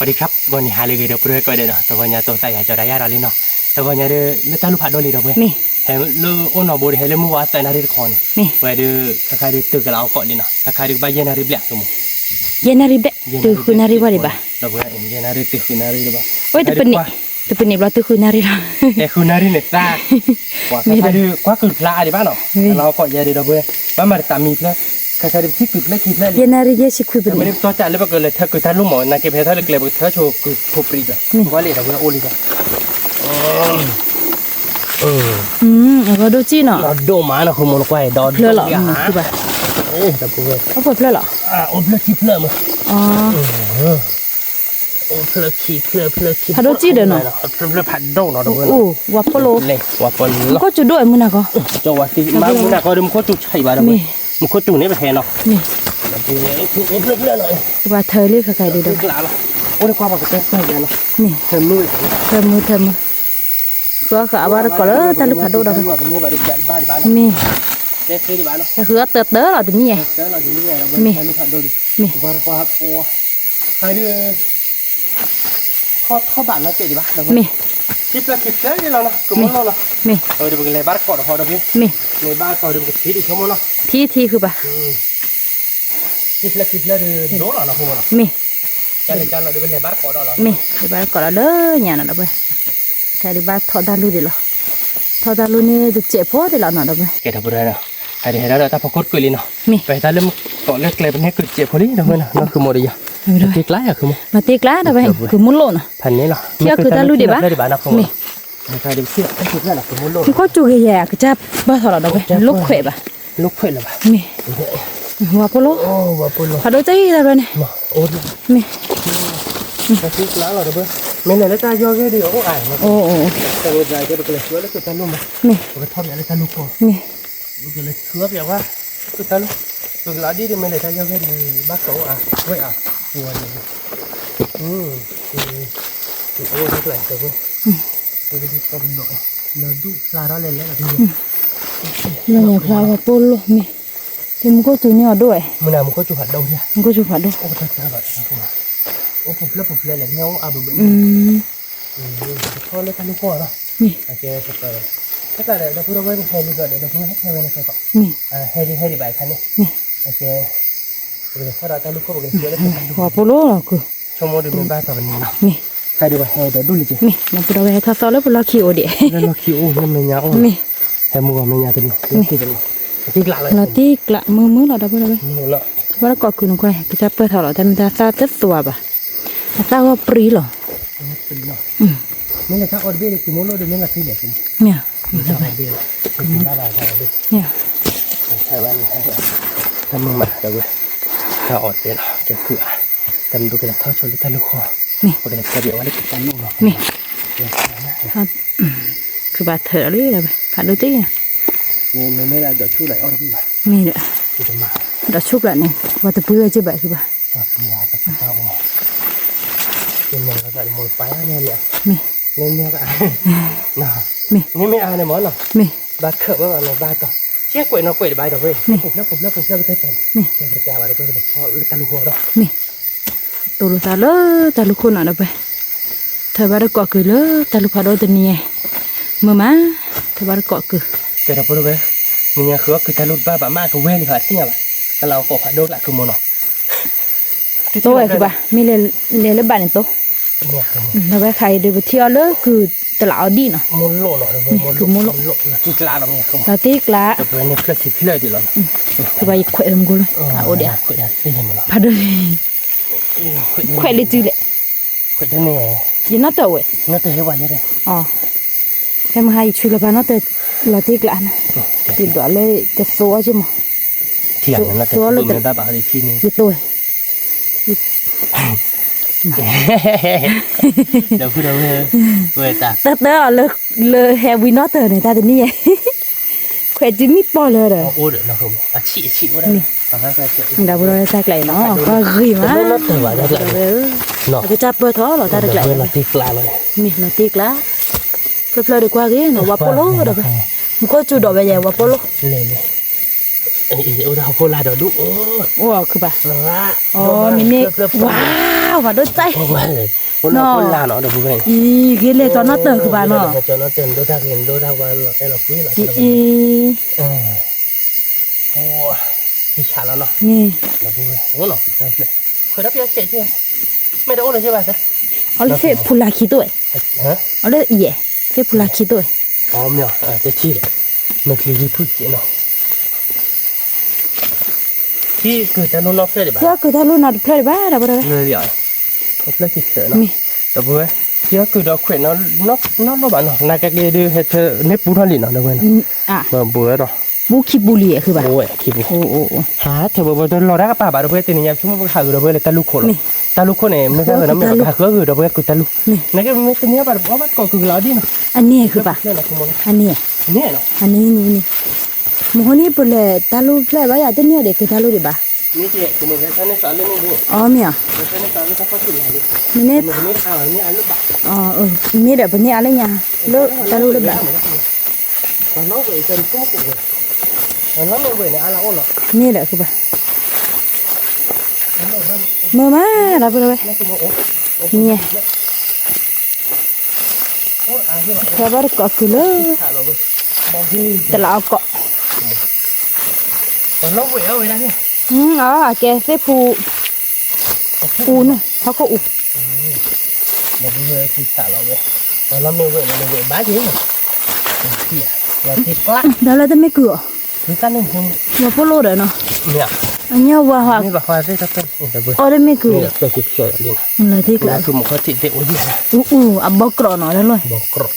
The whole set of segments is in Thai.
สวัสดีครับวันนี้หาเลยเดี๋ยวไปด้วยกันเดี๋ยวแต่วันนี้ตัวใส่จะได้ยาอะไรเนาะแต่วันนี้เดี๋ยวจะรู้ผัดโดลีดอกเว้ยเห็นลูกอ้วนหนอบดีเห็นลูกมัวใส่นาฬิกาคอนเว้ยเดี๋ยวใครเดี๋ยวตื่นกันเอาก่อนเลยเนาะใครเดี๋ยวไปเย็นนาฬิกาเบล็กกันมั้งเย็นนาฬิกาตื่นคืนนาฬิกาอะไรบ้าดอกเว้ยเย็นนาฬิกาตื่นคืนนาฬิกาบ้าโอ้ยแต่เป็นนี่เราตื่นคืนนาฬิกาแต่คืนนาฬิกาเนี่ยตากว่าใครเดี๋ยวกว่าคือปลาอะไรบ้างเนาะเราก็เย็นเดี๋ยวดอกเว้ยบ้านมาตามีแล้วใครเดี๋ยวที่คือเล็กคิดแล้วเย็นนาฬิกาสิคุยเป็นไม่ได้ตัวจ่ายเลยบอกเลยถ้าคือถ้าลูกหมอนาเก็บให้ถ้าเล็กๆบอกถ้าโชว์คือทุบปรีจ้ะว่าเลยดอกเว้ยโอลีจ้ะก็ดูจีเนาะดอกมาเนาะคุณมองไปดอกเพลอหรอคือแบบดอกเว้ยเขาเพลอหรอโอ้เพลขี้เพลมั้งอ๋อโอ้เพลขี้ถ้าดูจีเดินเนาะเพลผัดดอกเนาะดอกเว้ยโอ้วัปโปโลเลยวัปโปโลก็จุดด้วยมึงนะก็จังหวะที่มามึงนะก็เดี๋ยวมึงก็จุดใช่บ้าดอกเว้ยมึงก็จุดนี่ไปแทนเนาะนี่เพลหน่อยว่าเธอเรียกใครดีดอกโอ้ได้ความแบบเต้นเต้นเนาะนี่เธอมือคือเขาเอาว่าก็เลยแต่ลูกผัดดอกดอกมีแต่คือเติร์ดเราถึงนี่ไงมีว่าว่าปัวใครดื้อทอดบ้านเราเจ๋ดีป่ะมีคลิปแล้วนี่เราเนาะกลุ่มเราเนาะมีเดี๋ยวไปเลยบ้านก่อนพอเดี๋ยวพี่มีเลยบ้านก่อนเดี๋ยวไปทีดิชั่วโมงเนาะที่คือป่ะคลิปแล้วเดี๋ยวโดนเราเนาะพวกเรามีจานเราเดี๋ยวไปเลยบ้านก่อนเรามีเลยบ้านก่อนเราเด้อเนี่ยนะเว้ยใครเลยบ้านทอดดาลูดิเหรอทอดดาลูนี่จะเจ็บพอดีแล้วเนาะเว้ยเกิดอะไรเนาะใครเดี๋ยวเราถ้าพอคดกุยลิเนาะไปตาเริ่มก่อนเล็กเลยเป็นให้กุยเจ็บพอดีนะเว้ยเนาะนั่นคือโมดิยะตีกล้าคือโมตีกล้าเว้ยคือมุลโลนะพันนี้เนาะเที่ยวคือดาลูดิบ้ามีใครเดี๋ยวเที่ยวคือนั่นแหละคือมุลโลก็จูเกียก็จะบ้าทอดเราเว้ยลุกเขยบ้าลุกเขยเลยบ้ามีวาโปโลพอดูใจแล้วเนี่ยมีตีกล้าเราเว้ยไม่เนี่ยแล้วตาโยกเดี๋ยวก็อ่านโอ้แต่เราใจก็ไปเลยช่วยแล้วคือตาลุ่มมีก็ทอดอย่างไรตาลุ่มมีก็เลยเชื่อแบบว่าคือตาลุ่มคือเราดีไม่เลยตาโยกดีบ้าโตเว้ยตัวนี้โอ้นี่แหละแต่เว้ยก็ดีก็เป็นหน่อยเราดูปลาเราเล่นแล้วดีเราเนี่ยปลาวาโปโลมีที่มึงก็จูเนี่ยด้วยมึงน่ะมึงก็จูผัดดองเนี่ยมึงก็จูผัดดองโอ้ตาตาแบบโอ้ผมเล่นเงี้ยอาบุบพอเลยตาลูกพ่อเนาะนี่โอเคสุดเลยก็แต่เดี๋ยวพูดว่าเฮลิก่อนเดี๋ยวพูดให้เฮลินะก่อนนี่เฮลิใบคันนี้นี่โอเคเดี๋ยวพอเราตาลูกพ่อบอกเชื่อแล้ววาโปโลเหรอคือชั่วโมงดูมันบ้าต่อวันนี้เนาะนี่ใครดูว่าเฮเดี๋ยวดูเลยจีนี่มันพูดว่าถ้าซ้อแล้วพูดว่าคิวเดียแล้วเราคิวนั่นไม่ยาวนี่เฮมัวไม่ยาวตัวนี้ที่ตัวนี้ตีกละเลยเราตีกละมือเราได้พูดอะไรว่าก็คือน้องก้อยก็จะเปิดเท่าเราแต่มันจะซาจัดตัวป่ะซาว่าปรีหรอนี่แหละถ้าออดเบี้ยคือโมโลเดี๋ยวนี้ละที่เหลือกันเนี่ยจะไปเบี้ยคือบ้าใช่ไหมเนี่ยใช่บ้านถ้ามึงมาเดี๋ยวเว้ยถ้าออดเบี้ยแกคือแต่ดูกันเท่าชนหรือท่าลูกคอโอเคกระเดี๋ยวว่าเล็กกันลูกเนาะนี่คือบาดเถอะเลยเลยผ่านดูจี้นะนี่ไม่ได้เดี๋ยวชูไหลออดบี้นี่เด้อจะมาเดี๋ยวชุบละเนี่ยว่าจะเปื่อยจะแบบที่บ้าว่าเปื่อยจะเจ้าเป็นยังไงก็จะหมดไปเนี่ยเนี่ยก็น่ะนี่ไม่เอาเนี่ยหมอเนาะบาดเขิบว่าอะไรบาดต่อเชี่ยกล้วยเนาะกล้วยใบต่อเว้ยผมเลิกไปเต้นเป็นประจำว่าเราไปเลยพอตาลูกหัวเนาะตัวลูกตาเลยตาลูกคนอ่ะเด้อไปเธอบ้าได้เกาะคือเลยตาลูกพาโดตัวนี้เมื่อมาเธอบ้าได้เกาะคือแต่เราพูดไปมึงเนี่ยคือว่าคือตาลูกบ้ามากก็เว้ยเลยค่ะที่เนี่ยแต่เราเกาะพาโดละคือโมโนตัวไอ้คือบ้ามีเล่บ้านเนี่ยตัวเราไปใครดูไปเที่ยวเลยคือตลาดดีเนาะมุลโลเนาะคือมุลโลตีกลาเราเนี่ยเราตีกลาแต่เป็นเนี่ยเพลิดเพลินดีแล้วคือไปแขวนกูเลยโอ้เดี๋ยวพาดูแขวนเลยจีเลยแขวนเนี่ยยันน่าตัวเว้ยน่าตัวให้ว่าเยอะเลยอ๋อแค่มาให้ช่วยเราบ้านน่าตัวเราตีกลานะตีตัวเลยจะซัวใช่ไหมเที่ยงน่าตัวเป็นแบบอะไรที่นี่ยี่ตัวเดี๋ยวพูดเอาเลยตาเตอเลยแฮวินอตเตอร์เนี่ยตาตัวนี้ไงแขวนจิมมี่ปอเลยเด้อโอ้เดี๋ยวนะครับชี้ว่าได้ตอนนั้นก็จะดาวเราใส่ไก่เนาะก็รีมาเนาะก็จับเบอร์ท้อหรอตาเด็กไหลเราตีกลาเลยมีเราตีกลาเพื่อดีกว่ากี้เนาะวาโปโลเด้อไปมันก็จูดอกใบใหญ่วาโปโลเลยโอ้ดาวโคลาดอกดุว้าวคือป่ะละอ๋อมินิว้าว mà đôi tayคนละคนละเนาะเดี๋ยวพูดไป ý cái lệ cho nó tờ của bà nó cho nó tiền đôi thang hiện đôi thangวันเราquý là ý โอ้ที่ฉาแล้วเนาะ nè เราพูดไปโอ้เนาะเคยรับยาเจ็บใช่ไหมไม่ได้โอ้เลยใช่ป่ะจ๊ะ ở đây phê phù la khí tuổi ฮะ ở đây ỉa phê phù la khí tuổi อ๋อไม่เอาจะชี้เลยมันคือรีพูดเนาะที่เกิดจากโน่นนอกเสื้อดิบ้า giờ cứ ta luôn nào được play ba đâu đâu เลยเดี๋ยวก็เลิกติดเสือเนาะ nè แต่พูดไปที่คือดอกเขวนnó bạn nó nãy cái kia đưa hết nếp bún hơn lì nó đâu quên à mà bữa đó bu khí bu lìaคือ bà ôi kịp ô hả thì bữa tôi lo ra các bà đâu quên tiền nhà chúng mình thử đâu quên là ta lu khổ này mới ra rồi nó mới thử khứa rồi đâu quên cứ ta lu nãy cái mấy tên nhớ bà bắt còn cứ lỡ đi nó anh nèคือ bà anh nè nè nó anh nè mồ ni bule ta lu play ba ya tên nè để cứ ta lu đi bà nè chị thì mình sẽ nên sợ lên đi mẹ sẽ nên sợ lên ta phát triển lại đi mình mình à nè ăn lúc bà mẹ để bên nhà lấy nhà lỡ ta lu đi bà còn nó vậy chân cũng cũng vậy còn nó vậy này ăn là ổn rồi mẹ đểคือbà mơ má là bữa đây nè theo bác có cứ lỡแต่เราเกาะ còn nó vậy ở đây nè แกเซปูน่ะเขาก็อุบ một người thì xả lọ vậy còn nó mình vậy bá gì mà kìa là thịt lạ แล้วเราจะไม่เกลือ thứ ta nên không เราพูดโลดเนาะ nè อันนี้ว่าหัก นี่แบบว่าได้ทั้งแต่เบอร์ อ๋อได้ไม่เกลือ นี่แบบตัวเขียวๆนี่นะ อะไรที่กลา คือมันก็ติดเด็กอุ้ยนะ อับบกรอหน่อยแล้วเลย บอกกรอบ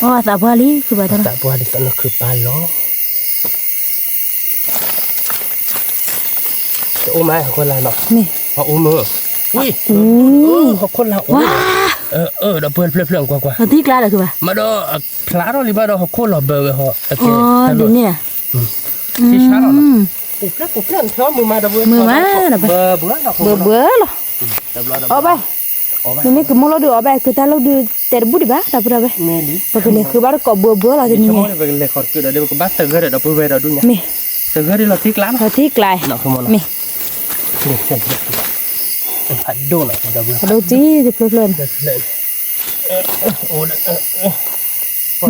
อ๋อสาบาลีคือแบบนั้น แต่บัวดิสันคือปลาล้อจะอุ้มไหมคนละเนาะ นี่ พออุ้มมืออุ้ยเขาคนละอุ้มเดี๋ยวเพื่อนกว่า ที่กลาเลยคือแบบ มาดูพลาดหรือว่าเขาคนละเบอร์เขาโอเค อ๋อเดี๋ยวนี้ ที่ช้าหรอปุ๊บแล้วเท้ามือมาเบื่อเบื่อหรอเอาไปนี่คือมองเราดูเอาไปคือถ้าเราดูเตะบุดีบ้าแต่พูดอะไร เมลี เพราะเนี่ยคือบ้านก็เบื่อเราจะนี่ ช่วงนี้เป็นเลยขอดคือเดี๋ยวก็บ้านเตอร์เดี๋ยวพูดไปเราดูเนี่ย มี เตอร์ที่เราที่กลาง ที่กลาย เนาะคือมัน มี นี่เสร็จแล้วผัดโดนอ่ะเดี๋ยวเบื่อ ดูจีจะเพลิน เลยโอ้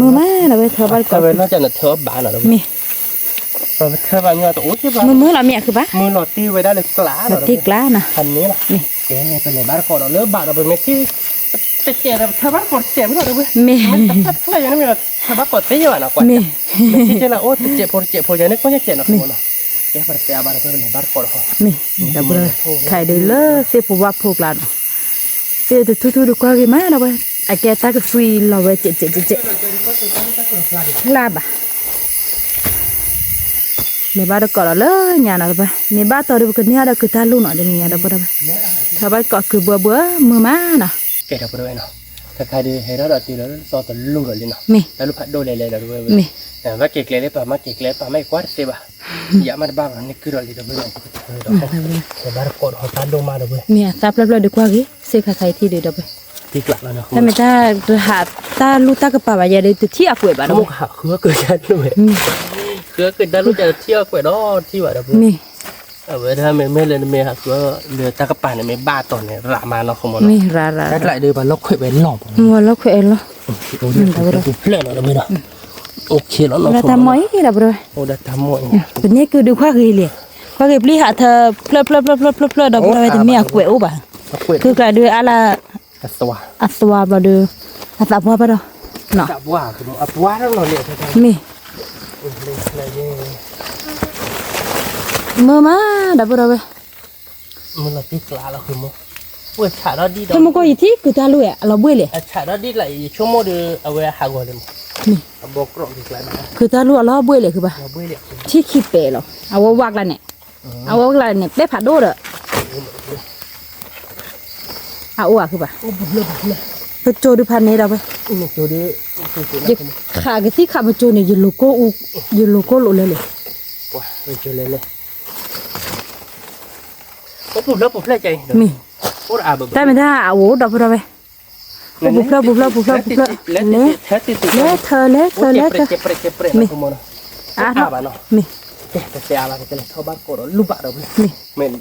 มือแม่เราไปเธอบ้านก็ แต่เวลาจะเธอบ้านอ่ะ มี เราเธอบ้านเนี่ยตัวโอ้ยบ้าน มือเราเมียคือบ้า มือหลอดตีไว้ได้เลยกล้า ที่กลานะ คันนี้ล่ะ นี่ แกเป็นเลยบ้านก่อนเราเลิกบ้านเราไปเมที่แต่เจ๊เธอบ้านก่อนเจ๊ไม่ได้เลยเว้ย มี อะไรอย่างนี้เธอบ้านก่อนเตี้ยว่ะนะกว่า มี ที่เจ๊ละโอ้เจ๊พออย่างนี้ก็ยังเจ๊นะคุณนะแกเปิดเสียบ้านเราเป็นเลยบ้านก่อนเขา มีแต่บุเลยใครได้เลยเสียผู้ว่าผู้กลานเสียแต่ทุกๆดูกว่ากี่มาเราไปไอ้แกตาก็ฟรีเราไปเจ๊ลาบะมีบ้านก็แล้วเลยnhà nàoไปมีบ้านตัวเดียวกันเนี่ยเราคือท่าลูกหน่อยเดี๋ยวนี้เราไปถ้าบ้านก็คือเบื่อมือมาเนาะ แกเราไปด้วยเนาะถ้าใครได้เห็นเราตีแล้วซอตลุงเลยเนาะ มี แล้วลูกพัดโดนเลยเราด้วย มี แต่ว่าเกล็ดเลยป่ะมาเกล็ดป่ะไม่กวาดเสียบ่ะอย่ามาบ้างนี่คือเราเลยเราด้วยแต่บ้านก่อนเขาตัดลงมาเราด้วย มีซับแล้วดีกว่ากี่เสียค่าใช้ที่เดียวไป ตีกลับแล้วเนาะ ถ้าไม่ถ้าหาตาลูกตากระป๋าใหญ่เลยตัวที่อ่ะป่วยบ้าน มุกหักเครือเกิดกันด้วยเครือเกิดได้รู้จักเที่ยวไปรอดที่ว่าเราด้วย มี เวลาไม่เลยไม่หักเครือเรือตากระป๋าเนี่ยไม่บ้าตอนเนี่ยรามาเนาะขโมย มีรา แล้วไหลเดือบ้านล็อกข่อยเป็นหลอก มัวแล้วเคยเนาะ โอ้ยเพื่อนเราไม่เนาะโอเคแล้วเนาะ เราทำมอยที่เราไปเลย โอ้ได้ทำมวย ตัวนี้คือดูข้าคือเลยข้าคือปลีหาเธอเพลิดเราไปแต่เมียกล้วยอุบะคือกระดูอะไร อัศวา อัศวาบดูอัศวาบดูเนาะ อัศวาคืออัศวาแล้วเราเนี่ย มีเมื่อมาดับเราไป มันเราตีกลาเราคือมั้งเว้ยฉาเราดี ถ้ามันก็อยู่ที่คือตาลุยเราเบื่อเลย ฉาเราดีไหลชั่วโมงเดียวเอาไว้หาก่อนเลยมั้ง นี่ บอกกรอบดีกลา คือตาลุยเราเบื่อเลยคือปะ เราเบื่อเลย ที่คิดเปย์หรอเอาวากแล้วเนี่ยเอาวากแล้วเนี่ยได้ผัดโดดเอาอ้วคือปะ โอ้บุเล่บุเล่ ไปโจดูพันนี้เราไป ตัวนี้ อย่าขากันที่ขาไปโจเนี่ยยืนโลโก้อุยืนโลโก้หลุดเลย ว้าไปเจอเลยโอ้บุเล่บุเล่ใจ มี โอ้อาบ ได้ไหมได้เอาโว้ดับเราไปบุบเล่เละเธอเจ็บเปรย์ขโมย อ่ะ บ้านเนาะ มี แต่อาบ้านจะเลยเข้าบ้านก่อนลูกบ้านเราเลย มี เมน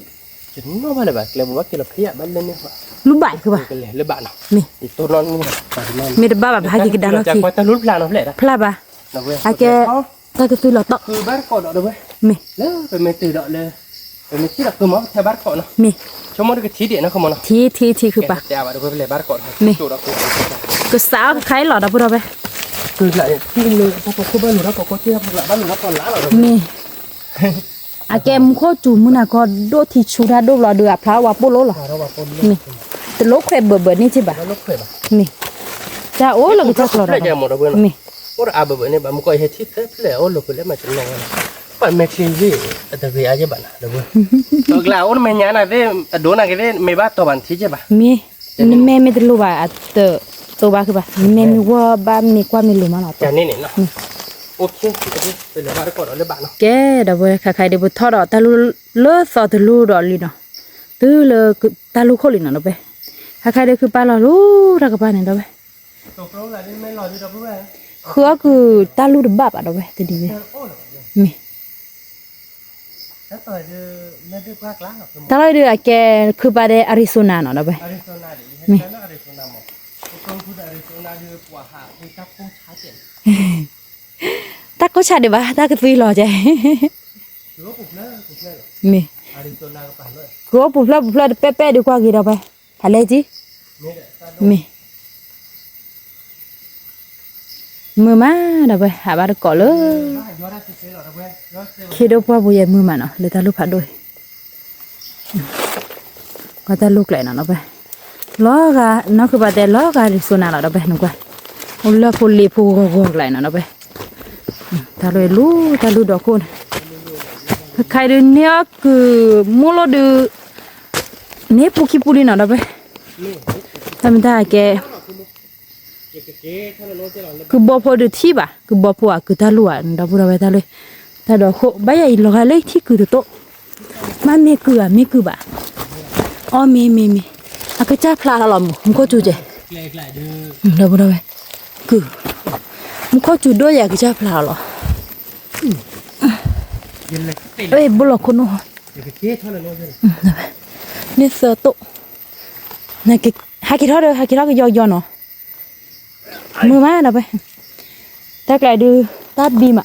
จุดน้อบ้านเลยแบบเลยบอกว่ากินละเพี้ยบ้านเล่นเนี่ยว่ะ ลูกบ่ายคือป่ะ กันเลยเลยบ้านเนาะ มี อีตัวนอนนี่บ้านนอน มีแต่บ้าแบบหากินได้แล้ว จาก ที ว่าตะลุดพลานเอาเลยนะ พลาบ่ะ นะเว้ย หาแกตากระตุยหลอดต่อ คือบ้านก่อนเนาะเว้ย มี แล้วเป็นไม่ตื่นเลยเป็นไม่ที่หลักคือมั้งแค่บ้านก่อนเนาะ มี ชั่วโมงก็ทีเดียวนะเขามาเนาะ ทีคือป่ะ แต่ว่าเดี๋ยวไปเลยบ้านก่อนจุดเราคือ ก็สาวใครหลอดอ่ะพูดเอาไป คือหลายที่เลยพอเขาบ้านหนูแล้วพอที่บ้านหนูแล้วก่อนล้าเรา มีอาแกมโคจูมุนาก็โดที่ชูดาโดหลอดเดือพลาวาปุโลหรอ เราว่าคน มีแต่โลกแควเบอร์นี่ใช่ป่ะ แล้วลูกเคยป่ะ มีจ้าโอ้เราก็จะหลอด เลยจะหมดแล้วเว้ย มี ว่าอาเบอร์เนี่ยแบบมันก็เห็นที่เลยโอ้ลูกเลยมาจากไหนปั่นแม็กซี่ที่แต่ก็อาจจะบ้านนะเว้ยตัวกลางโอ้ไม่ยานะเว้ยโดนอะไรเว้ยไม่บ้าตัวบ้านที่ใช่ป่ะ มีนี่แม่ไม่ได้รู้ว่าตัวบ้าคือป่ะแม่มีว่าบ้ามีความไม่รู้มาหรอ จากนี่เนี่ยเนาะโอเคไปเลยบ้านก่อนเลยบ้านเนาะ แกเดี๋ยวใครเดี๋ยวทอดตาลูเลือดสอดลูดอลีเนาะตื้อเลยตาลูเขาลีเนาะไปใครเดี๋ยวคือปลาลอลูรักกับปลาเนี่ยเดี๋ยวไป ตกลงอะไรไม่รอที่เราพูดไป คือตาลูดบ้าปะเดี๋ยวไปจะดีเลยมี แล้วต่อจะไม่ได้กล้าล้างหรอก ตาลูเดี๋ยวแกคือปลาเดอาริโซนาเนาะเดี๋ยวไป อาริโซนาดิเห็นแล้วอาริโซนาหมดตรงพูดอาริโซนาเดือกว่าหาที่ทับกุ้งช้าเจ็ด ตาก็ชาเดี๋ยวตาก็ฟีรอใจ หรือว่าปุ๊บเลย มี อาริโซนาก็ไปเลย กูปุ๊บแล้วเป๊ะดีกว่ากี่เดี๋ยวไปทะเลจี นี่แหละ มีมือมาเดี๋ยวไปหาบ้านก่อนเลย ยอดได้สิหรอเว้ยยอดเซล คิดว่าบุยมือมันเนาะเลยตาลูกผัดด้วยก็ตาลูกเลยเนาะไปล้อกะเนาะคือว่าแต่ล้อกะริโซนาเนาะไปนึกว่าอุลาพูลีพูกอกเลยเนาะไปตาเลยตาลูดอกคนใครเดินเนี่ยคือมูลดูเนี่ยปุกิปุลิเนาะไปทำได้แกคือบ่พอดูที่ป่ะคือบ่พอคือตาลูอ่ะดอกบัวไปตาเลยตาดอกโคใบใหญ่ลอยเลยที่คือโตมันมีคือบ่อ๋อมีอะก็จ้าพลาหรอมึงก็จูเจ เล็กหลายเดือ ดอกบัวไปคือมึงก็จูด้วยอยากจ้าพลาหรอ ยันเลยติด เอ้ยบุหรี่คนนู้น เด็กเจ๊เท่านั้นเลย นี่เสือโตนี่กิหากิเท่าเก็ย่อเนาะมือมาเนาะไปตากลายดูตาบีมา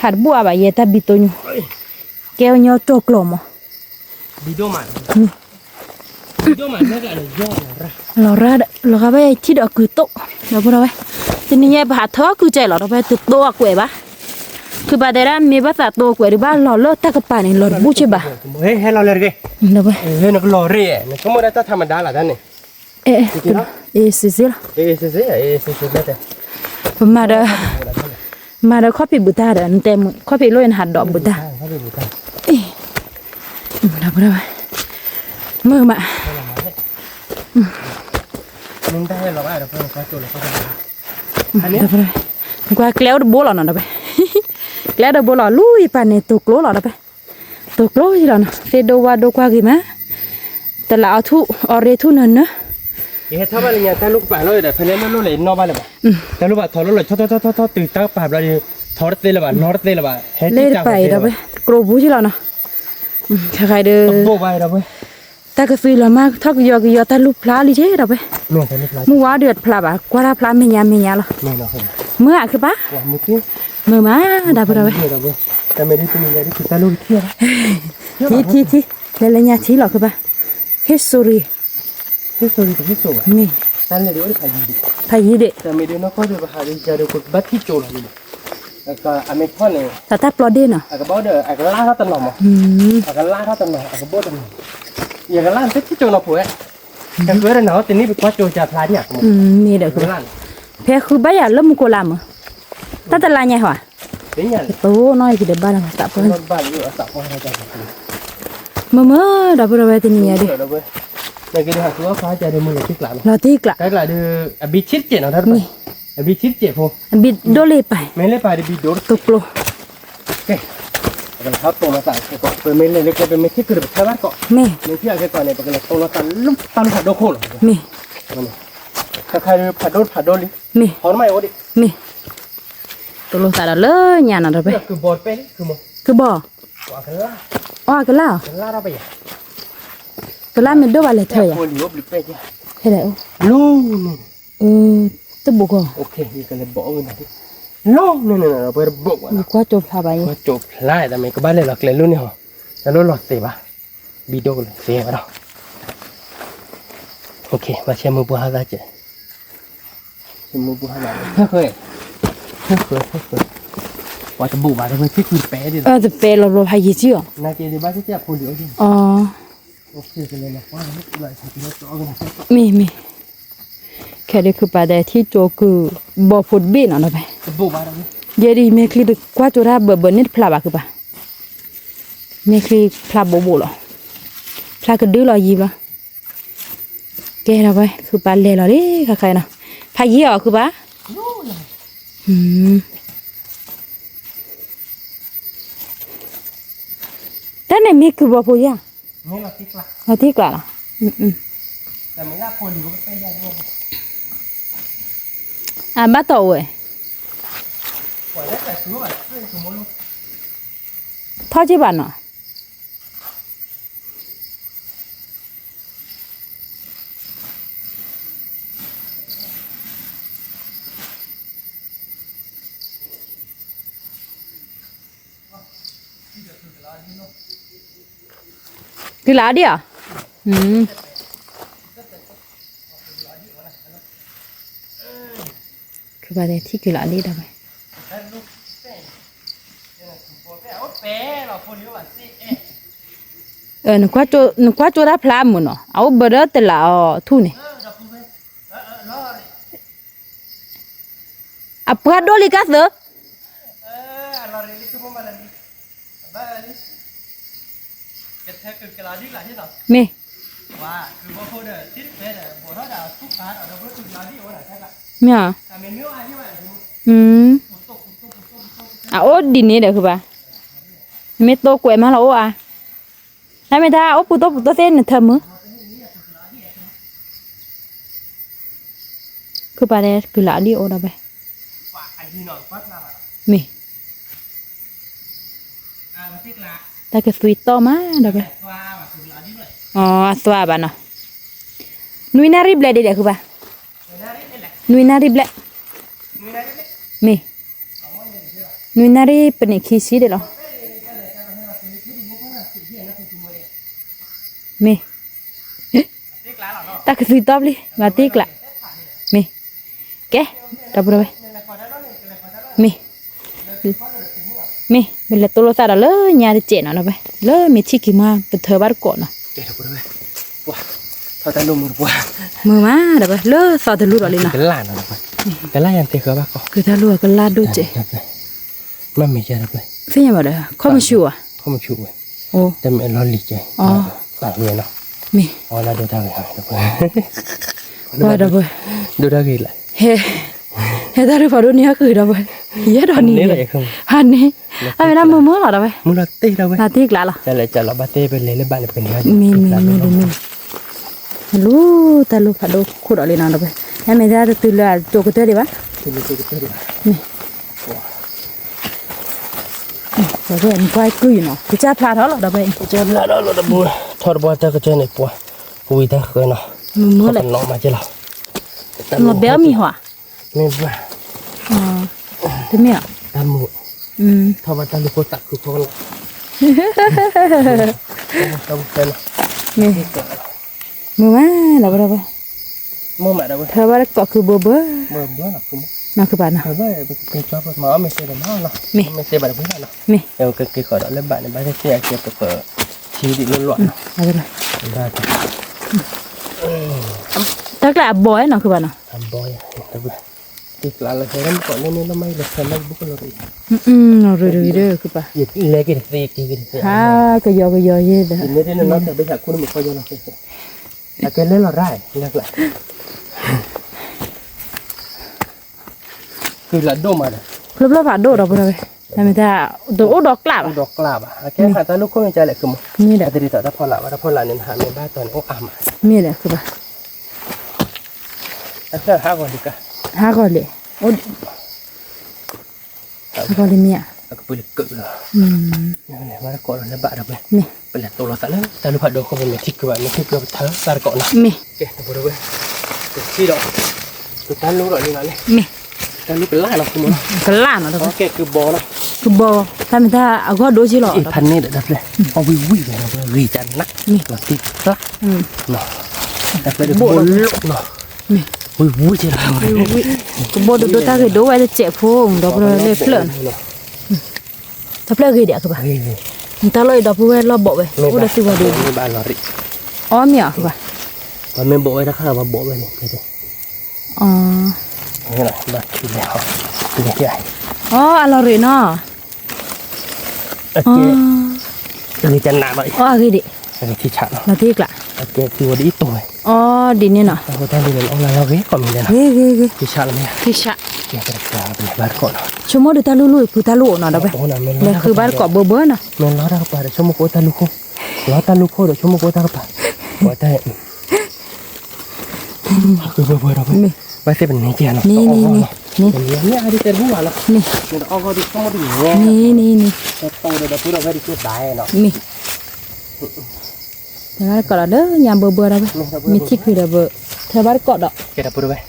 หัดบัวบ่เยตาบีตัวนี้แก้วเนาะโจกลมอ่ะ บิโดมันนั่นแหละยอดนะ เราก็ไปที่ดอกคือโตเดี๋ยวพวกเราไปทีนี้ยายบาดเธอคือใจเราไปติดตัวกล้วยปะคือบาดเดรามีภาษาตัวกล้วยหรือบ้านเราเลิกตะกปานี่เราบูชบะ เฮ้ยให้เราเลยดิ เดี๋ยวไป เฮ้ยนักลอรี่เนี่ยเขาไม่ได้ธรรมดาหรอท่านนี่ เอ๊ะสิละ เอ๊ะสิไม่ได้ มาเด้อข้อผิดบุตรเด้อเต็มข้อผิดล้วนหัดดอกบุตร เขาเป็นบุตร เอ๊ะเดี๋ยวพวกเราไปมือมา มึงได้หรอวะเดี๋ยวเขาโจรเขาจะอันนี้ เดี๋ยวพวกเรากว่าแกล้วโบหล่อเนาะไปแกล้วโบหล่อลุยปานในตุกโลหล่อไปตุกโลยี่หล่อเนาะเฟดว่าดูกว่ากี่มาแต่ละเอาทุออเรทุนั่นเนาะ เฮ้ยถ้าบ้านเนี่ยถ้าลูกป่าเลยเดี๋ยวเพลนลูกเลยนอกบ้านเลยบ่ถ้าลูกป่าถอดลูกเลยทอดตื่นตั้งป่าเราดิถอดเตะเลยบ่นอดเตะเลยบ่เฮ็ด เล่นไปเดี๋ยวไปกรูบูยี่หล่อเนาะถ้าใครเด้อ โบไปเดี๋ยวไป ตากาแฟละมากทอกยอตาลูกพลาลิเด้เดี๋ยวไป แม่ตอนนี้พลาย มือว่าเดือดพลาบ่กว่าพลาไม่ยาหรอ แม่เนาะ มืออ่ะคือปะ ว่ามุกี้ มือมาเดี๋ยวพวกเราไป เดี๋ยวไปแต่ไม่ได้ตัวนี้ได้คือตาลูกเที่ยว ที่แล้วเนี่ยที่หรอคือปะ history ที่สุดที่สุด มี นั่นเลยเดี๋ยวได้ถ่ายดี พายีเด แต่ไม่ได้นอกก็เดี๋ยวหาดีจะเดี๋ยวกดบัตรที่โจรเลยแล้วก็อเมริกันเนี่ย ตาตาปลอดเดนอ่ะ อาก็บอกเด้ออาก็ล่าเท่าตำหน่อมอาก็ล่าเท่าตำหน่ออาก็บอกตำหน่ออย่างก็ล่าเซ็ตที่โจรเราผัวแต่เวลาหนาวตีนี้เป็นว่าโจรจะพลาดเนี่ย มีเดี๋ยวคือ ล่า เพคือบ้านเริ่มกูลามตาตาลายเนี่ยหัว เป็นอย่าง โตน้อยกี่เดือนบ้านตาปน รถบ้านอยู่สับว่าเราจะ มื่อเดี๋ยวพวกเราไปที่นี่ดิ เดี๋ยวไปแต่ก็เดี๋ยวคือว่าฟ้าจะได้มือที่กลาง เราที่กละ ใกล้ๆเดี๋ยวบิชิดเจ็ดเนาะท่านไปบิชิดเจ็ดพอ บิดโดเลไป ไม่เล่นไปเดี๋ยวบิดโดด ตกโล เฮ้ยเราเขาโตมาใส่ก่อนเป็นไม่เล่นเล็กเป็นไม่คิดคือแบบแค่บ้านก่อน แม่ ในที่อาแกก่อนเนี่ยเป็นโตมาใส่ลุ่มตันผัดโดโค่หรอ แม่ ถ้าใครผัดโดลิ แม่ หอนไม่โอ้ดิ แม่ตกลงตาเลยเนี่ยนะเราไป คือบอลเป็นคือมั้ง คือบ่ ว่ากันล่า อ้อกันแล้ว เราไป ปลาไม่ดูว่าเลยเธออ่ะ คนอยู่บริเวณเนี่ย เฮ้ยแล้ว ลูก ตะบุกอ่ะ โอเคนี่ก็เลยบอกกันนะลูกนี่เราไปบอกว่า มีกว่าจบพาไป ว่าจบไล่แต่ไม่ก็บ้านเลยหรอกเลยรุ่นนี้เหรอแล้วรุ่นหลอดเสียปะบีโดเลยเสียปะเนาะโอเคมาเชื่อมือบัวฮาซาเจเชื่อมือบัวฮาซาเฮ้ยว่าจะบุกมาทำไมที่คุณแป๊ดิ จะเปเราพายจีอ๋อ นาเจดีบ้านที่จะคนเดียวดิ อ๋อ โอเคกันเลยนะว่าไม่เป็นไรที่เราจะเอากันนะ มีแค่เด็กคือปลาแดที่โจคือบ่ฟุตบินอ่ะไป จะบุกมาทำไม เยดีเมคลีดกว่าจุราเบนิดพลาบคือปะเมคลีพลาบโบหรอพลากระดื้อรอยีบละแกเราไปคือปลาเล่เราดิใครนะพายีอ๋อคือปะแต่ในมีคือบ่พูดยัง นี่เราติ๊กละ เราที่กว่าล่ะแต่ไม่ได้คนอยู่ก็เป็นยังไง บ้าโตเว้ย ปล่อยได้แต่ซื้อแบบสมมติ ทอดจีบันเนาะกี่หลาดิอ่ะคือว่าแต่ที่กี่หลาดิได้ไหมนึกว่าโจได้พลามุนเนาะเอาเบอร์แต่ละทุนเนี่ยปลาโดลิกัสเด้อมีว่าคือว่าคนเนี่ยที่เป็นเนี่ยบอกว่าจะทุกการเอาเราเพื่อทุกการที่โอ้ยใช่ปะ มีอ่ะแต่เมนูอะไรที่ว่าโอ้ดินนี่เด้อคือปะไม่โตกว่ามาแล้วอ่ะนั่นไม่ได้โอ้ปุโตเส้นเธอมือคือปะเนี่ยคือละดิโอ้ได้ไปมีแต่ก็สวีทต่อมาได้ไปอ๋อสวาบะเนาะนุยนาริบเลยเด็กคือปะนุยนาริบเลยมีนุยนาริเป็นขี้ซีเด็ดหรอมีแต่ก็สวีทต่อเลยมาติกละมีแกดับไปมีเป็นละตัวเราแต่ละเลยญาติเจนเอาไปเลยมีที่กี่มาเป็นเธอบ้านก่อนเนาะเดี๋ยวไปด้วยว้าทอดตะลุมือว้ามือมาเดี๋ยวไปเลยสอดทะลุอะไรนะเป็นล้านอะไรไปเป็นล้านยันเตะเขาบ้าก็คือทะลุก็ลาดดูเจมันไม่ใช่อะไรไปเสียมาเลยข้อมือชัวข้อมือชัวโอ้แต่ไม่รอหลีกใจอ๋อต่างเรียนเนาะมีอ๋อน่าดูทางเลยครับเดี๋ยวไปว่าเดี๋ยวไปดูทางกี่เลยเฮ้แต่ถ้าพอดูนี้คือเดี๋ยวไปเยอะตอนนี้อันนี้ไม่ได้มือหรอเดี๋ยวไปมือเราเตะเราไปนาทีกละหรอแต่เลยจะเราบ้าเตะไปเลยเลยบ้านเป็นยังมีลูแต่ลูกผัดดูขุดอะไรนั่นเดี๋ยวไปให้ไม่ได้ตื่นเลยโจกเตอร์ดีปะนี่เดี๋ยวไปควายกุยเนาะพี่จ้าพลาดเขาหรอเดี๋ยวไปจ้าพลาดเราเดี๋ยวบัวทอดบัวแต่ก็เจอในปัวปุยแต่เคยเนาะมือเลยน้องมาเจ้าเรามาเบี้ยมีหัวไม่บ้าที่มีอ่ะตามูทว่าตาลูกตักคือคนต้องเป็นมีมือมาเราไปมือมาเราไปเธอว่าก็คือเบื่อคือน่าคือบ้านนะเธอว่าเป็นชอบมาไม่ใช่แบบนั้นเนาะไม่ใช่แบบนี้เนาะเดี๋ยวก็ขอเราเล่นบ้านในบ้านที่เสียเก็บตัวเปิดชีวิตล้วนๆเนาะอะไรได้ถ้ากระบอยเนาะคือบ้านเนาะบอยแต่ว่าติดหลานเราใช้ก่อนนี่เราไม่เราใช้ไม่บุกเราเราเรื่อยๆคือป่ะอย่าเล็กกันสิกินสิก็ยอเยอะเด้อไม่ได้นั่นแต่ไปจากคุณมันก็ยอเราสิแต่แกเล่นเราได้เล็กแหละคือหลัดโดมาเลยครบแล้วผ่านโดเราไปเลยทำไมถ้าตัวดอกกลับดอกกลับแค่ผ่านตาลูกก็ไม่ใจแหละคือมีแหละแต่ดีต่อถ้าพอละว่าถ้าพอละเนี่ยหาในบ้านตอนโอ้อามามีแหละคือป่ะแล้วก็หาก่อนดีกว่าหาก่อนเลยโอ้หาก่อนเลยเมีย aku boleh kek lah. Ni mana kau nak lebat dah boleh. Ni. Boleh tolong tak lah. Tak lupa dok kau boleh tik buat ni tik buat thar tar kau nak. Mi. Okey, tak boleh. Si dok. Tu talu dok ni nak ni. Mi. Talu kelah lah semua. Kelan dah. Okey, ke bawah lah. Ke bawah. Tapi dah aku ada je lah. Pan ni dah boleh. Oh, wui dah boleh. Ri jan nak. Ni. Tik lah. Nah. Dah boleh bolok nah. Mi. Wui je lah. Ke bawah duduk tak ke dua ada cek pun. Dah boleh level. Tapi lagi dia ke bah. Entah lo dah boleh lobok weh. Udah tiba dulu. Ni ba lari. Oh mi ah bah. Ba men bawa dah kah ba bawa ni. Oh. Ni lah ba kile ha. Kile dia. Oh alori no. Okey. Ini jangan nak baik. Oh gini. Ini cicak lah. Nanti iklan. Okey, tu ada itu eh. Oh di ni nah. Aku tadi ni orang lagi kau ni dah. Ge. Cicak lah ni. Kisah. Ya kira-kira boleh barcode lah. Cuma dia talu no dah bah. Oh nak men. Dah ke bar kok bebe nah. Men lah dah apa? Cuma kau talu ko. Lah talu ko dah cuma kau tak apa. Kau tak. Aku bebe dah. Ni. Pasti benar je lah. Ni. Ni ada terbuat lah. Ni. Ni dah agak di semua di. Ni. Tahu dah pura very good dah nak. Ni. Jangan kalau ada yang bebe dah bah. Mi cik dah be. Terbar kok dak. Kita pura bah.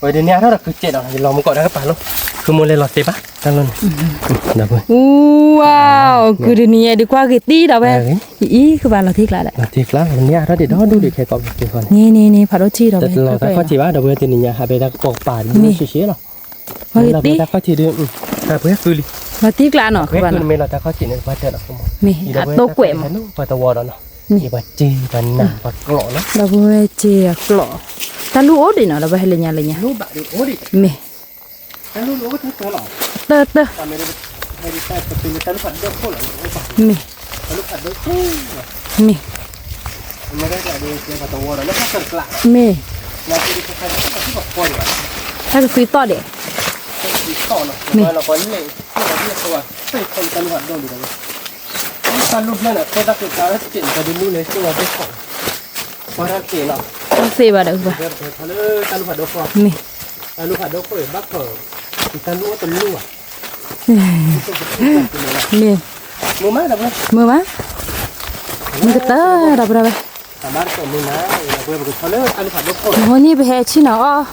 Wah dia ni ada kecil dah. Lom kau dah apa lo? Kumulai lote bah. Talon. Dah pun. Wow, cứ đi đi qua cái tí đâu bé. Ý các bạn là thích lại đấy. Là thiệt lắm, mình nhớ đó để đó đủ để khai cọp được con. Nè, phải đó chi đâu bé. Là ta có chỉ bá đâu bây giờ thì nhà hai bên đã cọp bản như xí xí rồi. Là bây ta có chỉ được, ta bữa cứ đi. Mà tiếc lạ nọ các bạn. Bữa mình là ta có chỉ được bắt được không? Nè, tô quẹm. Và tàu vò đó nè. Thì bà chi và nằm và lọ nó. Đâu bây chi lọ. Ta lú ốt đi nọ đâu bé lên nhà. Lú bạn được ốt đi. Nè. Ta lú ốt thế lọ. Tơ. Ta mới ta tự ta lú phản đốt khô lại. Nè. Ta lú phản đốt khô. Nè. Mình đây là đi vào tàu vò đó nó phát triển lại. Nè. Là đi khai nó rất là coi rồi. Ta cái suy to đấy. Nó có những này, nó có những cái phải không tan hoạt động được rồi. Tan lúc này là tôi đã tự ta chuyển vào đến lúc này tôi là cái khổ. Qua ra tiền nào. Không xì vào được bà. Tan lúc hoạt động không? Nè. Tan lúc hoạt động phải bắt phở. Thì tan lúc tầm lúc à? Nè. Mưa mát đâu Mưa má. Mình cái tơ đâu bà. Mát của mình á, là quên một cái tan lúc hoạt động không? Hôm nay về chi nào?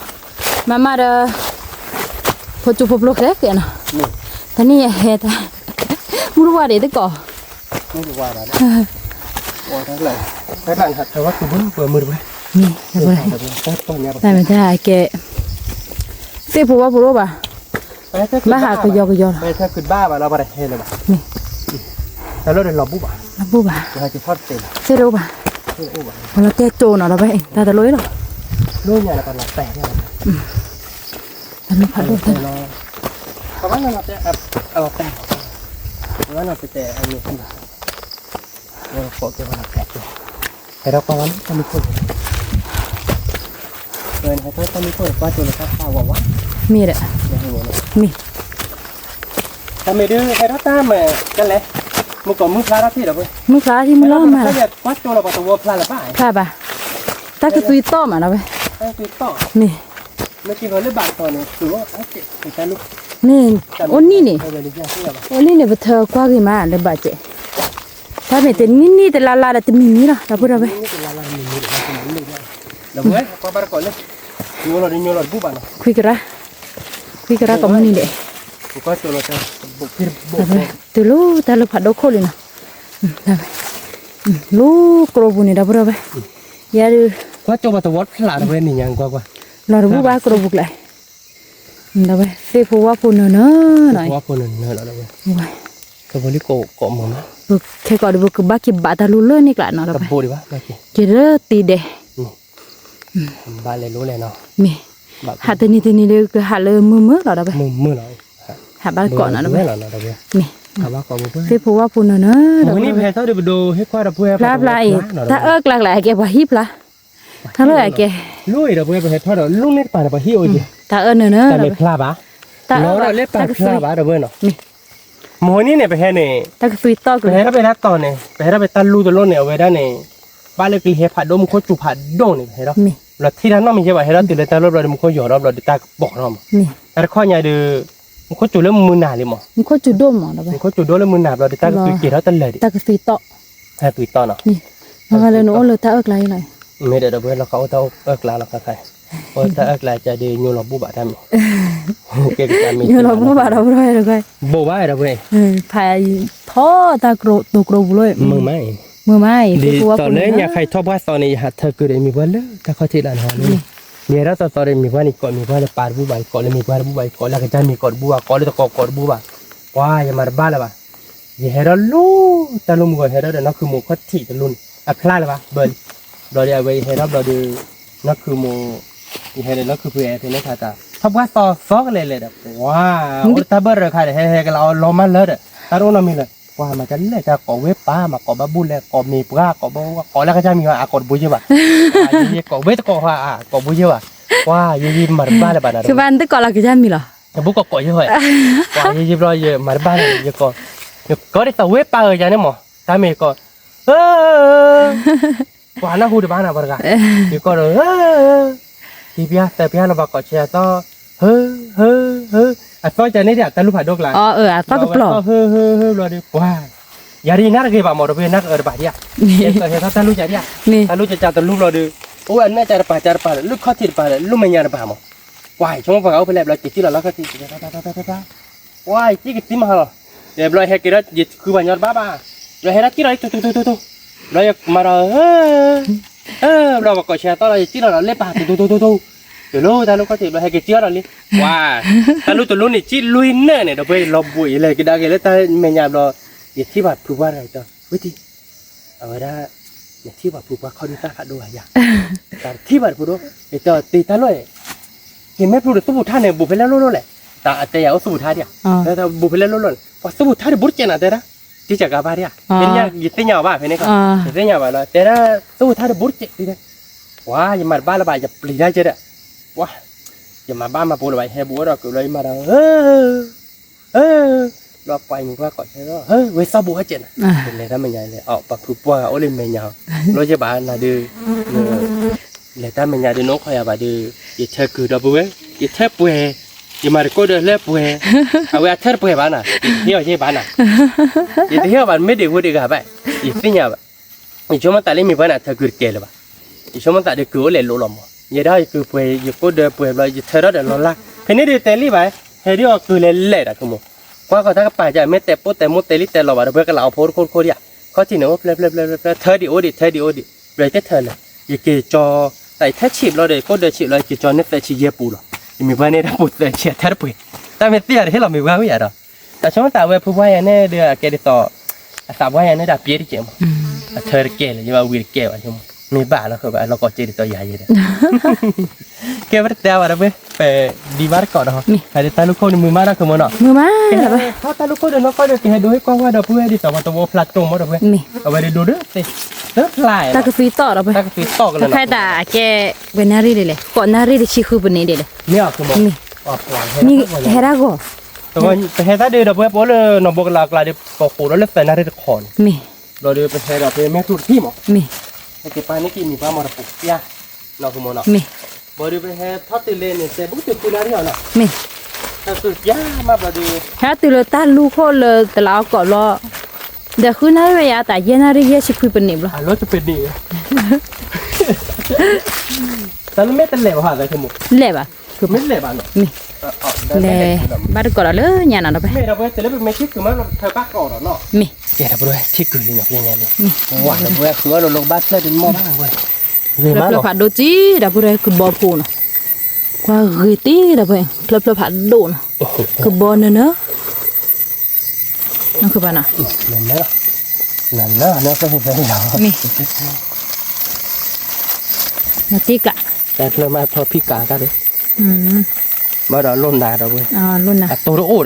Mama đã phô chụp phô đấy kìa nè. Thế này hè ta mua qua để tới cỏ. Mua qua đó. Qua đó lại. Cái bạn hạt thảo cứ bốn vừa mưa rồi. Nè, được rồi. Tại mình thấy cái tiếp phô phô bà. Má hà cái giò. Bây giờ cứ ba bà lo bà đây hay là bà. Nè. Tao lo để lò búp bà. Lò búp bà. Rồi chỉ thoát tiền. Thế đâu bà? Còn là cái trồn nào đó vậy? Ta lối rồi. Lối nhà là còn là tẻ nha. Ta nó phải đôi thân. Có bán là tẻ tẻ. Nó là tẻ anh nhiều không được. Nó có cái là tẻ rồi. Cái đó có bán tao mới khôi. Rồi này thôi tao mới khôi qua chỗ là sao quá. Mi đấy. Mi. Ta mới đưa cái đó ta mà cái lẽ. Một còn mức lá đó thì được rồi. Mức lá thì mới lo mà. Bây giờ quát chỗ là bảo tao vô plan là phải. Phải bà. Ta cái suy to mà nó vậy. Ta suy to. Nè. Nó chỉ với lớp bạn còn này cứ cái ta lúc. Nè, ôn ní nè. Ôn ní nè bật thờ qua cái mà để bà chị. Ta mẹ tên ní tên la là tên mì đó, đâu bữa vậy? Đâu vậy? Qua bà coi lên. Nhiều rồi bút bạn. Khui cái ra có mì đấy. Qua chỗ là bộ kia bộ. Từ lúc ta lúc phát đâu khô lên nào. Lúc krobu này đâu bữa vậy? Giờ Qua chỗ mà tao vót là đâu vậy nhàng qua. Lò bút ba krobu lại. Đâu vậy? Phê phô nữa này. Qua phô nữa đâu vậy? Cái body cổ mà. Cái gọi được cái bác kia bà ta lú lên này lại nó đâu vậy? Bộ đi bác. Chỉ rất tì đẻ. Bà lấy lúa này nào. Mẹ. Hạt tên này đều cái hạt lơ mưa rồi đâu vậy? Mưa rồi. Hạt bát cỏ nó đâu vậy? Mẹ. Hạt bát cỏ mưa. Phê phô nữa đâu. Hôm nay về tao đi đồ hết qua đâu về. Láp lại. Ta ớt lạc lại cái bà híp là. Thằng nói cái. Lúi đâu về hết thôi rồi. Lúc nét bà là bà hiu gì. Ta ớt nữa. Ta lấy pla bá. Nó là lấy pla bá đâu về nó. Mỗi ní này về hè này. Ta cái suy to về đó về đá to này. Về đó về ta lưu từ lôn này về đó này. Ba lấy cái hẹp hạt đôm khối chụp hạt đôm này về đó. Là khi đó nó mình chơi vậy đó thì người ta lốp rồi mình khối giỏ đó rồi ta bỏ nó mà. Ta khó nhà được มันก็จุดแล้วมือหนาเลยมั้ง มันก็จุดดมเนาะไป มันก็จุดแล้วมือหนาเราได้ตั้งตุยเกี่ยวตั้งเลยดิ ตากฟีต่อ ให้ตุยต่อเนาะ นี่มาเลยหนูเลยตาเอิกไรเลย ไม่ได้เราเพื่อนเราเขาเท่าเอิกลาเราใครเพราะถ้าเอิกลาจะดียูเราบูบะทำเก่งจะมี อยู่เราบ่บาดเราเลยเลย บูบะเราเว้ย พายท่อตากรตกรบเลย มือไม่ มือไม้ ดีตอนนี้อยากใครทบว่าตอนนี้หัดเธอคือได้มีว่าเลยถ้าเขาที่ร้านหอนี่เนี่ยเราตอนนี้มีว่านี่ก่อนมีว่าปาดบูบะก่อนเลยมีว่าบูบะก่อนแล้วก็จะมีก่อนบูบะก่อนเลยตะก่อนบูบะว้าอย่ามาบ้าเลยป่ะอย่าให้เราลู่ตะลุมก่อนให้เราเดี๋ยวนักคือหมูเขาถี่ตะลุนอ่ะคลาดเลยป่ะเบิร์นเราเดี๋ยวไปให้เราดูนักคือหมูที่ให้เราคือเพื่อนเป็นนักข่าวทบว่าต่อซอกเลยเด้อว้าวถ้าเบิร์นเราใครให้กันเราล้อมันเลยเด้อตาโรนามีเลยว่ามาจะเล่จะก่อเว็บป้ามาก่อบ้าบุญเลยก่อมีปลาก่อบ้าก่อแล้วก็จะมีว่าก่อบุญใช่ป่ะยี่ก่อเว็บก่อว่าก่อบุญใช่ป่ะว่ายี่มาบ้านเลยบ้านนั้น คือบ้านตึกก่อนเราก็จะมีเหรอ แต่บุกก่อใช่ไหมว่ายี่รอยี่มาบ้านเลยยี่ก่อได้ตัวเว็บป้าเออจ้าเนี่ยมั้งตามีก่อว่าน่าหูดบ้านน่ะบ้านกันยี่ก่อที่พี่แต่พี่เราบอกก่อเชียร์ต่ออ่ะต่อจากนี้เดี๋ยวตาลูกผัดดกหลัง อ๋อก็กรอบ รอดีกว่าอย่าดีนักเลยป่ะหมดเลยนักบาดเนี่ยเห็นถ้าลูกจะเนี่ยถ้าลูกจะจับตาลูกรอดีโอ้ยแม่จะป่าลูกข้อที่ป่าลูกไม่ยาป่ามั้งว้ายช่วงฝั่งเอาไปแล้วเราจีเราก็จีว้ายจีกิติมาเหรอเดี๋ยวเราเฮกิรัตจีคือวันยอดบ้าเราเฮรัตจีเราตุ๊เราอยากมาเราบอกก่อนเชียร์ต่อเราจีเราเล่ป่าตุ๊เดี๋ยวลูกตาลูกก็จีเราเฮกิจีเราเลยว้าตาลูกตัวลูกนี่จีลุยเน่เนี่ยเราไปลบบุยเลยกินได้กันแล้วตาเมียเราอย่าที่แบบพูดว่าอะไรต่อวิธีเอาไว้ได้อย่าที่แบบพูดว่าเขาดีตาขัดด้วยอย่างแต่ที่แบบพูดว่าไอ้ตัวตีตาเลยเห็นไหมพูดถึงสมุทรท่าเนี่ยบุพเพแล้วรู้แหละแต่แต่อย่าเอาสมุทรท่าเดียวแล้วแต่บุพเพแล้วรู้ว่าสมุทรท่าเนี่ยบุญเจนะแต่ละที่จะกลับบ้านเนี่ยเป็นยังยึดเตี้ยบ้าเป็นไงก็ยึดเตี้ยบ้าแล้วแต่ละสมุทรท่าเนี่ยบุญเจดีเลยว้าอย่ามาบ้านละบ้านอย่าปลีได้เจ๊ว้าอย่ามาบ้านมาปูละบ้านให้บัวเราเกิดอะไรมาเราเราไปมึงว่าก่อนใช่ไหมเว้ยซาบัวเจนเป็นเลยถ้ามันใหญ่เลยปักผูปัวโอลิมเมียาวเราจะบ้านน่ะดื้อเลยถ้ามันใหญ่ดื้อน้องคอยบ้าดื้อยิ่งเธอคือดับเบิ้ลยิ่งเธอป่วยยิ่งมาก็เดือดเล่ป่วยเอาไว้เธอป่วยบ้านน่ะเที่ยวใช่บ้านน่ะยิ่งเที่ยวบ้านไม่ได้พูดดีกับไปยิ่งสิ่งอย่างแบบยิ่งช่วงมันตาเล่มีบ้านน่ะเธอคือเกลือเลยบ้ายิ่งช่วงมันตาเด็กคือเลยหลุดลมยิ่งได้คือป่วยยิ่งก็เดือดป่วยเรายิ่งเธอเราเดือดร้อนละเพราะนี่เดือดเตลี่ไปเฮ้ยเดี๋ยวคือเลยเละอะคุณโมว่าเขาถ้าป่าจะไม่เตะปุ๊บแต่มุดเตลิแต่เราบ้าเพื่อกันเราโพสโคตรอย่างเขาที่หนึ่งว่าเธอดีโอดิเลยเธอเลยยิ่งเกจอแต่ถ้าฉีบเราเด็กก็เดินฉีบเราเกจอเนี่ยแต่ฉีเยปูหรอมีว่าเนี่ยถ้าปุ๊บแต่เฉียดเธอปุ๊บแต่ไม่เตี้ยที่เรามีว่าไม่อยากหรอแต่ช่วงแต่เวพูดว่าอย่างนี้เดือเกดิต่อสาวว่าอย่างนี้ดับเบี้ยที่เกี่ยวเธอเกลยังว่าวีเกลอ่ะชั่วโมงมีบ้าแล้วคือแบบเราก็เจดิต่อใหญ่เลยเกลว่าแต่ว่าเราไปดีมากก่อนนะให้ตาลูกคนมือมาแล้วคือมันเนาะ มือมาถ้าตาลูกคนเดินน้องก็เดินให้ดูให้กว้างว่าเราเพื่อที่สองตัวพลัดตรงหมดเลยเอาไปดูด้วยสิเลิกพลาย ตากฟีต่อเราไป ตากฟีต่อกันเลย แค่แต่แกเป็นนารีเลยก่อนนารีชิคือเป็นนี่เลย เนี่ยคือมันออกหลัง นี่เฮราโก ตัวแต่เฮต้าเดือดเราเพื่อพอเลยน้องบอกหลักหลายเดือปอกหูแล้วเลือกแต่นาฬิกาขอน มี เราเดือไปเฮเราไปแม่ทุกที่หมด มี ไอ้เก็บไปนี่กินมีปลาหมดปุ๊บยาเราคือมันเนาะ มี บ่เดือไปเฮทอดตีเลนเนี่ยแต่บุกติดกูนาฬิกาเนาะ มี แต่สุดยามาบ่เดือ ฮะตื่นตาลูกคนเลยแต่เราก่อนรอเดี๋ยวคืนนั้นเวลาแต่เย็นนารีเยชิคุยเป็นนี่บล้ รถจะเป็นดีแต่เราไม่เป็นเหลวหาอะไรคือหมู เล็บอ่ะ คือไม่เหลวเนาะ มีเล็บบ้านก่อนเลยเนี่ยนะเราไป ไม่เราไปแต่แล้วเป็นไม่คิดคือมันเธอปักก่อนเนาะ มี แกเราไปที่คือเนี่ยยังไงดิหวานเราไปคือเราลงบ้านเลยเป็นหม้อบ้างเว้ยเรื่อง เพ มาก ล เนาะ ผัดโดจีดับเบิลคือบอพูนกว่าเกตีดับเบิลเพลผัดโดนคือบอลเนอะนั่นคือบ้านอ่ะ นั่นเนาะก็เห็นได้แล้ว มีนาจิกะ แต่เรามาทอดพิกากันเลยมาเราล้นนาเราเว้ย รุ่นน่ะ ตัวเราโอ้ด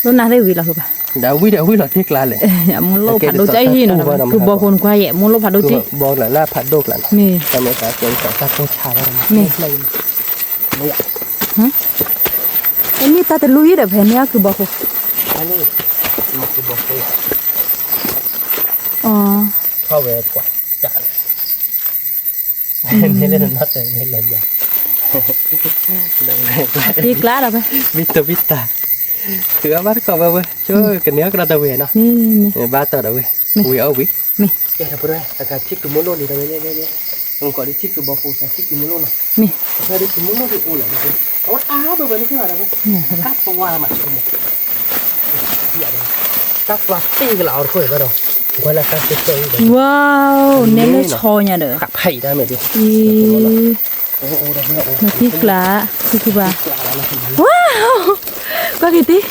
รุ่นน่ะได้วิละคือป่ะ เดี๋ยววิเราเที่กลาเลย มุลโลผัดโดใจฮีเนาะคือบอคนควายมุลโลผัดโดจี บอกหล่ะผัดโดกหล่ะ มี แต่ไม่ใช่เป็นสัตว์โคชาได้ไม่ อันนี้ตาแต่ลุยเด้อเพนเนี่ยคือบอคน อันนี้มันคือบอกเลย อ๋อ เข้าเวรกว่าจานนี่เล่นนัดเลยไม่เล่นอย่าง tí lá đâu vậy vita vita cứ bắt cọ vào chứ cái nhớ cái tàu về nó nè ba tàu đâu về ui ơi nè cái thằng bữa nay cái chiếc cái mũ lông đi đâu đây không có đi chiếc cái bao phủ sa chiếc cái mũ lông nào nè cái đi cái mũ lông thì ôi là cái áo áo bây giờ nó cái nào đâu cắt qua mà không cắt qua tí cái lọ rồi khỏi vào đâu gọi là cắt cái cây wow nên nó cho nhà được cắt hay ra mày đi nó tí lá tí bà wow có cái tí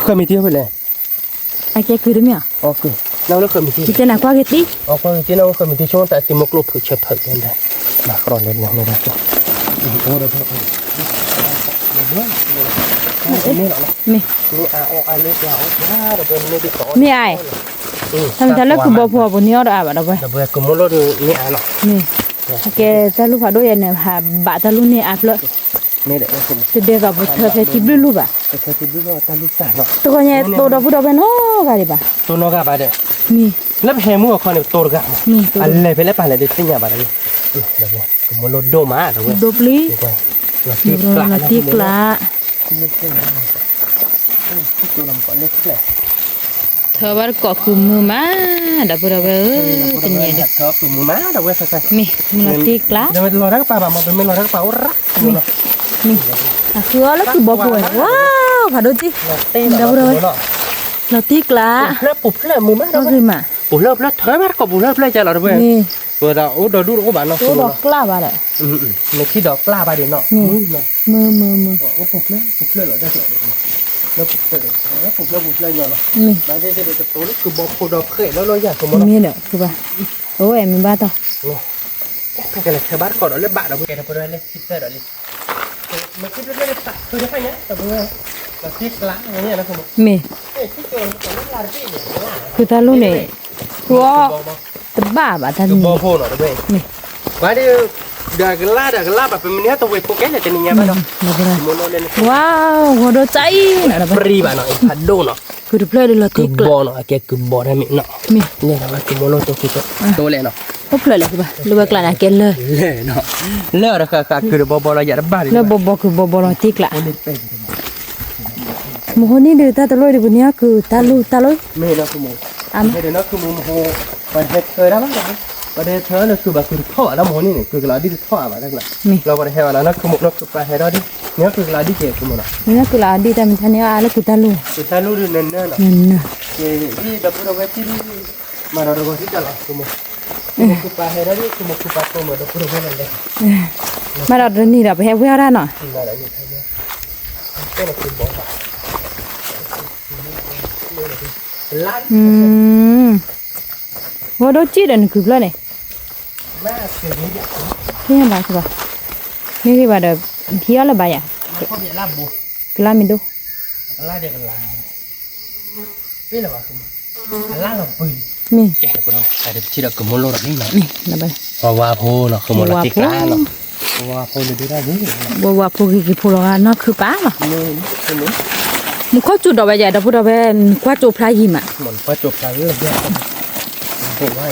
khơi mì tiêu vậy nè ai kia cười đấy mẹ ok nào nó khơi mì tiêu chị tên là qua cái tí ok cái nào khơi mì tiêu cho tại tìm một lô thử chụp thử lên đây mà còn lên này này cho ô được rồi mẹ mẹ ai thằng cháu cứ bỏ phô bỏ nhiều đó à đâu vậy bây giờ cũng muốn lo được mẹ nó mẹ cái ta lúc phải đôi này hà bà ta lúc này áp lợi mẹ để nó không từ đây vào thợ phải chịu luôn bà phải chịu luôn ta lúc sản nó tôi coi nhà tôi đâu bên nó cái gì bà tôi nó gà bà đấy mẹ lấp hè mua con này tôi gà mà anh lấy phải lấy bà lại để xin nhà bà đấy được rồi cũng muốn lo đồ má được rồi đồ lý là tiếc lạ tôi làm con lết này thợ bắt cọ cứ mưa má đã vừa đâu tình nhẹ được thợ cứ mưa má đâu vậy phải mẹ là tiếc lạ rồi mình lo rác bà mà mình lo rác bà rác mẹ à khứa nó cứ bỏ bùi wow phải đôi chứ đâu rồi là tiếc lạ bụp lớp mưa má đâu gì mà bụp lớp thợ bắt có bụp lớp lấy cho là đâu vậy vừa đó ô đồ đu của bạn nó ô đọc la bà đấy mình khi đọc la bà để nó mưa ô bụp lớp ở đây nó bụp lớp nhỏ nó bạn thấy cái tối nó cứ bọc đọc khệ nó lôi ra không nó miên nữa cứ bà ô em mình ba tao cái này thợ bắt có đó lớp bạn đâu cái này có đây lên xịt đây đó lên mình xịt lên tạ thôi đấy nhá tập vừa là xịt lá như này nó không mẹ cứ ta luôn này wow tập bà ta cứ bò phô nó được vậy quá đi đợi cái lá bà phải mình nhớ tôi về cô cái này trên nhà bà đâu muốn nó lên wow hồ đồ cháy nè là free bà nó thật đồ nó cứ được lên là cứ bò nó cái cứ bò ra miệng nó lên nó cứ muốn nó tôi lên nó húp lại bà lưu lại là cái lơ lên nó lơ đó cả cứ bò là giả bà đi lơ bò cứ bò nó tiếc lại một hôm nay đưa ta lôi được nhá cứ ta lôi mẹ nó cứ mua mẹ nó cứ mua hồ và hết thời đó đó và đây thớ là cứ bà cứ thọ đó món này cứ là đi thọ bà đây làเราก็ได้ให้ว่าแล้วก็หมดแล้วก็ไปให้เราดิเนี่ยคือลาดิเกกูมั้ง nó cứ là đi tam thanh nhá là cứ ta luôn คือถ้ารู้เรื่องนั้นน่ะ nè ที่ดับเราไว้ที่มาเราก็ที่จะหลับกูมั้งกูไปให้เราดิกูมั้งกูไปกูมั้งดับเราไว้นั่นเลย mà đợt này là phải queo ra nè นั่นแหละนี่ใช่ไหมก็เราคือบอกล้าน vô đó chỉ định cực lên này แม่เกิดนี่ thế là bà sao bàนี่ที่bà được thiếu là bà à เขาเดี๋ยวลาบู cái lá mình đâu ลาเดียวกันลาเป็นอะไรวะคือลาเราปุย mi แกะกูเนาะแต่เดี๋ยวที่เราคือมุลโลดนี่เนาะ mi là bà ว่าโพเนาะคือมุลติกลาเนาะว่าโพเลยได้ยัง บ่ว่าพวกกี่พวกเราเนาะคือป้าเนาะ นี่คือนี่ มึงข้อจุดดอกใบใหญ่ดอกพุดดอกใบกว่าจุดพลายหิมอ่ะ เหมือนว่าจบการเรื่องเนี้ยเห็นไหม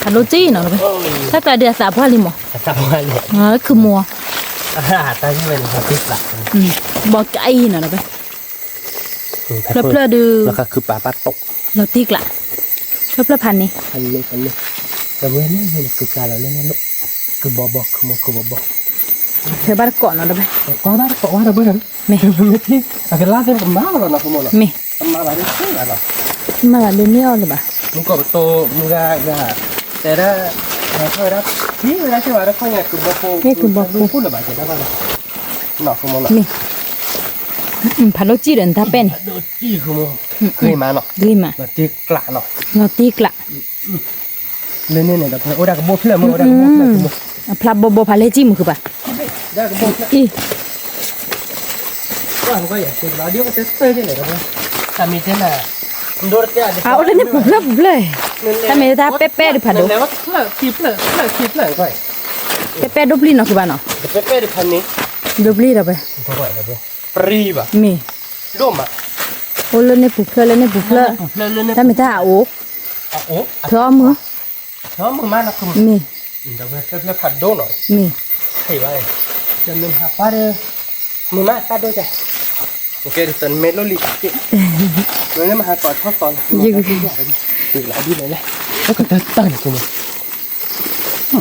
ถ้าโลจี้เนาะเลยถ้าแต่เดี๋ยวสาพอลิมอ่ะ ทำอะไรเนี่ย คือมัว ตาที่เป็นสติหลัก บอกใจเนาะเลยเพลอดู แล้วก็คือปลาปัดตก เราตีกละเพลอพันนี่ อันนี้แต่เว้ยนี่คือการเราเล่นนี่ลูกคือบอบคือมันคือบอบ เธอบ้านเกาะเนาะเลย ก็ได้ก็ว่าเราเบื่อไม่ไม่ที่อะไรล่าเส้นกับม้าเราเนาะคือมันเนาะ มี ม้าอะไรนี่คืออะไร มาเดือนนี้เอาเลยบ่ มึงก็โตมึงก็แต่ถ้าเขาได้ที่เวลาที่ว่าเราเขาเนี่ยคือบอพูดหรือเปล่าจะได้ป่ะเนาะคือมันเนาะ มีพันโลจี้เดินตาเป็น ดูจี้คือมันเคยมาเนาะ ดีมา เราตีกละเนาะ เราตีกละ เลยเนี่ยเดี๋ยวโอ้ดักโบเพลย์มึงโอ้ดักโบเพลย์มึง พลับบ่พาเลจี้มึงคือป่ะ ดักโบเพลย์ อี ว่ามึงก็อย่าตีเราเดี๋ยวก็จะเตะที่ไหนกันแต่มีเช่นน่ะโดนเตะ เอาเลยนี่ปุ๊บเลยถ้าไม่ได้เป๊ะๆดิพันดู แล้วว่าเพลย์คีเพลย์ก็ เป๊ะๆดุบลีเนาะคือป่ะเนาะ เป๊ะดิพันนี้ ดุบลีเราไป ก็ไหวแล้วปรีบะ มี ร่มอ่ะ โอ้เลยนี่ปุ๊บเลยนี่ปุ๊บเลยถ้าไม่ได้โอ้ โอ้ เธอมือ เธอมึงมาแล้วคือ มี เดี๋ยวเพลย์ผัดโดนหน่อย มี ใช่ไหม จะมีหาปลาเด้อมึงมาปลาด้วยจ้ะโอเคดิฉันเมโลลิจิมึงนี่มาหากอดข้อตอนยืดตื่นหลายดีเลยแหละแล้วก็ตั้งกูมั้ง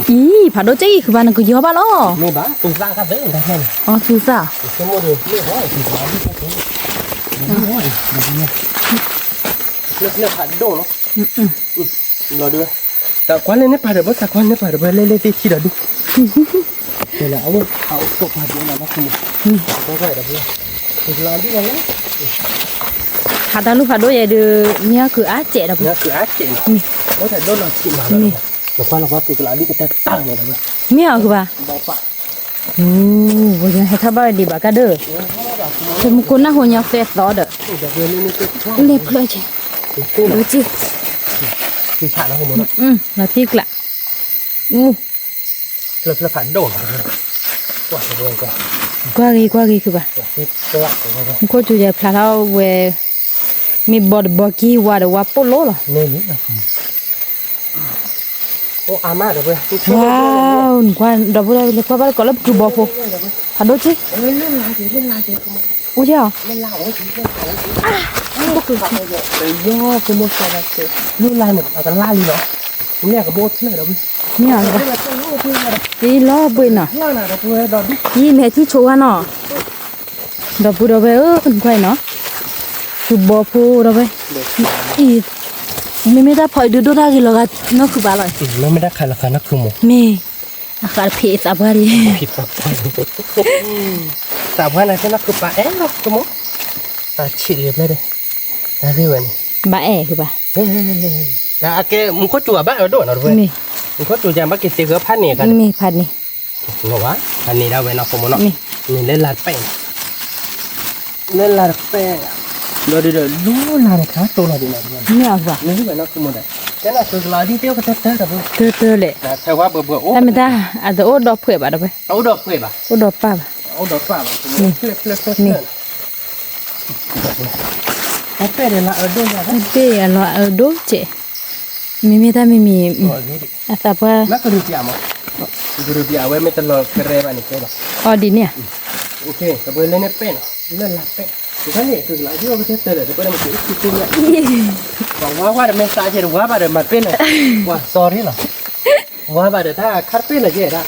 อีผัดโดจี้คือบ้านกูเยอะบ้าล้อ ไม่บ้าตุ้งสร้างกันเลยได้แค่นี้ อ๋อซูซ่า ชั่วโมงนึงไม่ร้อยถึงสามที่เขาไม่ร้อยเลือกผัดโดนเนาะรอดูแต่ควันเลยเนี่ยผัดเดี๋ยวแต่ควันเนี่ยผัดเดี๋ยวเล่ๆที่เดี๋ยวดูเดี๋ยวเอาตกผัดเดี๋ยวนะคุณต้องใส่เดี๋ยวถึงรอดีเลยนะ ผัดตาลูกผัดโดใหญ่เดือเนี่ยคืออาเจ๋ดอ่ะ เนี่ยคืออาเจนโอ้แต่โดนเราชิมมาแล้วแต่ควันเราก็ติดรอดีก็จะตั้งเลยนะ เมียคือบ้า บอกปะ โอ้โหยังให้ทับบ้าดีบ้ากันเด้อแต่มึงคนน่าหัวยังเฟสต่อเด้อ เดี๋ยวนี้นี่คือช่วง เล็บเลยจ้ะดูจิ คือฉากนะคุณมด มาพริกละเลือกผัดโดนกว่าจะเรียนกว่าก ว่ากีคือบ้า ที่กลับไป มึงก็จูจะพลาดเอาเวมีบอดบกี้ว่าเดี๋ยวว่าโปโลหรอ เนี่ยนี่นะโอ้อาม่าเดี๋ยวไป ว้าวนึกว่าดับเบิลเลยกว่าบ้านก็แล้วคือบอโฟผัดโดจิ เล่นลายเล่นลายคุณมด โอ้ยอ่ะ เล่นลายโอ้ยเล่นลายก็คือทำอะไรเยอะคุณมดใส่อะไรเล่นลายหนึ่งเอาแต่ลายเลยเหรอเนี่ยกับโบสเลยเดี๋ยวไป เนี่ย เล่นลายเล่นลูกเพื่อนอะไร นี่ล้อบุยน่ะ เล่นลายเดี๋ยวเพื่อนดอน ยี่เนี่ยที่โชว์เนาะดับบุดเอาไปคนไข้เนาะคือบอโฟเอาไปอีไม่ได้พอยดูได้กี่โลกันนกคือบาลอย ไม่ได้ขายราคานักคือหมู เมย์อาคาเพสอาบารี ผิดสับสับว่าอะไรนักคือปลาเอ๊ะนักคือหมูตาฉีดเรียบเลยเด้ตาเรียบเลย บาแอคือบ้า เฮ้ยแล้วแกมึงก็จั่วบ้าเอาด้วยนะด้วย เมย์ มึงก็จั่วจำบ้ากินเสียกับพันเนี่ยกัน เมย์พันนี่ เหรอวะพันนี่เราเว้นเอาผมเนาะ เมย์ นี่เล่นลาดแป้งเล่นลาดแป้งเราเดี๋ยวรู้ลาดนะครับตัวเราดีนะด้วย ไม่เอาบ้า นี่เป็นนักคือหมดเลยแต่น่ะตัวเราดีเดียวก็เต้ๆแต่เพื่อน เตอเลย นะแต่ว่าเบื่อโอ้ แต่ไม่ได้อาจจะโอ้ดอกเผื่อบ้าเอาไป เอาดอกเพื่อป่ะ โอ้ดอกป้าบ้า เอาดอกป่ะเพื่อนี่เอาเป้เดี๋ยวละด้วยนะ ไม่เป้อะเราดูเจไม่ได้ไม่มี โอ้ยดิ อาแต่ว่า นักกระดูกยามั้งกระดูกยาไว้ไม่ตลอดกระเรบันนี่ก็แบบ ออดีเนี่ย โอเคแต่เบอร์เล่นเป็นเล่นหลักเป็นท่านนี่คือหลักที่เราไม่ใช่เตอร์แต่เบอร์มันคือคิดตัวเนี่ยบอกว่าเดี๋ยวเมสซาเจอว่าเดี๋ยวมาเป็นว่า sorry หรอว่าเดี๋ยวถ้าคัดเป็นอะไรเจ๊ได้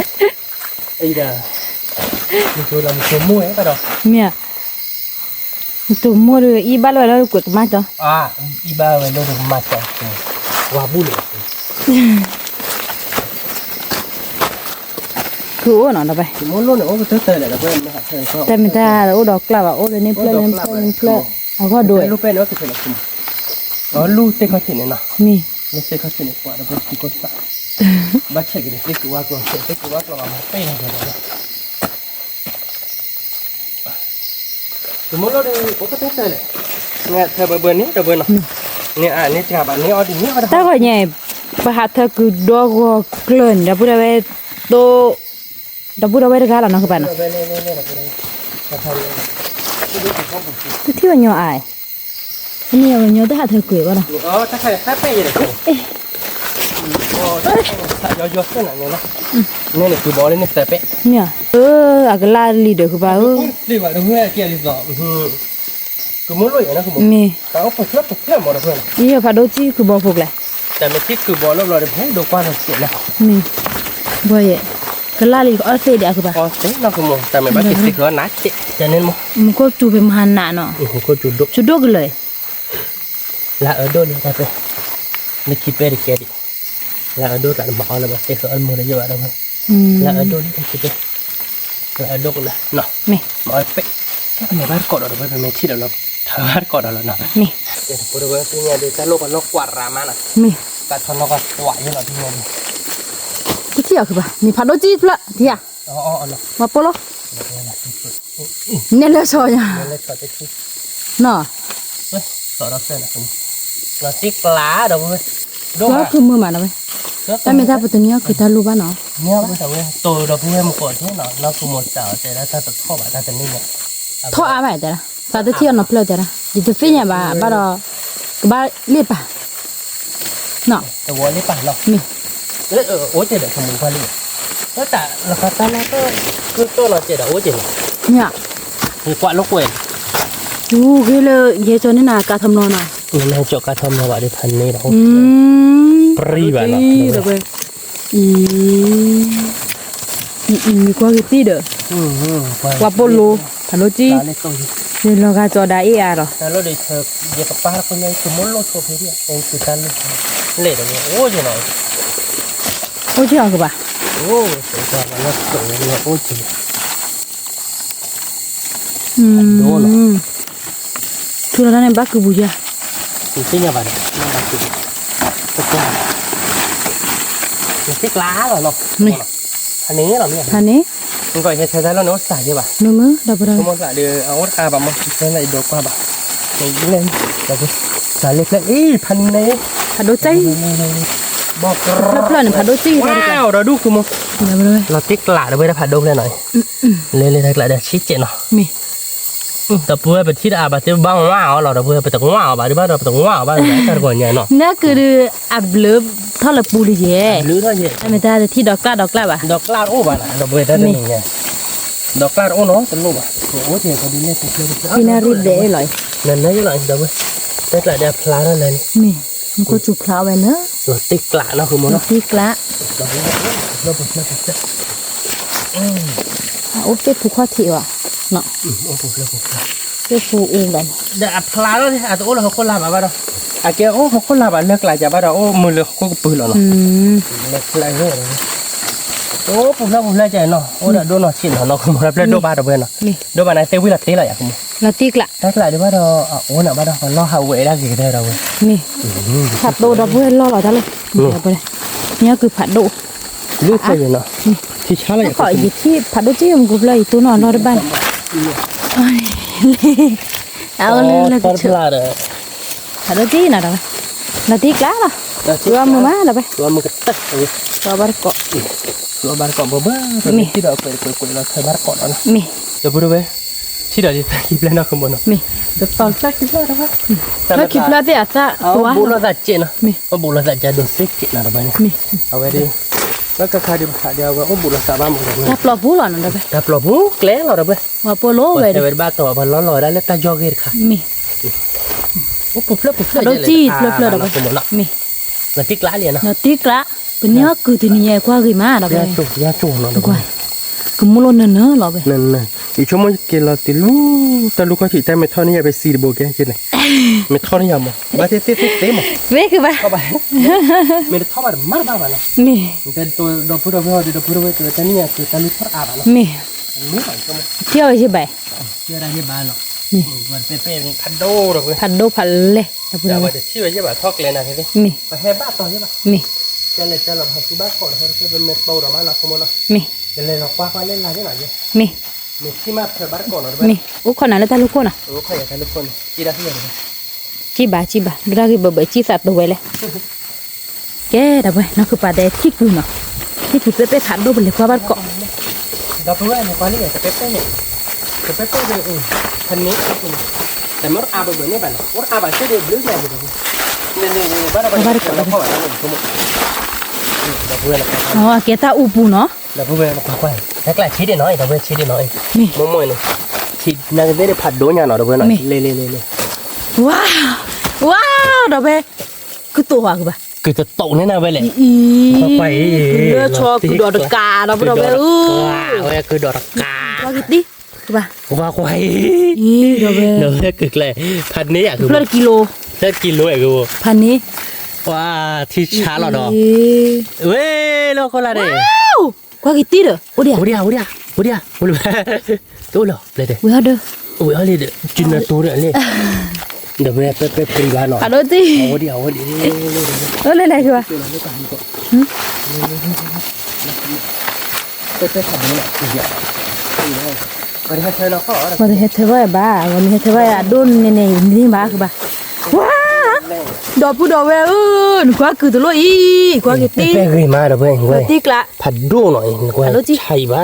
ไอ้เด้อมีตัวเรามีตัวมวยป่ะดอก เมียตัวมัวเลยอีบ้าเลยแล้วกดมาจ้ะ อีบ้าเว้ยเราดูมาต่อว่าบุญ คือโอ้หนอนเอาไป สมมติเราเนี่ยโอ้เตอร์เลยแต่เพื่อนไม่หัดเธอชอบ แต่ไม่ได้โอ้ดอกกลับอ่ะโอ้เลยนี่เพลนเอาก็ด้วย ลูกเป็นว่าคือเป็นอะไรคุณอ๋อลูกเต็มเขาเห็นเนี่ยนะ มี ไม่ใช่เขาเห็นกว่าแต่เป็นที่ก็สั่งบ้าเช็คเลยที่ว่าตัวเช็คที่ว่าตัวมาเป็นอะไรเนี่ยสมมติเราดูโอ้ก็เตอร์เลยเนี่ยเธอเบอร์นี้เธอเบอร์น่ะเนี่ยนี่จับอันนี้เอาดิเนี่ยเอา แต่ก็เนี่ยประหัตเธอคือดอกเกลื่อนดับบุระเวโตดับบุระเวกาลนะคือปะนะที่วันยออายนี่วันยอได้หาเธอคุยป่ะนะ ถ้าใครถ้าเป็นยังไงโอ้ถ้ายอดๆขนาดนี้นะเนี่ยคือบอลเนี่ยแต่เป๊ะ เนี่ยอากลาลีเดอคือป่ะรีบว่าเพื่อนเกี่ยรีสอร์คือมุ้งลุยนะคือมุ้ง มี แต่เอาไปเพื่อนหมดเพื่อน นี่พาโดจีคือบอลพวกเลย แต่ไม่คิดคือบอลเราเพื่อนดูกว่าเราเสียนะ มีบ่อยกลาลีก็เอาเสียเดียวคือป่ะ พอเสียนะคือมุ้งแต่ไม่บ้าคิดสิเขาหนักเจ๊จะเน้นมุ้ง มันก็จูเป็นมหันหนาเนาะ ก็จุดดุ จุดดกเลย ละโดนแต่เป็นไม่คิดไปดิแกดิละโดนแต่หมอแล้วแบบเสียเขาอันมือได้เยอะแล้วมั้งละโดนนี่คิดไปละโดนละเนาะ มี หมอเป๊ะแค่ไม่บ้านกอดเราไปไม่ที่เราทำบ้านกอดเราเนาะ มี เดี๋ยวพอเราไปที่เนี่ยเดี๋ยวจะโลกกันโลกกวาดรามานะ มี แต่ทอนเราก็กวาดอยู่เราที่เนี่ย กูเที่ยวคือป่ะมีพาโดจีพละเที่ย อ๋อเนาะ มาโปโลเนี่ยเลยซอยอ่ะ เลยขอจะคิด เนาะ เฮ้ยสอดเราเส้นนะคุณเราติ๊กปลาเดี๋ยวไปดู ก็คือมือมันเอาไปแต่ไม่ได้ปัตตานีคือทะลุบ้านเนาะ เนี่ยว่าแต่ว่าตัวเราเพื่อนมันกดที่เนาะเราคือหมดจ่าแต่แล้วถ้าจะทอดแบบถ้าจะนี่เนี่ย ท่ออาไปแต่ละตาเที่ยวเนาะเพลแต่ละดิจะฟิเนี่ยบ้าบ้าเราบ้าเรียบป่ะเนาะ แต่วัวนี่ป่ะเนาะ มี โอ้ยเดี๋ยวขโมยพอลี่ ก็แต่ราคาตั้งแล้วก็คือตัวเราเจ็ดโอ้เจ็ด เนี่ย มีกว่าลูกเว้ย โอ้เกลเยจนี่นาการทำนอนอ่ะ นี่มันจบการทำมาว่าได้พันนี้แล้วปรีแบบ เนาะ นั้น เด้อเว้ยอีมีกว่ากี่ตีเด้อว่าปโลพันโลจีเนี่ยเราก็จอได้เออาร์หรอ แต่เราได้เธอเดี๋ยวกับป้าคนยังคือมุ้งโลดโชว์เพดีเองคือการเล่ตรงนี้โอ้ยหน่อย โอ้เจ้าคือป่ะ โอ้สวยจังแล้วสวยเลยโอ้จริง ทุเรศเนี่ยบ้าคือบุญยา จริงๆอย่างไรน่ารักจริงตะกร้าติ๊กล้าเหรอเนาะอันนี้เหรอเนี่ย อันนี้ มันก็เห็นใช้ได้แล้วเนาะใส่ใช่ป่ะ นึกดับเบิ้ล สมมติว่าเดี๋ยวเอาคาแบบมันเป็นอะไรดอกกว่าแบบนี่เล่นแบบสายเล็กๆอีพันนี้ ผัดโดจี บอก เพลินผัดโดจี ว้าวเราดูคือมั้ง ดับเบิ้ล เราติ๊กหลาเดี๋ยวไปผัดดงเลยหน่อยเลยๆหลาเดี๋ยวชี้เจนเนาะ มี แต่เพื่อไปที่อาบะที่บ้างว้าวเราเพื่อไปตรงว้าวบ้านที่บ้านเราไปตรงว้าวบ้านไหนกันก่อนเนี่ยเนาะ นั่นคืออับเลิฟเท่าละปูดิเย่ หรือเท่าไหร่ ไม่ได้ที่ดอกกล้าป่ะ ดอกกล้าโอ้บ้านเราเพื่อได้ยังไงดอกกล้าโอ้เนาะตลกอ่ะโอ้เดี๋ยวเขาดูเนี่ย พี่นารีเด้เลย นั่นนั่นยังไงเดี๋ยวไปได้หลายเดี๋ยวพลาดอะไรนี่ มีมันก็จุกพลาไว้เนอะ เราติ๊กหลาเนาะคือมั้งเนาะ ตีกละ เราปุ๊บ โอ้เป็ดผูกข้อถี่ว่ะเนาะ โอ้ปุ๊บ เป็ดผูกเองแบบ เดี๋ยวพลาดแล้วเนี่ยตัวเราคนลาบอ่ะบ้านเราอ่ะแกโอ้เขาคนลาบอ่ะเลิกหลายจากบ้านเราโอ้มือเลือกเขาก็ปืนแล้วเนาะเลิกหลายเรื่องเลยโอ้ปุ๊บแล้วใจเนาะโอ้เดี๋ยวโดนเนาะชินเนาะคือมันแล้วโดนบ้านเราเพื่อนเนาะโดนบ้านไหนเตวิลตีอะไรอ่ะคุณ ละตีกละ ได้หลายเดี๋ยวบ้านเราโอ้เนาะบ้านเรามันล่อหาเวได้กี่ได้เราเว้ย มีผัดโดดับเบิ้ลล่อหล่อจังเลยไปเลยเนี่ยคือผัดโด ลูกใส่เนาะที่ช้าเลย ขออีกที่ผัดโดจี้มันกูเลยตัวนอนรอได้บ้านเอาเลยเลย ตอนพลาด ผัดโดจี้น่ะเด้อละตีกละล่ะตัวมือมาเด้อไป ตัวมือกระตักเลย ตัวบาร์เกาะ ตัวบาร์ก่อนบ้าที่เราเปิดเราใช้บาร์ก่อนนะ มี เดี๋ยวพูดไปที่เราจะคิดเล่นนะคุณบอล มี เดี๋ยวตอนแรกคิดว่าอะไร แล้วคลิปแล้วที่อาจจะตัว บุรุษเจนะบุรุษจะโดนเซ็กเจนะระบายนี่เอาไว้ดิแล้วก็คาดิบขาเดียวว่าบุรุษสาบ้าหมดเลย ถ้าปลอบผู้หล่อนเด้อไป ถ้าปลอบหูแกล้งเราระบาย ว่าโปโลเว้ย เดี๋ยวบ้าต่อพันล้อได้แล้วตาจอเกอร์ค่ะ มี โอ้ปุ๊บเด้อ มี มันติ๊กล้าเลยนะ ละตีกละเป็นเนี้ยคือที่นี่กว่ากี่มาเด้อไป ยาจุกเนาะ กว่าคือมุลนเนอะหรอไป นั่นอีชั่วโมงเกล้าติลูแต่ลูกเขาที่แต่ไม่ท่อนี่ไปซีดโบแกใช่ไหมไม่ท่อนี่ยังมั้งบ้าเต้มั้ง เว้ยคือไป เข้าไปไม่ได้ท่อแบบมาบ้าบ้านะ มี แต่ตัวดอกพุทธเวทดอกพุทธเวทตัวนี้คือตาลุกพระอาบะเนาะ มี ไม่ไหวก็มัน เที่ยวใช่ไหม เชื่อได้ยังบ้าเนาะวันเป๊ะๆพันโดหรอกเว้ย ผัดโดผัดเลยแต่พูด แต่ ว่า ว่าจะเชื่อใช่ป่ะทอกเลยนะทีนี้ มี ไปแห่บ้าต่อใช่ป่ะ มี จะเลยจะเราทำที่บ้านก่อนเราจะเป็นเมตโตหรือมาเราขโมยเนาะ มี จะเลยเราคว้าเล่นลายที่ไหนเนี่ย มี มีที่มาเธอบ้านก่อนหรือ มีอู้คนนั้นแล้วแต่ลูกคนอ่ะ โอ้ใครอยากให้ทุกคนจีได้ที่ไหน จีบาดูได้กี่เบอร์จีสัตว์ตัวไว้เลยแกดับไปนั่นคือปลาแดดที่กูเนาะที่กูจะไปผัดโดเป็นเลยกว่าบ้านเกาะ ดอกพุทธเวทในกว่านี้จะเป๊ะๆเนี่ยจะเป๊ะๆเลยคันนี้แต่เมื่ออาบแบบนี้บ้านว่าอาบแบบเชื่อเดือดเดือดเลยเนี่ยบ้านเราบ้านเราเข้าไปแล้วเนี่ยสมมติดอกพุทธเวท อ๋อแกตาอุปูเนาะ ดอกพุทธเวทเราไปแรกๆชี้ได้น้อยดอกพุทธเวทชี้ได้น้อย มี มั่วๆเนี่ยชี้นั่งได้ผัดโดนอย่างหน่อยดอกพุทธเวทหน่อยเล่ ว้าวว้าวดับไปคือตัวคือปะ คือจะโตเนี่ยนะเว้ยเลย อี ไป เลือดชอคือดอกกาดับไปดับไปอู้ เว้ยคือดอกกา ว่ากี่ดิคือปะ ว่าควาย อีดับไป เนื้อคือเลยพันนี้อ่ะคือ เลือดกิโล ถ้ากินรู้ไอ้กู พันนี้ ว่าที่ช้าหรอเนาะเว้ยโลกคนละเด้ ว้าวว่ากี่ดิเด้อโอ้เดีย โอ้เดียตัวเหรอเลยเด้ เว้ยเด้อ โอ้ยอะไรเด้จินนะตัวเนี่ยเลยเดี๋ยวไปปรีบานหน่อย ผัดโดจี โอ้เดียวเออเลยคือปะ ไปขับนี่แหละเดี๋ยววันนี้เธอเราเข้าอะไร วันนี้เธอว่าบ้าวันนี้เธอว่าโดนเนี่ยนี่บ้าคือบ้าว้าดอกผู้ดอกเว้ยกว่าคือตัวอีกว่ากี่ตี เป้เคยมาเด้อเว้ยเว้ย ตีกละ ผัดดูหน่อยเว้ยใช่ไหม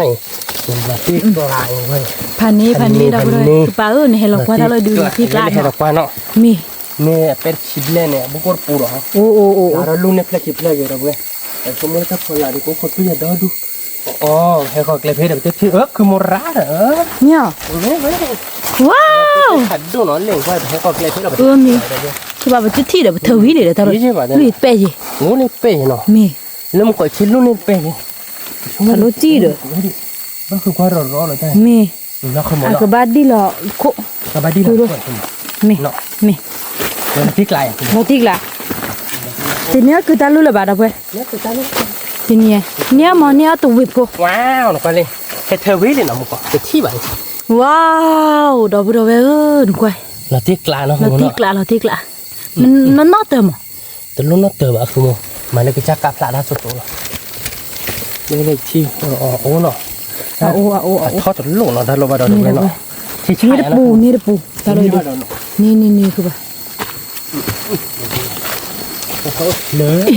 มันตีกลายเว้ย พันนี้เราเลยคือป้าเนี่ยให้เราคว้าถ้าเราดูตีกละ ให้เราคว้าเนาะ มี เนี่ยเป็นชิบเล่เนี่ยบุกรปูหรอ โอ้ เราลุ้นเนี่ยเพลชิบเล่อยู่เด้อเว้ยแต่สมมติถ้าคนละดิกูคนตัวใหญ่ดู อ๋อให้ขอเกลเพชรเดี๋ยวจะชื่อคือโมราเหรอ เนี่ย ว้าว ขัดดูหนอนเหล่งว่าให้ขอเกลเพชรเราไป มีคือแบบจุดที่เดี๋ยวเธอวิ่งเลยตลอดนี่เป๊ะจี งูนี่เป๊ะเนาะ มี แล้วมันก็ชิ้นลูกนี่เป๊ะ ฮัลโหลจีเด้อ มันคือความร้อนๆเลยใช่ มี แล้วขโมย อ่ะก็บาดดีหรอโค สบายดีเลย มีมี เป็นที่ไกล โมติกละทีนี้คือตาลุละบาดอ่ะเว้ย เนี่ยคือจ้าลูก ทีนี้เนี่ยมอเนี่ยตัววิบกู ว้าวหนูไปเลยแค่เธอวิ่งเลยนะมึงก็จะที่บ้าน ว้าวดอกบัวเว้ยหนูก้อย เราที่กลางเนาะ เราติกละเราติกละมันน่าเติม แต่ลูกน่าเติบอะคือมึงมันเลยก็จะกลับละล่าสุดตัวนี่เลยที่โอ้เนาะ โอ้โอ้โอ้ ทอดจนลูกเนาะถ้าเราไปโดนเลยเนาะที่ใช่ นี่ปูนี่ปูตาเลยดินี่คือแบบ เลย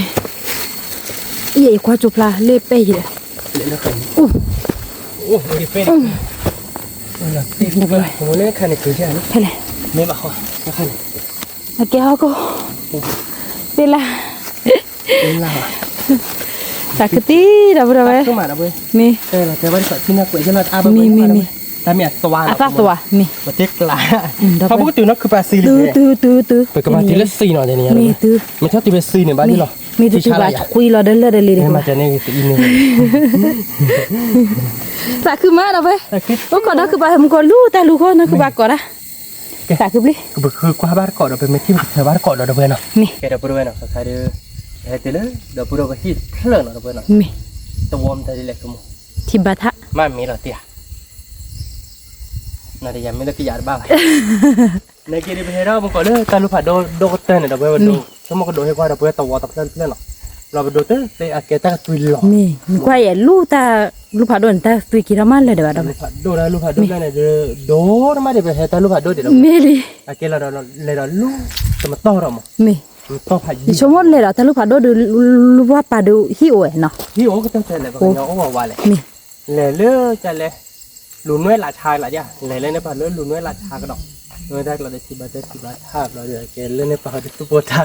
ใหญ่กว่าจุปลาเล็บไปเลย เลยนะคนโอ้ดีเป็นเราตีบุกเลยผมเนี่ยคันนี้คือใช่ไหม เท่าไหร่ ไม่บ้าเขาคันนี้ โอเคเขาก็เป็นละ เป็นลาว สักทีดับเบิลเว้ย ขึ้นมาแล้วเว้ย มี เราจะวันก่อนที่นักเวทเราอาบมีแต่เมียสว่าง อาซาตัวมี ประเทศกลางเขาพูดถึงนักคือปลาซีเลย ตื้อ ไปกับมาที่เลสซีหน่อยเดี๋ยวนี้ มีตื้อ ไม่ชอบที่เป็นซีเนี่ยบ้านนี่หรอ มีตื้อแบบคุยเราเดินเลยดี มาจะเนี่ยคืออินเนอร์ สักคือมาดับเว้ยโอ้ก่อนนั้นคือไปผมก็รู้แต่รู้คนนั้นคือไปก่อนนะสักคือbliคือกว่าบ้านเกาะเราเป็นที่เธอบ้านเกาะเราเพื่อนเนาะ มี แกเราเพื่อนเนาะใครเด้อเฮ้ยเต๋อเดี๋ยวพูดเราไปฮิตเพลินเราเพื่อนเนาะ มี ตัววอมแต่เล็กตัวมึง ทิบะทะ มามีเราเตี้ยน่าจะยังไม่เลิกกิยาบ้าในเกมไปให้เรามึงก่อนเลยการรู้ผ่านโดเต้นเนี่ยเราเพื่อนดูชั่วโมงก็โดให้ว่าเราเพื่อนตัววอตับเพื่อนเนาะเราไปดูเต้แต่อาเกต้าตุยหล่อ มีกว่าอย่ารู้แต่รู้ผ่าโดนแต่ตุยกิรามันเลยเดี๋ยวดับ ลูกผัดโดนะลูกผัดโดนะเนี่ยโดนมาเดี๋ยวไปเฮตาลูกผัดโดเดี๋ยว มีเลย อาเกลเราลูกจะมาต้อเรามั้ง มี ต้อผัด ดิชมดเลยเหรอแต่รู้ผ่าโดนรู้ว่าป่าดูหิวเนาะ พี่โอ้ก็ต้องเจอเลยเพราะเขาโอ้ว่าเลย มี เลยเลือจะเลยลุนน้อยหลาชายหลายอย่างเลยเล่นในป่าเลือลุนน้อยหลาชากระดอกน้อยได้เราได้สิบาทได้10 บาทท่าเราเดี๋ยวเกลเล่นในป่าได้ทุกปวดท่า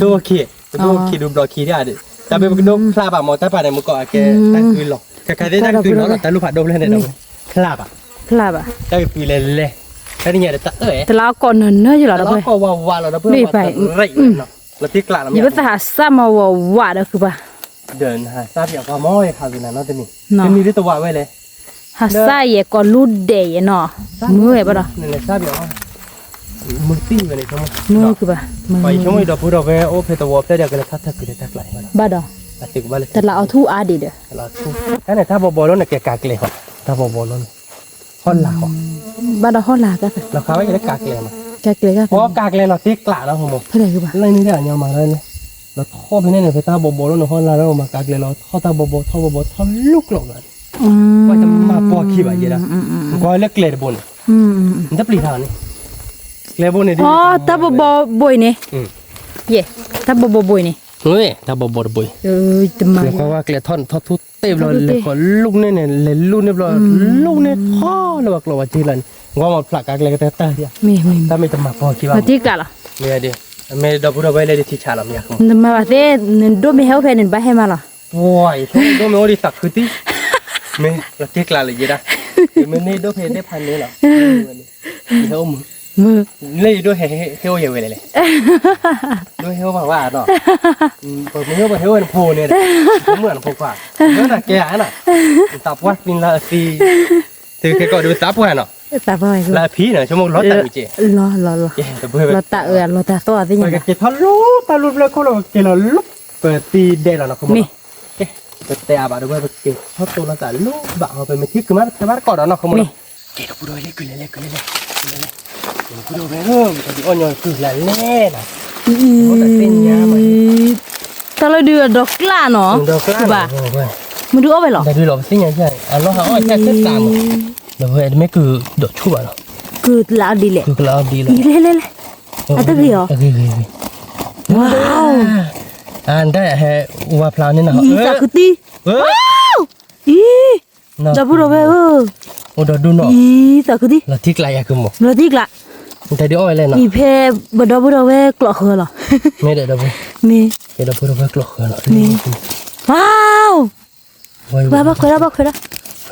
ตัวโอเคตัวโอเคดูบล็อกคีได้ดิแต่เป็นดูพลาบอะมอแต่ป่าในมือก่อนแกตั้งคืนหรอกใครได้ตั้งคืนแล้วแต่ลูกผัดโดนเล่นในเราพลาบอะ พลาบอ่ะ ตั้งปีเลยแค่นี้เนี่ยแต่เอ๋ย แต่เราก่อนเนอะอยู่หรอ เรา เพื่อน ก็ว่าเราเพื่อนว่าไรเนาะเราที่กลางเรา อย่าไปสหซ้ำมาว่าเด้อคือป่ะ เดินหาทราบอย่างว่าม้อยค่ะวินาเนาะตัวนี้เป็นมีด้วยตัวไว้เลย ฮัสไซเย่ก่อนรูดเดย์เนาะมือไอ้ป่ะ นั่นแหละทราบอย่างว่ามือตีไปเลยทั้งหมด มือคือป่ะมือ ไปช่วงนี้เราพูดเราไปโอ้เพตวอฟแต่เดี๋ยวก็เลยทักคือได้ทักไหลมา บ้าดอ ติดบ้านเลย แต่เราเอาทู่อาดีเด้อ เราทุกนั่นแหละถ้าบอลเนี่ยแกกากเลยเหรอถ้าบอลเนี่ยค่อนหลัก บ้าดอห้อลาก็คือ เราเขาไม่ได้กากเลยมา แกเกลือก็ เพราะกากเลยเราตีกลาแล้วผมบอก เพื่อนคือป่ะ เรื่องนี้เนี่ยยังมาเลยเนี่ยเราท่อไปเนี่ยเพตาบอลแล้วห้อนแล้วมากากเลยเราท่อตาบอลท่อลุกหลงเลยว่าจะมาปอขี้แบบนี้นะก็เลือกเกลือบนมันจะปลีทางนี่เกลือบนนี่ดิ อ๋อตาบบอยเนี่ยเย่ตาบบอยเนี่ย เฮ้ยตาบอลบ่อย จะมา แล้วก็ว่าเกลือท่อนทอดทุเต็มเลยก็ลูกเนี่ยเลยลูกเนี่ยลูกเนี่ยท่อเลยว่าเราว่าจีรันว่ามันผลักกากเลยก็แต่เดียว มี ถ้าไม่จะมาปอขี้บ้า มาที่กันล่ะ ไม่ได้ไม่ดับบุระไว้เลยที่ชาลามยาคุม มาว่าเต้ดูไม่เฮลเพนไปให้มาล่ะ โอ้ยช่วงนี้ไม่โอดิสักคือที่ไม่เราเจ๊กลาเลยยี่ละมันนี่ดูเพลได้พันนี้หรอเฮลมือ มือ เลยด้วยเฮลเยอะเลยด้วยเฮลมาว่าเนาะเปิดมือเฮลเป็นโพเนี่ยเหมือนโพกว่าเฮ้ยน่ะแกน่ะตับวัดนินลาซีถือแค่ก็ดูตับว่าเนาะ ตาบอยคือ ลาพีเนี่ยชั่วโมงรถตัดวิจิ รอ แต่เพื่อน รอตารอตาตัวสิ ไป ยังไง กับเกทอลุตาลุเลยก็เราเกเราลุเปิดตีเดแล้วนะคุณผู้ชมเอ๊ะเปิดแต่บาด้วยเกทอตัวละแต่ลุบะเอาไปไม่ทิ้งคือมันแต่บ้านก่อนนะคุณผู้ชมเกเราพูดเลยคือเลยพูดเลยเริ่มตอนนี้อ่อนโยนคือแล้วนะ ตาเราดูดอกกล้าเนาะ ดอกกล้าบ่า มึงดูเอาไปหรอ แต่ดูหลบสิ่งใหญ่ใช่อ่ะเราหาอ้อยแค่เส้นตามเดี๋ยวเว้ยไม่คือดอกชั่วหรอ คือลาดีเลย คือกลาดีเลย เลยอะตะกี้เหรอว้าว อันได้แฮว่าพลาวนี่นะ อีสักทีว้าวอีดับบุระเว้ยโอ้ดดูเนาะ อีสักที ละที่ไกลอะคือหมอ เราที่กละ แต่ดีอ้อยเลยเนาะ อีเพบดับบุระเว้ยกลัวเหรอ ไม่ได้ดับ นี่ เดี๋ยวเราพูดว่ากลัวเหรอ ว้าว Baba kau dah kau dah.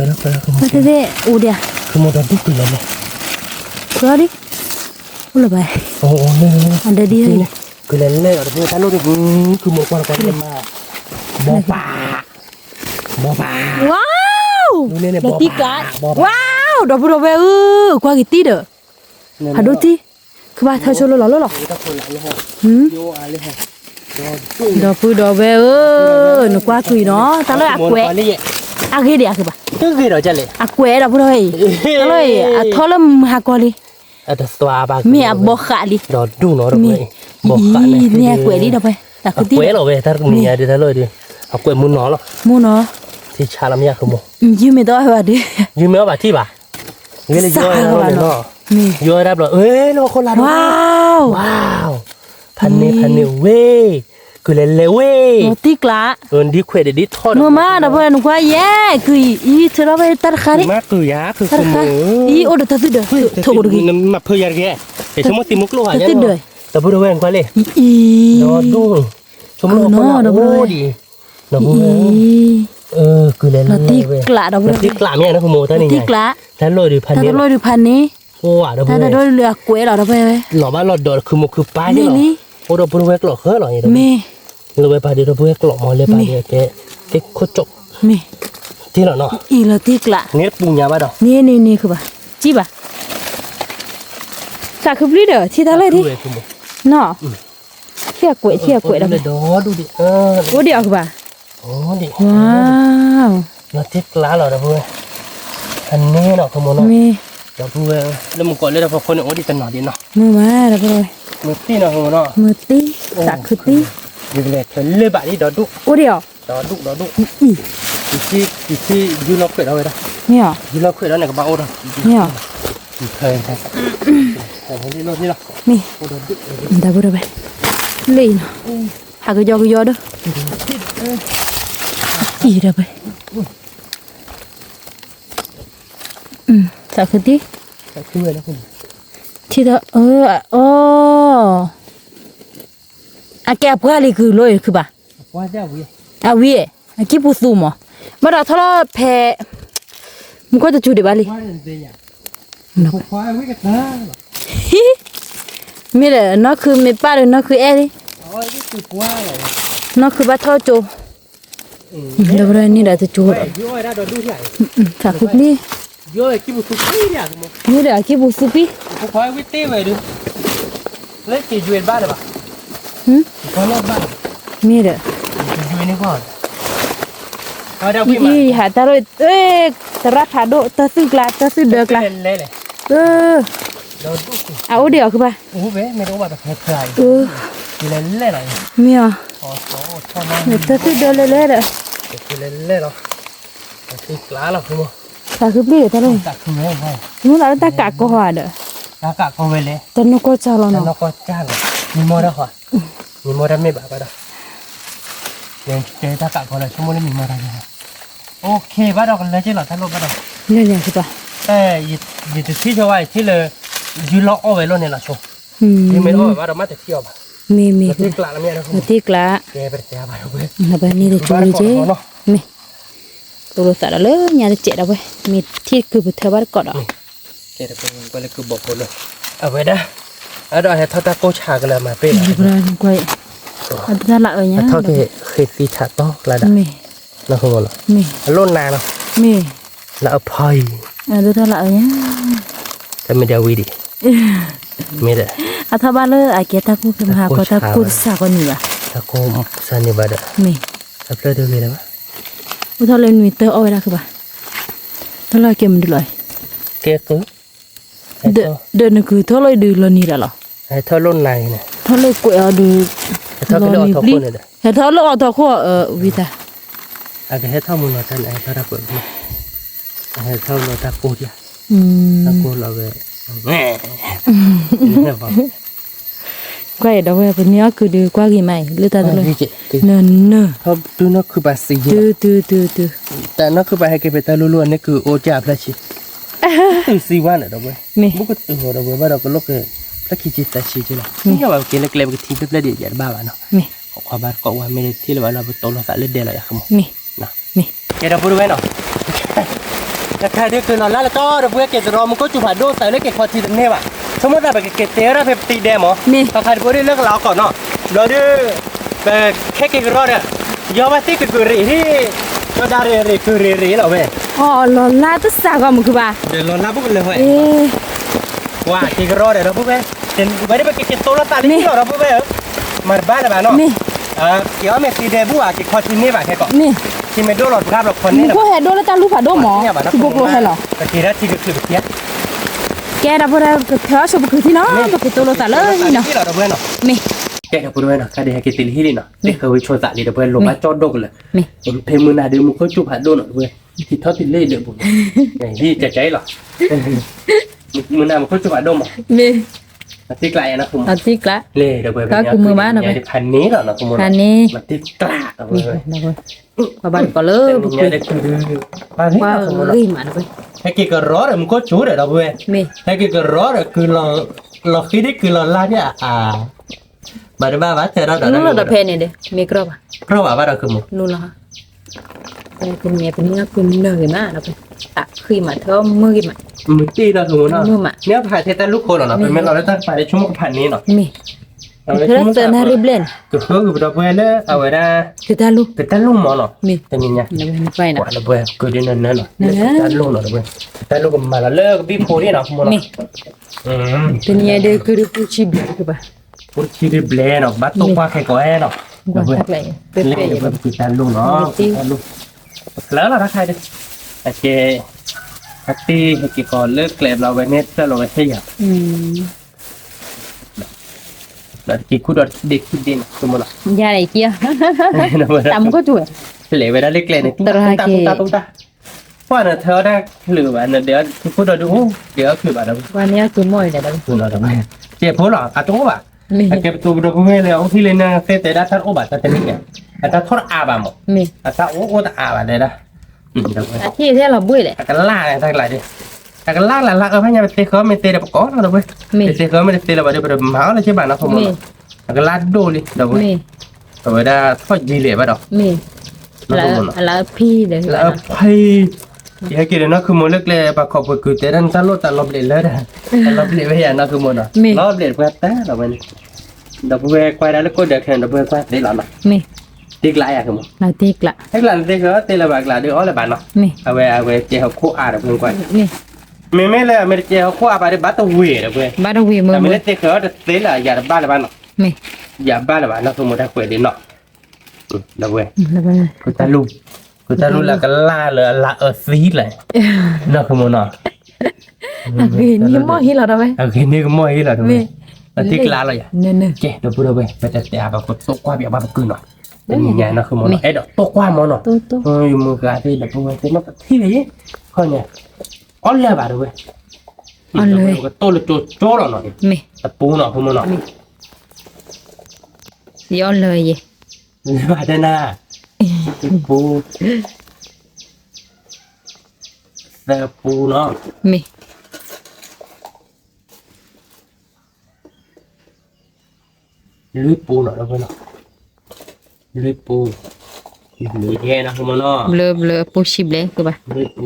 Macam tu, udah. Kamu dah duduk lama. Kau ni, ulah bay. Oh, ni. Ada dia. Kelele, ada punya talu ni. Kamu kuat kuat lama. Bopa. Wow. Ni Dah tiga. Wow, dah berapa? Kau gitu dah. Aduh ti, kau thao cho lo. Kita pulang ni. Yo ali ha. Dah pun dah berapa? Nak kau kui no, tak lah aku. Aku dia aku bah. Cái gì đó chale. Aku dah pun dah. Tak lah, thao lah aku li. Ada stua ba. Mi abok li. Đó đủ nó rồi. Bokak ni. Ni aku đi dah bay. Aku ti. Aku lo be tar mi ada tar lo đi. Aku muốn nó lo. Muốn nó. Thì cha làm ya không? Yêu mày đó hả đi. Yêu mày bà thi bà. Cái này vô nó. Vô đáp rồi. Ê nó con là Wow. Wow. Pan này quê. Cứ lên leo quê. Nó tiếc lạ. Đi khỏe để đi thôi. Mama đã phải nó qua ye. Cứ ý thế đó phải tar khari. Má cứ giá cứ không. Ý ở đó ta tự được. Thôi được. Mà phơi ra kìa. Để chúng nó tìm một lô hả nhá. Tự được. Ta vừa quen qua lên. Ý. Nó đúng. Chúng nó nó đi. Nó vui. Cứ lên nó tiếc lạ đâu. Nó tiếc lạ mẹ nó không mua tới này. Tiếc lạ. Ta lôi được pan đi. Ta lôi được pan ní. Ô à đâu. Ta lôi được quế đâu phải. Nó ba lọt đỏ cứ một cứ pa chứ. Ô đâu vừa quen lọ khớ lọ gì đâu. Mẹ. Lôi pa đi đâu vừa lọ mò lên pa đi cái khốt chọc. Mẹ. Tí là nó. Ý là tiếc lạ. Nét bùn nhà ba đâu. Nè cứ bà. Chi bà. Sao cứ biết được thì ta lấy đi. Nó. Chia quậy đâu. Đó đu đi. Ủa đi bà. Ồ đi. Wow. Nó tiếc lá rồi đó vừa. Anh nè nó không muốn nó. Mẹ. Đó vừa. Lên một cõi lên đó con nó đi tận nào đi nó. Mưa má rồi. Một tí nào không nó. Mưa tí. Sao cứ tí. Đi về thôi lên bạn đi đó đu. Ủa đi. Đó đu. Chị du nó khỏe đâu vậy đó. Nhở. Du nó khỏe đó này các bạn ô đâu. Nhở. Thời đi nó. Mẹ. Ta vừa rồi. Lên. Hà cái gió đó. Ý ra vậy. Sao cứ tí. Thì đó. À cái áp gali cứ lôi cứ bà. Qua ra vui. À vui. À cái bút zoom mà. Mà đó thằng phe. Mình có thể chụp được bà li. Nó khoai với cái đó. Mẹ là nó cứ mẹ ba rồi nó cứ e đi. Ôi cái từ qua rồi. Nó cứ bắt thao chô. Đâu rồi ni đã tự chô. Vô ra đó đu lại. Sao cứ đi. Vô cái bút supi đi à không? Như là cái bút supi. Nó khoai với tê vậy đi. Lấy cái duyên ba được bà. Có lót ba. Mẹ đó. Cái duyên này còn. Ở đâu Ý hả ta rồi. Ê, ta ra thả độ, ta sư được là. Lên này. Đó đu. À ô điều cơ bà. Ủa vé mày đâu mà phải phải. Lên này. Mẹ à. Cho nó. Ta sư được lên rồi. Lên rồi. Cái lá là không. Sao cứ biết ta rồi. Ta không nghe thôi. Nó là ta cả câu hỏi đó. Ta cả con về lên. Ta nó có sao lo nó có cha rồi. Mình mua đó hả? Mình mua đó mấy bà đó. Để ta cả con là chúng mua lên mình mua đó rồi. Ok, bắt đầu lấy chứ là ta luôn bắt đầu. Lên cơ bà. Ê, gì thì khi cho vậy thì là dư lọ về luôn này là số. Nhưng mình ở bắt đầu mất tiêu mà. Mẹ. Nó tiếc lạ lắm nha đâu. Nó tiếc lạ. Kệ bật cha bà đâu. Là bà ni để chơi đi chứ. Mẹ. Tôi sợ là lớn nhà nó chạy đâu vậy. Mẹ thiết cứ bật theo bắt cọt đó. Kệ được quay lại cứ bọc luôn. Ở vậy đó. Ở đó thì ta cố trả cái là mà bê. Được rồi, quay. Ở ra lại ở nhá. Thôi thì khi phi chặt đó là đã. Mẹ. Nó không còn là. Mẹ. Lôn nào nào. Mẹ. Là ấp hơi. Đưa ra lại ở nhá. Thế mình đeo đi. Mẹ đó. À thà ba lơ à kia ta cũng không hà có ta cũng sao con nhỉ? Ta cũng sao như vậy đó. Mẹ. Sắp tới đưa về đó. Ủa thôi lên mình tơ oi ra cơ bà. Thôi là kia mình được rồi. Kia cứ. Đợt nó cứ thôi lại được lần này là. Thôi lôn này nè. Thôi lại quậy ở được. Thôi cái lọ thọ khô này nè. Thôi lọ thọ khô ở vì ta. À cái hết thau mình là thân này thôi đã quậy. Hết thau là ta cô đi. Ta cô là về. Quay đó về bên nhớ cứ đưa qua gì mày lừa ta rồi. Nè. Thôi tu nó cứ bà xì. Từ. Tại nó cứ bà hay cái bề ta luôn luôn nó cứ ô chạp là chị. Từ xì qua nữa đâu vậy. Bố có từ hồi đâu vậy bắt đầu có lúc cái nó khi chị ta xì chứ là. Nhưng mà cái này cái thi bếp lấy điện giải ba bạn nó. Họ qua ba cậu qua mình thi là bạn là tổ nó phải lên đây là không. Mẹ. Kể đâu bữa ná Cái đứa cứ nó lá là to rồi bữa kể rồi mình có chụp hạt đô tới lấy cái khoa thì nè bạn xong rồi là cái té ra phải tì đè mà khai bữa đi nước láo còn nó rồi đi về cái rồi đấy do mà tí cứ rỉ đi cho đa rỉ cứ rỉ là về lo la tất xa qua một cái bà để lo lá bút lên vậy wow cái rồi đấy đó bút về trên bây giờ cái tô nó ta đi đó bút về mà ba là bạn nó kiểu mà tì đè bút à cái khoa thì nè bạn cái cọ thì mình đô lọt gặp lọt phần này có hệ đô là ta lúc phải đô mỏ thì buộc lo hay là thì đó thì được sự việc cái đó vừa theo số bực thì nó cái tôi lo ta lớn gì nó mẹ cái đó vừa nó cái đấy cái tiền hi nó để khơi cho dạ đi được vừa lột bát cho đục là em thêm mưa nào đưa một cái chụp hạt đô nữa vừa thì thoát tiền lên được bụng này đi cháy rồi mưa nào một cái chụp hạt đô mà mẹ tiếc lại nó không tiếc lại lê được vừa các cùng mưa má nó về hành ní rồi nó không hành ní mà tiếc lạ rồi và bạn có lỡ bực qua ghi mà nó cái kia cái rõ rồi mình có chú rồi đâu vừa cái kia cái rõ rồi cứ lo khí đấy cứ lo la nhá mà ba bát thế đó nó là đập hè này đấy micro à pro bà đâu không luôn là cái mẹ bên nó cũng nở mà nó khi mà thơm mưa gì mà mình đi đâu không nó nếu phải thế ta lúc khô nó phải mìnhเราได้ตั้งไปชั่วโมงผ่านนี้เนาะ thế là tên Harry Blaine cái phước của đợt về đó ở ngoài ra cái ta luôn mà nó tên gì nhá nó phải nè đợt về cứ đi nè nó ta luôn nó đợt về ta luôn mà là lơ bị phô đi nó không nó tên gì đây cứ đi puchi bị cái bà puchi đi ble nó bắt tung qua cái cõi nó đợt về lên đợt về ta luôn nó lỡ làรักใครดิโอเคฮัตตี้ให้ก่อนเลิกแกลบเราไปเน็ตแล้วเราไปเที่ยวแล้วกี่คู่ดอเด็กคิดดินสมมติ nhà này kia tắm có tuổi เหลวไปได้เล็กๆเนี่ยตุ้งตาว่าเนี่ยเธอได้หรือว่าเนี่ยเดี๋ยวคู่ดอดูเดี๋ยวคือแบบนั้น วันนี้คือมวยเนี่ย คุณเราทำไมเจ็บเพราะหรออ่ะตัวบ่ะเก็บตัวดูไม่เลยเอาที่เลยนะเซตได้ท่านโอ้บ่ะท่านนี่เนี่ยท่านทอดอาบะหมดท่านโอ้ตาอาบะเลยนะที่ที่เราบุ้ยเลย กันล่าอะไรทั้งหลายดิกันล่าละพะเนี่ยเตะเขาไม่เตะเดี๋ยวก้อนเราเว้ยเตะเขาไม่เตะเราเดี๋ยวแบบหมาเลยใช่ป่ะนะผมกันล่าดูเลยเดี๋ยวเว้ยแต่ว่าได้ทอดยีเหลี่ยมป่ะดอกแล้วพี่เดี๋ยวแล้วพี่ยังกินนะคือมันเล็กเลยปะขอบคือแต่นั่นตลอดตลอดเลยเลยนะตลอดเลยไม่เห็นนะคือมันอ่ะตลอดเลยเพื่อแต่เราเป็นเราเพื่อควายได้แล้วก็เด็กเห็นเราเพื่อควายได้หรอนะติ๊กlại à không? Làติ๊กละ ติ๊กlạiติ๊กđóติ๊กlà bạc là đứa ó là bạn nó. À về chơi học khu à được không quay? Mình là mình chơi học khu à bạn để bắt tàu hủy được quay. Bắt tàu hủy mưa. Mìnhติ๊กđóติ๊กlà giờ ba là bạn nó. Giờ ba là bạn nó không một đặc quyền đến nọ. Là quay. Cô ta luôn là cái la ở xí lại. Nó không một nọ. Cái như mồi hi là đâu vậy? Cái như mồi hi là đâu vậy?ติ๊กlá rồi. Nè. Chơi đâu bữa đâu vậy? Bây giờ để bà số qua bị bà cứ nọ. Nhà nó không món ấy đó to qua món nó ôi mua gà đây là không phải nó thi đấy coi nhỉ on le bà rồi on le to là cho nó nó tập pu nó không nó gì on le gì bà đây nè pu nó lưới pu nó đâu vậy nó lưới pu lưới ghe nó không nó bleu possible cơ bà lưới pu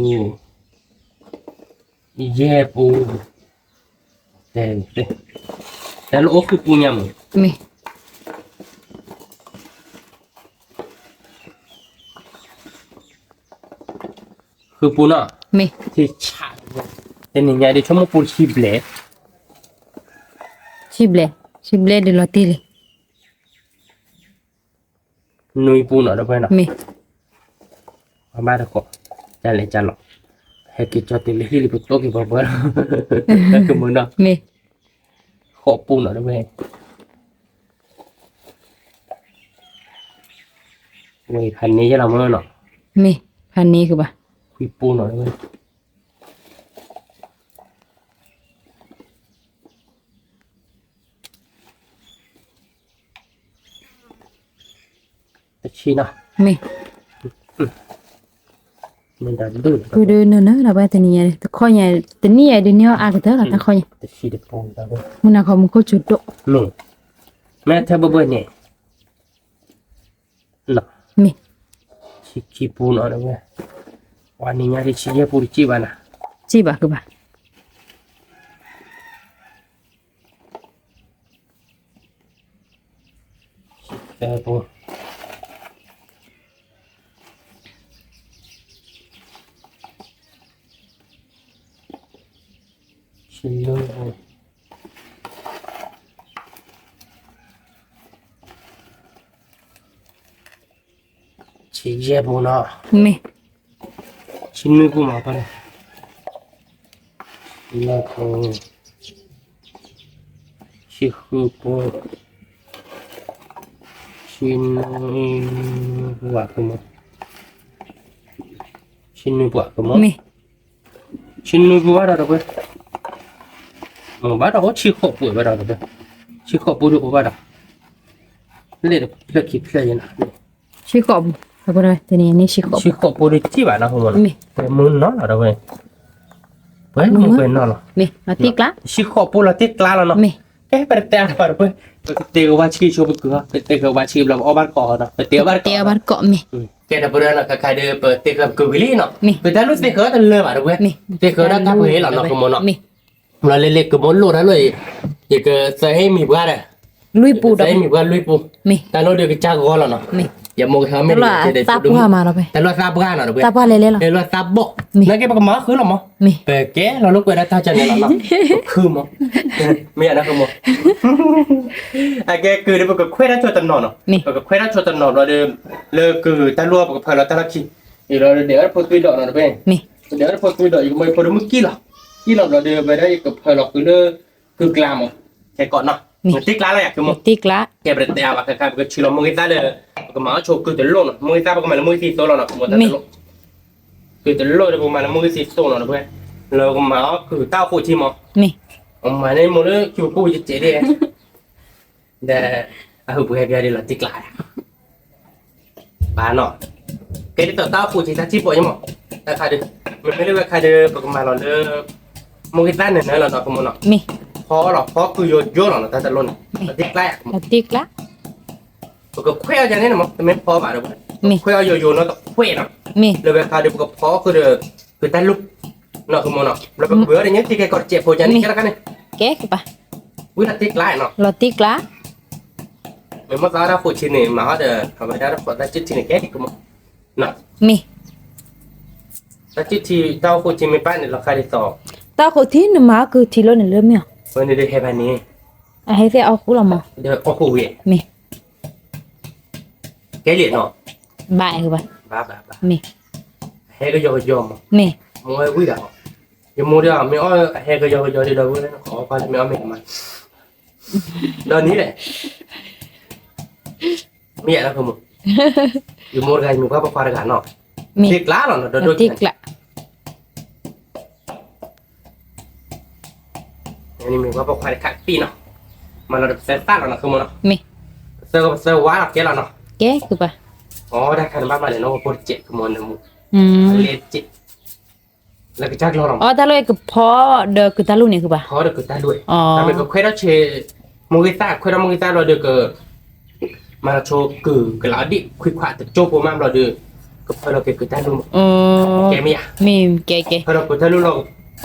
ghe pu đây nó ốp cái pu nhầmคือปูน่ะที่ฉาดแต่นี่ไงเดี๋ยวชั่วโมงปูชิบเล่เดี๋ยวเราตีเลยนุยปูน่ะได้ไหมน่ะมาบ้านเราก็จะเล่นจันหรอให้กิจจอติลิฮิลิปุโตกิบอบร์นั่นคือมือน่ะขอปูน่ะได้ไหมไม่พันนี้จะเราเมื่อน่ะพันนี้คือป่ะคุยปูน่ะได้ไหมชีน่ะมันดันดื้อคือเดินเนอะเราไปแต่นี่แต่ข้อใหญ่แต่นี่เดี๋ยวนี้อาก็เถอะแต่ข้อใหญ่แต่ชีเด็ดปูน่ะด้วยมันน่ะเขามันก็จุดโตแม่เธอบ่เบื่อเนี่ยน่ะชี ขี้ปูนเอาเว้ยวันนี้เนี่ยที่ชี้ปูดิจิบ้านะ จีบะคือบ่ แต่ปูชิ้นเลยปูชี้ปูเนาะ มี ชิ้นนึงปูมาปะเนี่ยแล้วก็ชิ้นคือปูชิ้นหัวคือมั้งชิ้นนึงหัวคือมั้ง มี ชิ้นนึงหัวอะไรแบบบ้าเราชิ้นขอบปูบ้าเราแบบชิ้นขอบปูดูบ้าเราเล่นเล่นคิดเล่นนะ ชิขอบเอาไปเลยทีนี้นี่ชิขอบ ชิ้นขอบปูดิจิบ้านะคุณมั้ง มี เป็นมือเนาะเราแบบเว้ยมึงเป็นเนาะ มีมาติกละ ชิ้นขอบปูเราติดกลางแล้วเนาะ มี per terra per poi te go baci coba ke te go baci bla obar ko no te obar เตียบันเกาะมี ke da berana ka ka de te ka ko bili no Mi. pe da lu te ko da le ba ro Mi. te ko da ta ko he la no ko mo no มี la le le ko mo lo da lo ye ke sa he mi ba da ลุยปูด sa he mi ba lu pu มี ta no de ke cha go la no มี ya mo ha me ตลอดตาปูหามาเราไป ta lo sa ba no ro ตาปูเลยเลยหรอ e lo sa bo Mi. na ke ba ma khu lo mo มี pe ke la lo ko da ta cha ne la no khu mo me na ko mo a ke ku de ko khwe da cho tan no no มี ก็ค่อยได้ชดตนอเราเดิมเลิกคือตาลัวกับพาเราตาลักขี้อีเราเดี๋ยวพอตุยดอกเราเป็น มี เดี๋ยวพอตุยดอกอีกไม่พอดูมึงกี่หรอกี่เราเดิมไปได้กับพาเราคือเลิกคือกลามแค่ก่อนเนาะมันติ๊กล้าอะไรอ่ะคือมึง ติกละ แกเปิดแต่ว่าคือการก็ชิลมึงกี่ตาเลยก็มาโชว์คือตะลุนมึงกี่ตาก็มาแล้วมึงสี่โซลนะคือมึงตะลุคือตะลุนเดี๋ยวมาแล้วมึงสี่โซลนะเพื่อนเราก็มาคือต้าโคชิม มี มาในมือเลยคิวกูจะเจ๋ดแต่อ่ะคือเพื่อนเบียร์ดีละติ๊กล้าบ้านเนาะแกที่ต่อต้าคูจิตาชิปอยมั้งแต่ใครดูมันไม่เรียกว่าใครดูปกมาเราเด้อมึงคิดได้เนี่ยเราเนาะคุณมึงเนาะ มี พอหรอพอคือโยโย่หรอแต่จะล้นแต่ติ๊กแรก มาติกละ ปกเคลื่อนอย่างนี้นะมั้งแต่ไม่พอแบบเคลื่อนโยโย่เนาะต้องเคลื่อนเนาะ มี เลยใครดูปกพอคือแต่ลุกเนาะคุณมึงเนาะแล้วก็เบื่ออย่างเงี้ยที่แกกดเจ็บปวดใจนี่แค่ละกันเนี่ย แก๊กปะ วิ่งติ๊กไล่เนาะ เราติกละ เหมือนเมื่อกี้เราพูดชินเนี่ยมาเด้อทำไมได้เราพูดได้จิตชินเนี่ยแกที่คุณมึงเนาะ มี แต่จิตที่เราพูดชินไม่ป้ายเนี่ยเราใครได้ต่อ ตาคนที่หนึ่งมาคือที่เราเนี่ยเริ่มเนี่ย วันนี้ได้แค่แบบนี้ อ่ะให้เสียเอาคู่เรามา เดี๋ยวโอ้โหเว้ย มี แกเหรียญเนาะ บ่ายคือปะ บ้า มี เฮ้ก็ยอม มี มึงไอ้วิ่งอ่ะยังมึงเดี๋ยวไม่อ้อเฮ้ก็ยอมเดี๋ยววิ่งขอความไม่เอาไม่มาตอนนี้แหละมีอะไรครับมึงอยู่มึงไงมึงก็ประควานกันเนาะ มี ติดล้าเนาะโด เรา น ติกละ อันนี้มึงก็ประควานขัดปีเนาะมันเราเซตต้าเนาะคือมึงเนาะ มี เซอร์ว้าแกเราเนาะ แก๊กคือปะ อ๋อได้คันบ้านมาเลยเนาะโปรเจกต์คือมึงนะมึง อืม เลจิแล้วก็จักเราเนาะ อ๋อตาเลยคือพอเดอคือตาลูกเนี่ยคือปะ เขาเด็กก็ได้ด้วย อ๋อ แต่มันก็ค่อยได้เชมวยตาค่อยได้มวยตาเราเด็กมาโชว์กือกระดิคุยขวาแต่โจ๊กผมเราเด็กก็พอเราเกิดได้รู้ อ๋อ แกไม่อ่ะ มีแก๊ก พอเราเกิดได้รู้เรา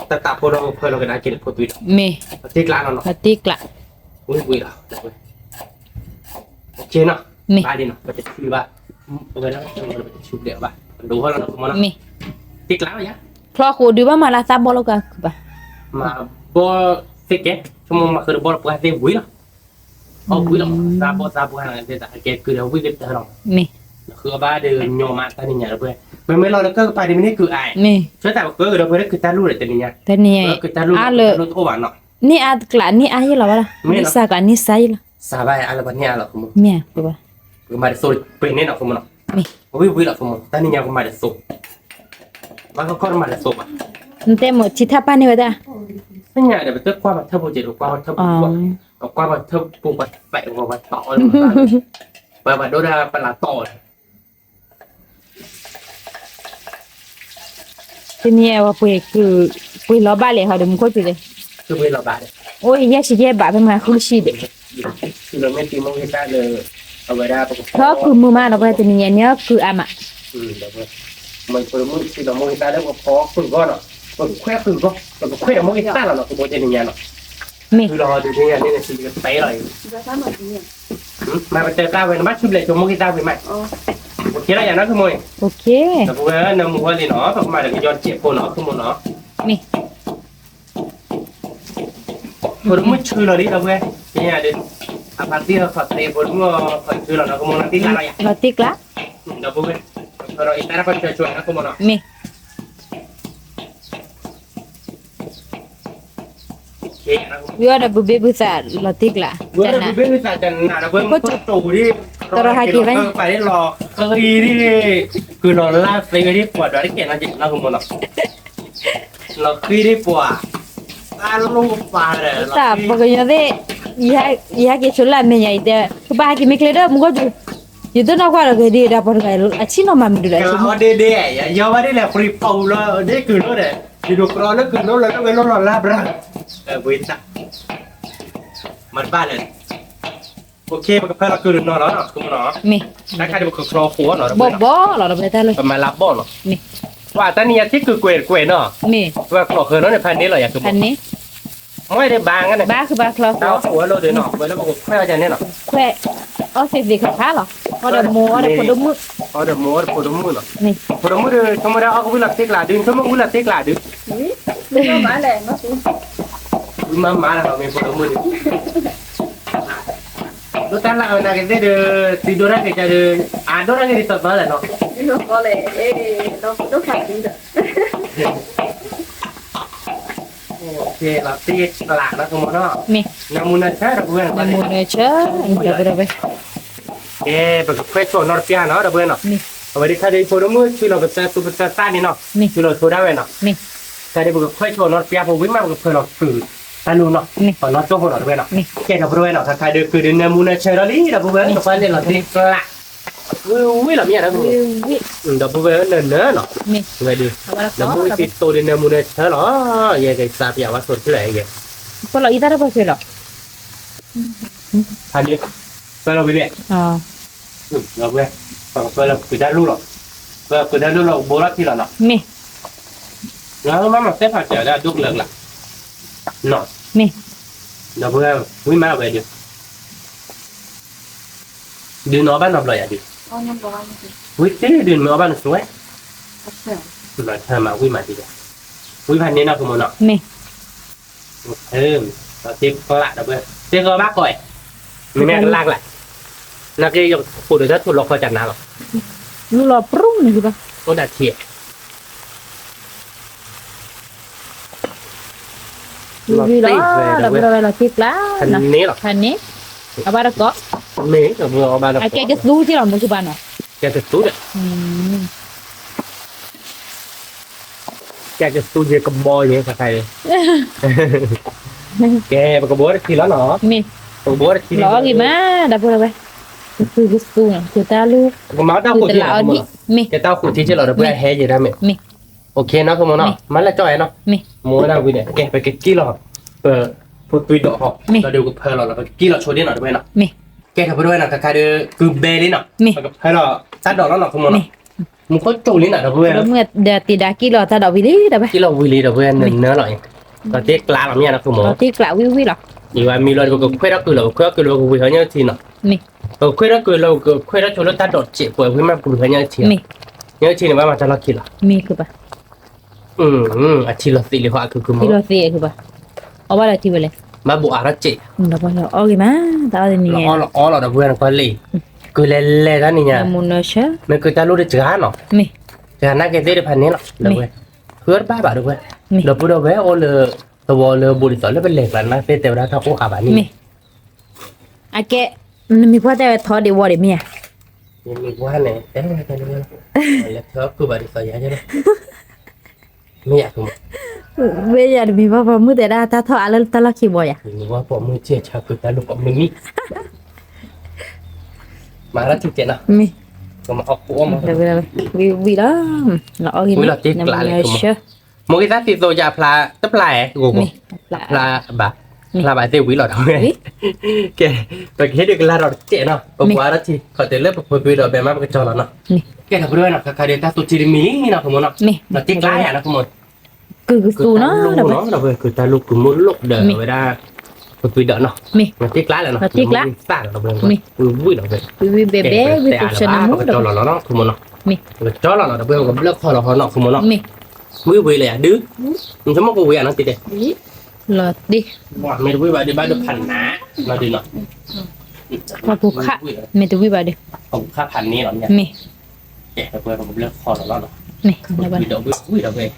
แต่ตาพอเราพอเราก็ได้กินพอตุย มี ที่กลางเราเนาะ เราติกละ อุ้ยเราโอเคเนาะบ้าดีเนาะมันจะชื่อว่าเวลาเราจะชื่อเดี๋ยวบ้าดูเขาเราเนาะมัน มี ที่กลางอะไร คลอคูดูว่ามาลาซาบอลกันคือปะ มาบอสิเกตชั่วโมงมาคือบอลปกติวิ่งละอ๋อวิ่งละซาบออะไรแต่เกตคือเดี๋ยววิ่งเตะเรา มี คือบ้าเดินโยมาตาเนี่ยเพื่อนไม่เราแล้วก็ไปดิมันนี่คือไอ้ มี ช่วยแต่ก็เราเพื่อนคือตาลู่เลยแต่เนี่ย แต่เนี่ย คือตาลู่ อ่ะเลย ลู่โตบ้านเนาะ นี่อาดกลานี่อาเหรอวะล่ะนี่สากอันนี่ไซล่ะ สบายอะไรแบบนี้หรอคุณมึง เมียคือปะ คือมาโซ่เป็นเนี่ยเนาะคุณมึงเนาะ มี วิ่งหรอคุณมึงตาเนี่ยก็มาโซ่ว่าเขาก็มาโซ่อ่ะ นั่นแต่หมดชิทาปานี่วะจ้ะ ไม่เนี่ยเดี๋ยวไปเจอความแบบเท่าโปรเจกต์ความเท่า อ๋อ ความแบบเท่าปูแบบแปะแบบต่อเลยแบบโดนปลาต่อ แต่เนี่ยว่าปุยคือปุยล้อบ้านเลยค่ะเดี๋ยวมึงค่อยไปเลย คือเวลาบาด โอ้ยแยกสิแยกบาทไปมาคุชิเด็ก คือเราไม่ตีมองให้ได้เลยเอาไว้ได้ปกติ เพราะคือมือมาเราไปแต่เนี่ยคืออ่ะมา เดี๋ยวมันเปิดมือที่เราโมกิตาแล้วก็พอฝึกก่อนเนาะฝึกแค่ฝึกก็เราก็แค่โมกิตาแล้วเนาะก็โมเจนี่เนาะ มี คือรอดูเนี่ยนี่สิก็เตะเลยมาเจอตาเว้นมาชุบเลยจมโมกิตาไปไหมโอเคแล้วอย่างนั้นคือมวย โอเค แต่พวกนั้นนำมัวเลยเนาะก็มาเดี๋ยวก็ย้อนเจ็บคนเนาะคือหมดเนาะ มี คนมือชื่อเราดิเราเว้ยเนี่ยเดี๋ยวอาพาร์ตี้เขาเตะคนมือคนชื่อเราเนาะก็มองนั่นที่อะไรอ่ะ เราติ๊กละ เดี๋ยวพวกนั้นเราอินเตอร์เน็ตก็ช่วยนะก็มองเนาะ มี โอเคนะ วิวada bebe besar lo tik lah เว้ยเราเป็นวิชาจันทร์นะเว้ยก็ตู่ที่ไปได้รอเคยที่คือเราลากไปที่ปวดได้เก่งนะจิเราคือมองเนาะเราคือได้ปวดตาลูกปลาเลย tak pokoknya deh ya ke chula me ya ide ba ki me kleda mu go ju itu na kwa ke di da por ga achi no mam du la เขาเด้ๆอย่าว่าได้แหละฟรีเป่าเลยได้คือแล้วเนี่ยที่ดูกรอแล้วคือแล้วแล้วก็แล้วลาบละวิชามันบ้าเลยโอเคมันก็เพิ่มเราคือเนาะเนาะคือเนาะ mi นักการดูคือครอหัวเนาะ bo bo lo da beta lo ประมาณรับบ่เนาะ mi ว่าตอนนี้ที่คือเกวยเนาะ mi ว่าขอคือเนาะในพันนี้เหรออยากคือ kan ni ไม่ได้บางกันนะ ba ke ba klo เอาหัวเราเดี๋ยวเนาะไว้แล้วมันไม่เอาใจเนี่ยเนาะ kwe o se di ka lo ada mo ada podo mu เอาเดี๋ยวมัวปวดมือเนาะ mi ปวดมือเดี๋ยวธรรมดาเอาก็วิลักเตกหลาดึงเขามาวิลักเตกหลาดึง Nó bả lèn nó xuống มาแล้วมีปวดมือดูตาละนะกันเด้อติดorang kita ada ada orang yang ditebal lah no nó có lẽ nó khẳng định được โอเคเราตีตลาดแล้วก็หมดเนาะ mi นามูนาชาเราเพื่อน na mo na cha da bera be แบบเควสโซนอร์เปียเนาะเราเพื่อนเนาะ mi เอาไว้ที่คดีโฟร์มือที่เราเป็นตัวเป็นตานี่เนาะที่เราโชว์ได้เนาะ mi คดีแบบเควสโซนอร์เปียผมวิ่งมาแบบเพื่อนเราสื่อตาลูเนาะตอนเราโจ้คนเราเพื่อนเนาะแกเราเพื่อนเนาะถ้าใครเดินคือเดินนามูนาชาเราลีเราเพื่อนเราไปเล่นเราตีตลาดวิ่งเราเนี่ยนะคุณ wi เราเพื่อนเนินเนาะ mi ไงดี abara แล้ว ko มือติดตัวเดินนามูนาชาเหรอยังไงทราบอย่างว่าส่วนที่ไหนยัง ko lo itara pa se lo ทันนี้เพื่อนเราไปเรียน ah เราเพื่อนฝั่งเพื่อนเราคือได้รู้หรอเพื่อนคือได้รู้เราโบราณที่เราเนาะ mi แล้วมันมาเส้นผ่านเจอได้ดุกเลิกละเนาะ mi เราเพื่อนวิ่งมาไปดิดูน้อบ้านเราเลยอ่ะดิ con nó bò gì วิ่งเต้ดูน้อบ้านสวย thật sự มาเธอมาวิ่งมาดิวิ่งผ่านนี้นะคุณมเนาะ mi เราเจ๊ก็ละเราเพื่อนเจ๊ก็บ้าก่อยไม่แม่ก็ลากแหละนักเรียนพูดถึงถ้าถูกเราคอยจัดน้ำหรอ lu lo prung ni juga โอ้ดัดเทีย wi lo da bera lo tik la คัน nah นี้หรอ kan ni abara ko เมย์กับมือเอาบ้านเรา ake ges du ti lo mo subano แกจะสู้เนี่ย แกจะสู้เยกับบอยเนี่ยกับใครเลย แกมันก็บอกได้ทีแล้วเนาะ mi มันบอกได้ที lo gimana da bera be tu ges du kita lu ก็มาเต้าขุด kita ที่เรา la หม di ด mi แกเต้าขุดที่เราได้เพื่อแห่ยังได้ไหม mi โอเคเนาะคุณมเนาะมันละจ่อยเนาะ mi มัวนะวิเนี่ยแกไปเก็บกี้เราพูดตุยดอกหอกเราดูกับเพลเราไปกี้เราโชว์ได้หน่อยด้วยเนาะ mi แกทำไปด้วยนะกับใครดูคือเบลลี่เนาะกับเพลเราซัดดอกแล้วเนาะคุณมเนาะมึงเขาจูลิ้นอ่ะเราเพื่อน lo nget da tidak kilo ta da wili da be ที่เราวิลีเราเพื่อนเนื้อหน่อยตอนที่กลางเราเนี่ยนะคุณหมอ lo tik la wi lo ดีว่ามีรอยกับเควสคือเราเควสคือเราคุยเขาเนี่ยทีเนาะ mi เควสคือเราเควสโชว์แล้วตัดดอกเจ็บป่วยเพื่อนมาคุยเขาเนี่ยที mi เนี่ยทีเนี่ยว่ามันจะรักกี่ละ mi ke ba อาชีพเราสิเลยว่าคือหมอ kilo si ke ba awala ti bele มาบุอาระเจ็บ da ba lo o gimana ta da ni อ๋อเราเพื่อนก็เลยคือเล่ๆกันนี่เนี่ย namunasha มันคือจะรู้ได้จ้าเนาะ mi จ้านักเก็ตได้พันนี้เนาะเราเว้ยเพื่อนบ้าบ่าด้วย mi เราพูดเอาไว้โอเลยตัวเลยบุรีสอนแล้วเป็นเหล็กแล้วนะเแต่ว่าถ้าเขาขาบานี่ mi ake mi puate tho de wo de mi มีว่าเนี่ยเอ๊ะอะไรกันเนี่ยแล้วเธอคือบริษัทใช่ไหมไม่อยากคือ be ya mi papa mu de da ta tho ala ta la ki bo ya มีว่าผมมือเชี่ยชาคือการลูกผมมีมาแล้วจุดเจ็ดนะ mi ก็มาออกตัวมา da be wi lo lo o Ui, là tiếc gimana lạ lại của namunasha một cái giá thì tôiจะพลาตะปลายกู mi พลาบ่าพลาบ่าเตี้ยวิหลอดเอาไงแกตัวแค่เด็กลาเราเจ๋เนาะปกว่าแล้วทีขอเตลิศปกวิหลอดแบบมาเป็นจอแล้วเนาะ mi แกทำด้วยนะคาเดต้าตัวจีนมีนี่นะคุณมดเนาะ mi เราติ๊กไล่อะนะคุณมด cứ su nó ลูก đâu เนาะเราคือตาลูกคือมุดลูกเดินไปได้คนตุยเดินเนาะ mi เราติ๊กไล่แล้วเนาะ เราติ๊กไล่ สร้างเราเป็นคือวิ่งเราเป็น vi bébé viแต่ tu ละ chân บ้า nó ก็ đâu จอเราเนาะคุณมดเนาะ mi จอเราเราเป็นกับเลือกคอเราเนาะคุณมดเนาะ mi วิ่งเลยอ่ะดื้อมันจะมากกว่าวิ่งนั่นติดเลย là đi ว่าไม่รู้ว่าดีบ้านดูพันนะเราดีเนาะ qua phụ khá mi tu vi bà đi ผมค่าพันนี้หรอเนี่ย mi แกเราเป็นกับเลือกคอเราเนาะ mi là bà วิ่งเราวิ่งเราเป็น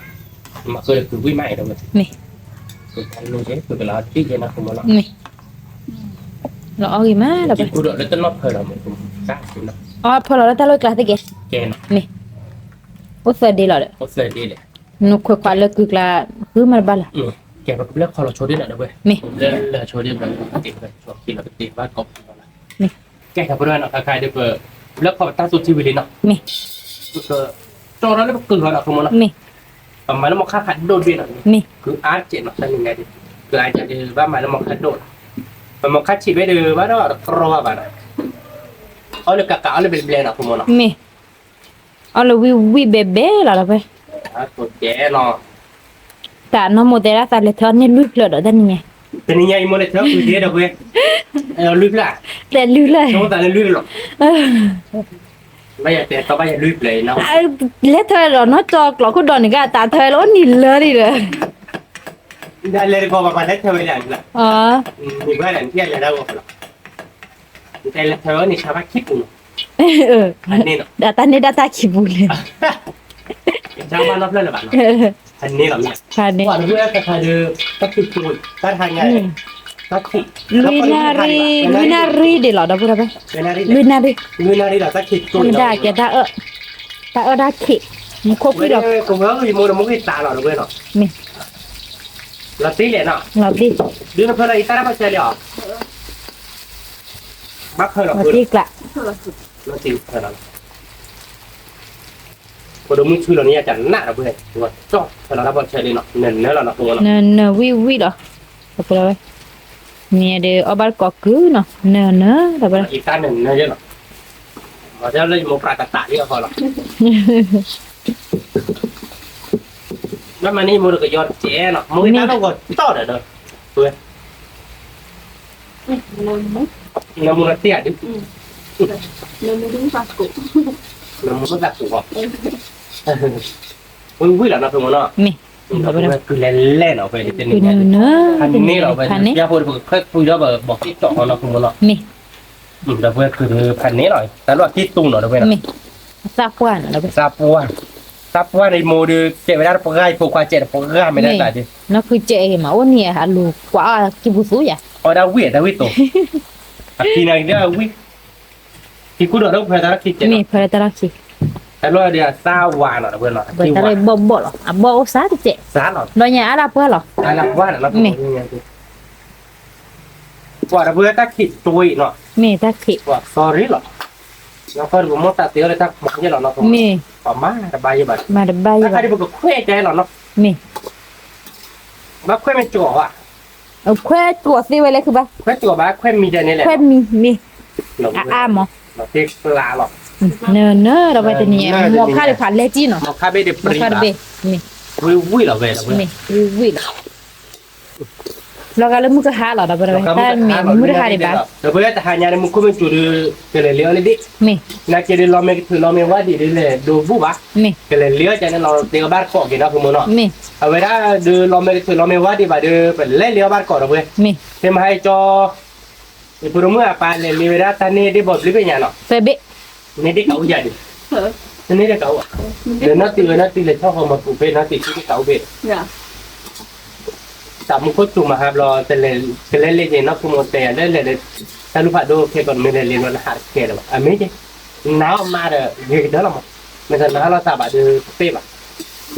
มาเคยคือวิ่งใหม่เราเป็น mi คือพันโลเจ็ดคือเราที่เจนะคุณมดเนาะ mi là ở gì má là bà กูเดินแล้วต้นนอเพลเราเหมือนคุณสร้างคุณเนาะ poi là ta lo classe che แกเนาะ mi o se di là เขาเสร็จดีเลย nó qua qua là cứ là cứ mà bà là แกแบบเลือกคอเราโชว์ได้หน่อยนะเว้ย mi เลือกโชว์ได้แบบติดเลยชอบกินแล้วติดว่ากบแกกับเพื่อนเนาะคล้ายๆเด็กเลือกคอตั้งสุดชีวิตเลยเนาะ mi ก็จอแล้วแล้วกึ่งเราเนาะคุณมดเนาะ mi ประมาณแล้วมองค่าขัดโดดเวียนเนาะ mi คืออาร์ตเจ็ดเนาะนั่นยังไงดิคืออาจจะดูว่ามันมองคัดโดดมันมองคัดชีวิตดูว่าเรารอบ้างเอาเลยกะกะเอาเลยเป็นเบลนอ่ะคุณมโน mi allora vi bébé là bà ตัวแกเนาะ ta nó một té ta le thon nên lui lửa đó đây nè แต่นี่ยังโมเลเทอร์คือเดียดเว้ยเราลึกละ để lui lại ช่วงแต่ลึกหรอกไม่อยากแต่ต่อไปอย่าลึกเลยเนาะ le thoi rồi nó cho lọ cái đòn này cả ta thoi nó nhìn lửa đi rồi ได้เลยพอประมาณนั้นเท่าไหร่ละ มีเพื่อนที่อะไรได้บ้างหรอแต่ละเธอนี่ชาวบ้านคิดกูอันนี้เนาะ data này data chi bule ชาวบ้านรับเล่นหรือเปล่าอันนี้เหรอเนี่ย ค่ะเนี่ย ว่าเพื่อนก็คือก็คือตูนก็ทางไงก็คิด lunari de lo da pura ba เวนารี lunari เราก็คิดตูน da ke ta da ki mu ko ไม่ ki ได้ do กูว่าอยู่มุมตาหรอเว้ยเนาะ mi เราตีเลยเนาะ la di ดูนะเพื่อนอีตาบ้าเฉลี่ยบ้าเคยหรอ la เพื่อน di kla เราตีเพื่อนพอดูมึงชื่อเราเนี่ยจะหน้าเราเพื่อนว่าจ้องเพื่อนเราบ้าเฉลี่ยเนาะเนื้อเราเนาะตัวเนาะ no wi do da pura ba mi de obal ko ku no no da pura อีกด้านหนึ่งนะเยอะหรอเราจะเล่นโมปราตตาที่เขาหรอแล้วมันนี่โมดก็ยอดเจ๊เนาะมึงอีกด้านต้องกดต่อเด้อเด้อเพื่อน น้ำมันเตี้ยดิ Nên mới đúng phạt cụ. น้ำมันแบบสูงอ่ะมึงวิ่งแล้วนะเพื่อนเนาะ mi คือเล่นเล่นเอาไปเป็น ku ยังไง no อันนี้เราไป พันนี้ ยาพูดเคยพูดยาบอกที่เจาะของเราเพื่อนเนาะ mi แต่เพื่อนคือพันนี้หน่อยแต่ว่าที่ตุ้งหน่อยเพื่อน mi sa quan da ba ซาปัวในโมดูเจ็บไม่ได้ปกติปกติเจ็บปกติไม่ได้แต่ดิ nó cứ chạy mà ôn nhẹ hả lù quá cái bút số vậy เอาดาวิตัวทีนั้นเดี๋ยววิ่งที่กูโดดลงไปตอนที่เจ็บ mi phải ta lắc gì แต่ว่าเดี๋ยวซาวานหน่อยเพื่อนเนาะ bởi ta lại bò bò rồi à bò sát thì chạy ซาหน่อย nó nhà là bò rồi อะไรว่าเราเป็นยังไงว่าเราเพื่อตักขิดตัวอีกเนาะ mi ta khỉ ว่า sorry หรอเราเพิ่งผมมาตัดเตี้ยเลยตักมันยังหรอเนาะ mi ประมาณระบายยังไง mà được bay ถ้าใคร vậy ที่บอกเคว้ใจหรอเนาะ mi บ้าเคว้ไม่จ่ออ่ะ ở khoe chuột gì vậy lấy cứ ba เคว้จ่อบ้าเคว้มีใจนี่แหละ khoe mi เรา à mà เราเทปลาหรอก nè đâu vậy thì nhẹ mua khai được phản lệ chi nó เราคาเบเดป mua รี khai ละ được bê mi วิ่งเราเว้ยเราเว้ย mi vui lo cái lúc mua cái há là đâu vậy ta mi mua cái há đi ba เราเพื่อแต่หายาในมุกมันจุดเกลือเลี้ยวเลยดิ mi นักเรียนเราไม่ถือเราไม่ว่าดีเลยดูบุบะ mi เกลือเลี้ยวจากนั้นเราเดี๋ยวบ้านเกาะกินนะคุณมโน mi เอาไว้ได้ดูเราไม่ถือเราไม่ว่าดีบ่าดูเป็นเล่เลี้ยวบ้านเกาะเราเว้ย mi เทมให้จอไอ้พวกเมื่อปานเลยมีเวลาตอนนี้ได้บทหรือเป็นยังเนาะ phải bê นี่ได้เก่าใหญ่ดินี่ได้เก่าอ่ะเดี๋ยวนัดตีเลยชอบเขามาปลูกเป็นนัดตีที่เก่าเบ็ด Dạ. แต่มึงก็จุ่มมาครับรอแต่เลยเล่นเย็นนักคุณโมเตะได้เลยถ้ารู้ผัดดูแค่ก่อนไม่ได้เรียนวันหัดแค่หรอกอ่ะไม่ใช่หนาวมาเด้อเดี๋ยวเดี๋ยวเราไม่ใช่หนาวเราสาบะดูเป๊ะอ่ะ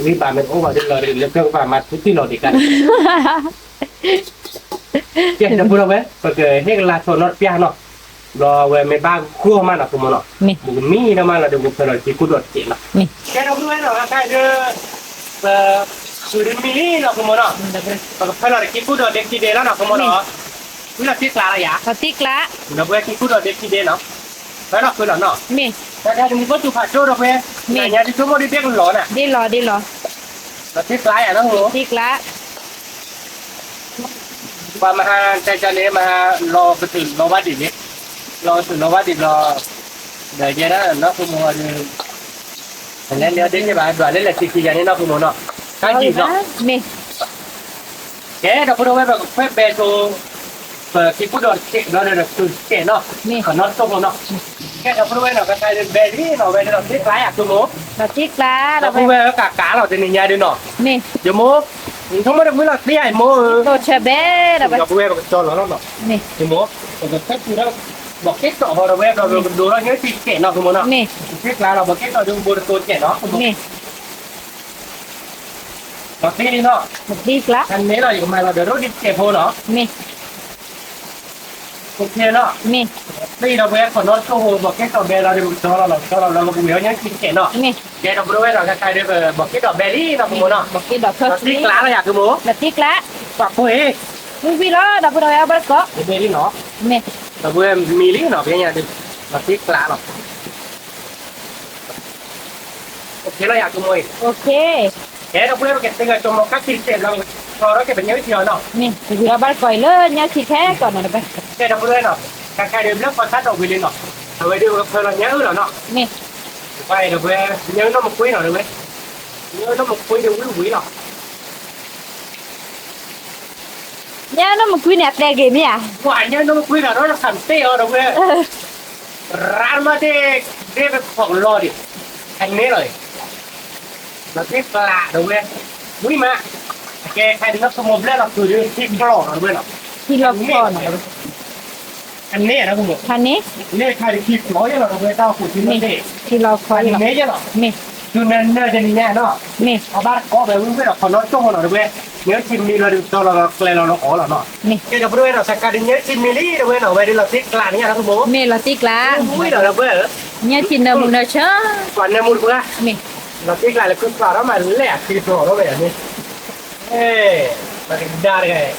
วิบามันโอ้ว่าเดี๋ยวเราเรียนเครื่องมาทุกที่เราดีกันเจ้าจะพูดเอาไว้ก็คือให้ลาโซนอตเปียเนาะรอเว้ไม่บ้างคั่วมาหนักคุณโมเนาะ mi บุญมีนะมาเราเดี๋ยวบุญเราที่กูโดดเจ็บนะ mi แกเราด้วยเนาะใครเด้อสุริมีเนาะคุณโมเนาะก็เพื่อนเราที่กูโดดเด็กที่เดแล้วเนาะคุณโมเนาะนี่เราที่กลางระยะ thật tiếc lá เราเว้ที่กูโดดเด็กที่เดเนาะแล้วเราคือเราเนาะ mi Ada di muka tu pacu dah pe. Nanya di semua di dia lon ah. Đi lò. Nanti fly ah noh. Đi lá. Pa maha cai maha lo betul lo wadi ni. Lo tu lo wadi lo. Dah je dah noh semua ada. Nên dia dia ba dua le tiki jadi noh semua noh. Kan ji noh. Mì. Ke dah perlu pe be tu. Ki pu dor ke lo dah tu ke noh. Kan noh tu noh. Ke dah perlu noh kan sai be ni noh be noh ti fly ah tu mo. Là chiếc lá. Dah perlu cả lo thì nhà đi noh. Mì. Giờ mua không biết được mới là tí ai mua Đồ chè bé. Là gặp quê cho nó nó Mì. thì mua rồi cách gì đó bọc kết sọ vào quê rồi đồ nó nhớ thì kẻ nó không muốn nó Mì. kết là bọc kết rồi đừng mua được tôi kẻ nó Mì. bọc tí đi nó Một đi lá. anh mấy là mà là để nó đi kẹp hồ nó Mì. ok nó Mì. đi đâu quê còn nó câu hồ bọc kết rồi bé là được cho nó cũng nhớ nhớ thì kẻ nó Mì. kẻ nó quê là cái được bọc kết rồi bé đi nó không muốn nó Một cái đỏ nó thơm. tí lá làอยากcứ mua Là chiếc lá. bọc quê Vì đó đập vào đó bắt có. bé đi nó Mì. là quê mì lý nó bé nhà được nó tí lá nó ok nóอยากcứ mua Ok. Thế đâu quên cái tên là trong một các thịt tiền là cho nó cái bệnh nhớ chiều nào. Mì. Vì đó bắt còi lên nha thịt khác còn là đây. Thế đâu quên nào. Cái đêm lớp quan sát đầu về lên nào. Rồi đều phải là nhớ rồi nó. Mì. Vậy đâu quên nhớ nó một quý nào được đấy. Nhớ nó một quý đều quý nào. Nha nó một quy nẹt đè kìa mẹ. Quả nhớ nó một quý nào đó là thành tê ở đâu quên. Ran mà thế thế phải phòng lo đi. Thành nế rồi. Nó tiếp lạ đâu quên. Quý mà. Cái nó không một lên là từ đi tiếp lọ rồi quên nào. Thì lọc còn. Thành nế nó không được. Thành nế. Nế khai được thịt nói cho nó quên tao của chính nó Thì lọc khỏi thành nế chứ nó. Mì. Cho nên nơi trên nhà nó Mì. ở bác có về cũng biết là còn nói chung là được quên nhớ chim đi là được cho là nó có là nó Mì. cái đâu có nào sạc cả đi nhớ chim đi lý đâu quên nào về đi là tiếc là nhà nó không bố Mì là chiếc lá. mũi là đâu quên Nha chín đâu nó chớ. còn nem mũi bữa Mì. là tiếc là cứ vào đó mà lẻ thì rồi nó về đi ê mà cái đa này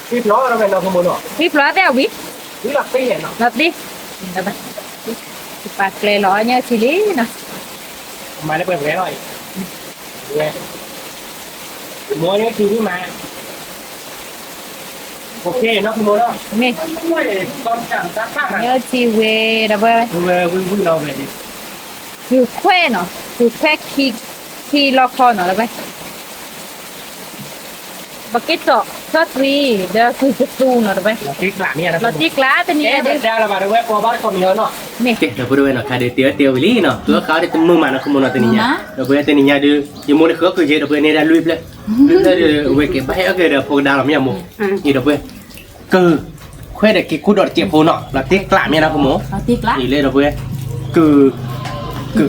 tiếp nó về nó không muốn nó Vip lá teo vip. cứ là cái này nó Lật đi. Đây đây. Bạc lè lọ nha chị lý nè. mà nó quên vé rồi mua những thứ mà ok nó không mua đâu Mì. con chẳng khác khác mà Nhớ chị về đâu vậy? vui đâu về đi Từ khoe nó. Từ khoe khi lo kho nó là vậy. Bạc cái trọ. Thất vi. Đâyคือจะtu nó là vậy. là tiếc là nha Là chiếc lá tên thế này đi. ra là bà đứa qua bác còn nhớ nó Mì. được bữa đôi nó khai để tiêu lý nó cứ khá để tâm mưu mà nó không muốn nó tên nhà được bữa tên nhà đưa chỉ muốn để khứa cứ gì được bữa này đã lui lên về cái bãi ở cái được phô đào làm nhà một gì được bữa cứ khoe để cái cú đọt chẹp phô nọ là tiếc làm nha nó không muốn Là chiếc lá. gì lên được bữa cứ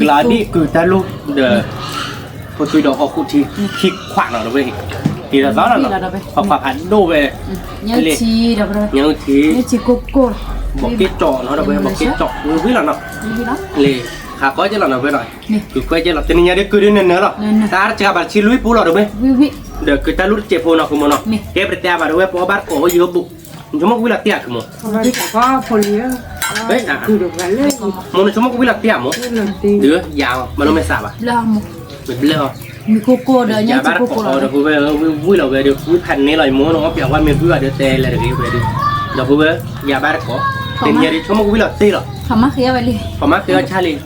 lá đi cứ ta lúc để cô tôi đọc họ cụ thì khi khoảng nào được bữa thì là rõ là nó hoặc hẳn đô về Nhớ chi đâu rồi. nhớ thì Nhớ chi cô. bọc kết trọ nó đâu bọc kết trọ với là nó Gì đó. lì khá có chứ là nó với rồi cứ quay chứ là tên nhà đấy cứ đến nữa rồi ta chưa bà chi lũi phú rồi đâu biết Vị. được cứ ta lút chè phô nó không nó cái bệt ta bà đâu biết bỏ bát cổ dưới bụng chúng nó cũng là tiệt không Thì có phơi á. đấy à Thì được gắn lên. muốn chúng nó cũng là tiệt không đứa giàu mà nó mới xả bà Là một. mình lừa Mi cô đỡ nhớ nhà chị bát cô cổ rồi. được vui vui là về được vui thành này lại muốn nó biểu qua miền vui được tè là được cái về đi được vui nhà bát cổ tiền nhà đi chúng nó cũng là tê rồi Không mắc kia vậy đi. Còn mắc cái cha liền.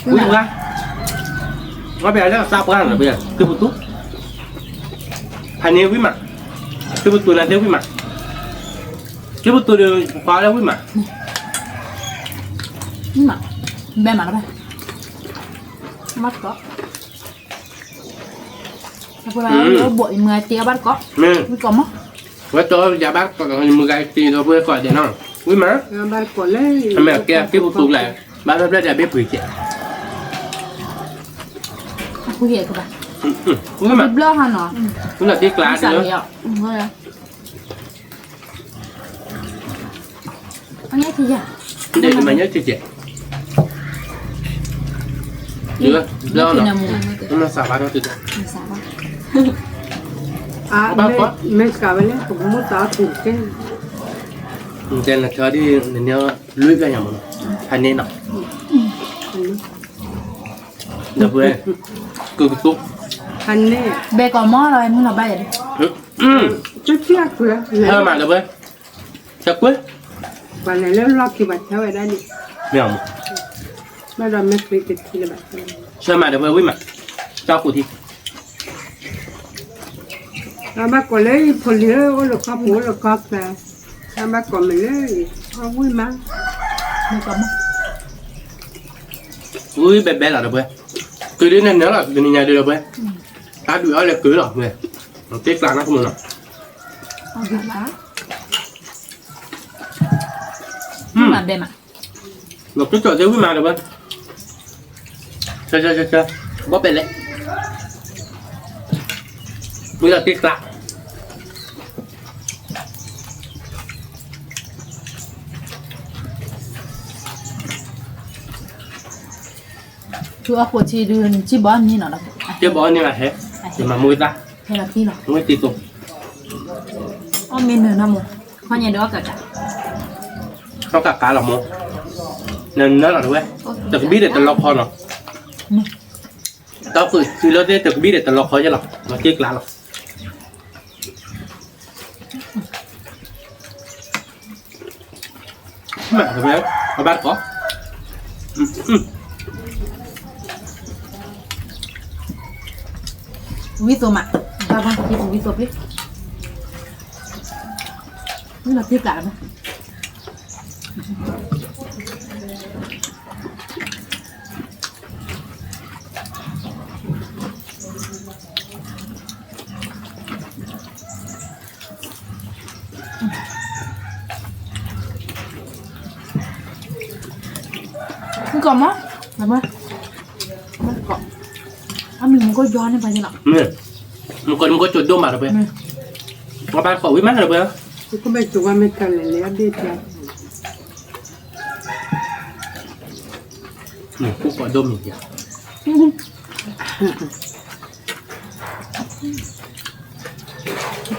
Ui quá. Nó bây giờ nó sao quá rồi bây giờ. Cứ một chút. Hành nêu quý mặt. Cứ một tuần là theo quý mặt. Cứ một tuần được khóa theo quý mặt. Nhưng mà bên mà nó đây. Bắt có. Cô là bội 10 tia bắt có. Nè. Mới có mất. Với tôi giá bác còn 10 cái tiền rồi bây gọi để nó. Quý má. Ba của lên. Mẹ kia cái một tuần lại. Bác rất là biết quỷ chị. Cô hiểu các bạn. Quý mặt. Blur hả nó? Cũng là tiếc lá nữa. Thôi à. Anh nhớ thì giờ. Để mà nhớ chị. Chưa, do nó xả vào đó từ từ. À, mấy cả bên cũng muốn tạo thủ cái. แต่ละชาที่เนี่ยลุยกันอย่างมันอันนี้เนาะเดี๋ยวเพื่อนกูตุ๊ก อันนี้ เบกอนหม้ออะไรมึงเราใบอะไร จะเชื่อเพื่อ เธอมาเดี๋ยวเพื่อนสักเพื่อน วันไหนแล้วรอบที่บัตรเท่าไหร่ได้นี่ ไม่เอา ไม่เราไม่เคยติดที่บัตร เชื่อมาเดี๋ยวเพื่อนวิ่งมาเจ้ากูที เราบ้าก่อนเลยพอเลี้ยวเราก็หัวเราก็แต่เราบ้าก่อนมาเลยเอาวิ่งมา เบกอนหม้อ อุ้ยแบบแบบlà được vậy cứ đến nên nhớ là từ nhà đi được vậy ta đuổi là cứ rồi người nó tiếc là nó không được rồi เอาดูละมึงมาเบมา nó cứ chờ theo cái mà được vậy chơi bóp bên đấy bây giờ tiếc là ชัวร์ปวดชีเดือนชีบ้านนี่เนาะเรา cái bó như là thế thì mà mui ta เทลาที่เนาะ mui tì tục อ๋อเมนูน้ำมันข้าวเหนียวดอกกะ không cả cá là mua nên nó là được vậy từ cái biết để từ lọc kho nó tao cứ khi lớn thế từ cái biết để từ lọc kho cho lọc nó tiếc là lọc mẹ thằng bé nó bắt có วิโซมะบ้าบ้าที่วิโซพลิกนี่เราพลิกกันไหมมึงก่อนมั้ยมาบ้ามาก่อนอ่ะมึงก็ย้อนไปใช่หรอ nè một con chuột đôm mà được vậy nó bắt khẩu với mắt được vậy ก็ไม่ตัวไม่กันเลยแล้วเด็ดใจ cũng có đôm nhỉ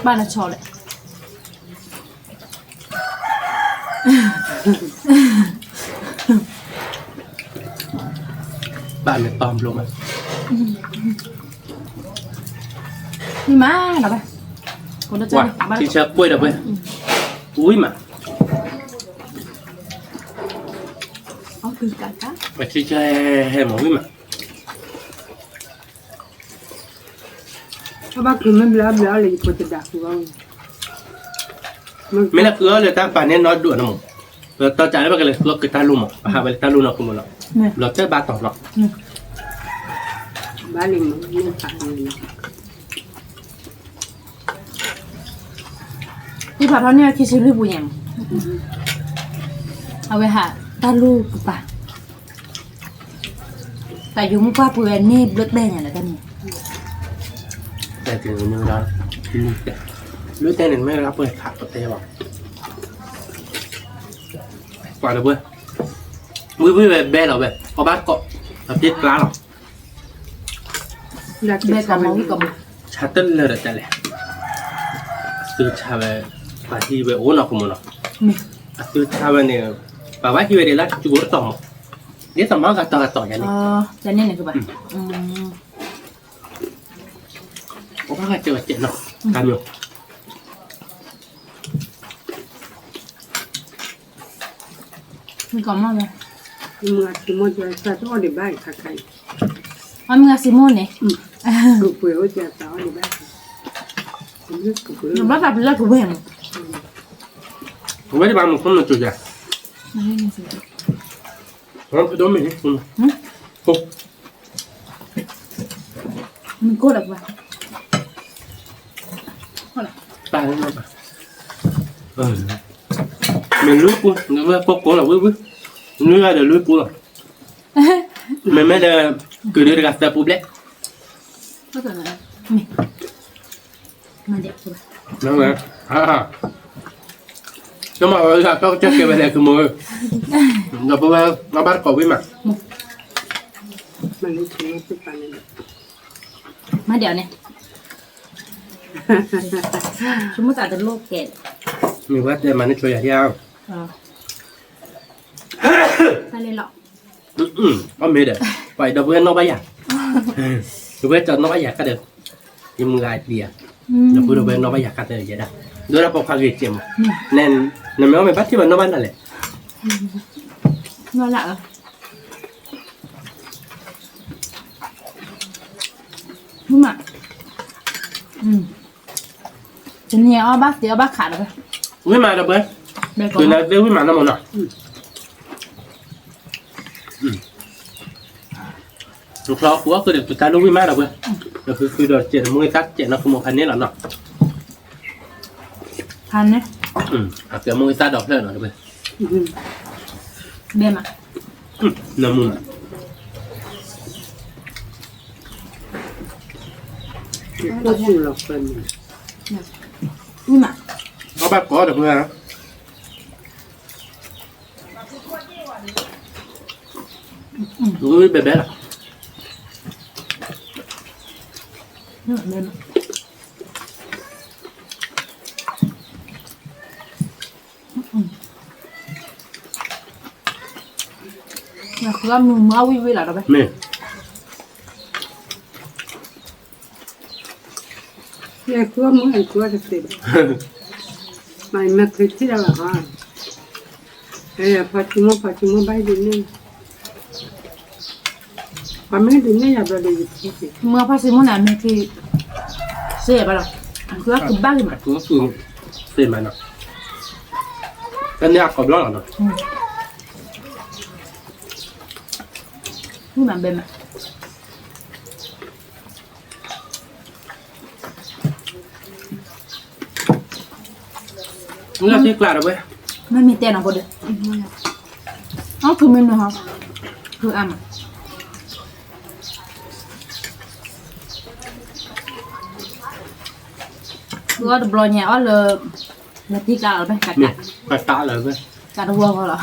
บ้านเราชอเลย bạn này tòm luôn mà นี่มาเหรอไปคนละเจ้า wow บ้าน chị chờ quay được vậy úi mà อ๋อคือกันค่ะ mà chị chờ hè mà úi mà เพราะว่าคือมันแล้วเลยปวดจะดักว่ามัน mấy là cứa người ta phải nên nói đùa nó một rồi tao trả lại cái này cứa người ta luôn mà hà vậy ta luôn nó không một nó เนี่ย nó chết ba tỏ nó บ้านเลยมันไม่ผ่านเลย ที่ผัดเขาเนี่ยคิดชื่อรีบุญยังเอาไว้หาตาลูกป่ะแต่อยู่มุกว่าเพื่อนนี่เลือดแดงอย่างไรกันนี่ แต่ถึงมือแล้วlưới tên này mớiรับเลยขาดตัวเตะบอกกว่าเลยเว้ยวิ่งแบบแบะหรอแบบเอาบ้านเกาะแบบเจ็ดกล้าหรอ อยาก เบ เก็บ กอน ทำ มองวิกอน ชาตึ้นเลยแต่แหละซื้อชาแบบปาที่แบบโอ้หนักกูมั้งเนาะ นี่ ซื้อชาแบบเนี่ยป่าวว่าที่แบบเดี๋ยวละจุกต่อเดี๋ยวต่อมากันต่ออย่างนี้ จะเนี่ยคือป่ะ โอ้บ้าก็เจอเจ็ดเนาะกันอยู่ มีก่อนมากเลย มือที่มันจะตัดอ้อเดี๋ยวบ้านขาใคร มันมือซิโมนเนี่ย กูเปลี่ยวจะตัดอ้อเดี๋ยวบ้านกูเปลี่ยว หนูว่าแบบเลือดกูแหว่ง ผมไม่ได้บางมึงคนมันจุดใหญ่ มันไม่มีสิ ผมไปโดนมันนี่คุณโอ้ มันโกรธแบบว่า ตายแล้วมั้งmình lưới cua nó có cổ là với lưới ra được lưới cua rồi mình mới là cứ đưa ra ta public ก็เกิดอะไรนี่มันเด็กใช่ป่ะ nó là nhưng mà là tao chắc cái này cứ mưa rồi bây giờ nó bắt cổ với mặt มันเลยถึงว่าจะปันเลย มาเดี๋ยวเนี่ยสมมติอาจจะโรคแก่ mình bắt để mà nó chơi à theo ไปเลยหรอ có mệt rồi vậy đâu với nó bây giờ đâu với cho nó bây giờ cái được nhưng lại bìa đâu với đâu với nó bây giờ cái được vậy đó đưa ra bọc hàng gì chìm nên nó mới bắt chứ mà nó bán là lệ ngon lạ rồi nhưng mà chân nhiều bác thì bác khả được với mà đâu với từ này đến với mà nó một nọ lúc đó của cứ được tụi ta đúng với má đâu với rồi cứ đợt chuyện mua tắt chuyện nó không một anh ấy là nọ hành đấy kiểu mua ta đọc lên rồi đâu với bên mà nằm mùng có chịu lọc phần nhưng mà có bác có được không hả bé bé là bên mà là cứ ăn mau vui là đâu vậy mẹเนี่ยครัวมึงไอ้ครัวจะเต็มไม่มาคิดที่เราหาพอชิมไปดินนี่พอไม่ดินนี่อย่าไปเลยที่ mưa phát sinh món nào này thì sẽ bảo là cứ ăn cơm bác đi mà cứ xem mà nọ cái này có đó là nọ nhưng mà bên mà nó là tiếc là đâu vậy nóมีtiền nào có được nó cứ mình hả cứ ăn cứ ăn bò nhà ăn là tí cả rồi cắt mẹ cắt tạ là vậy cắt được vuông rồi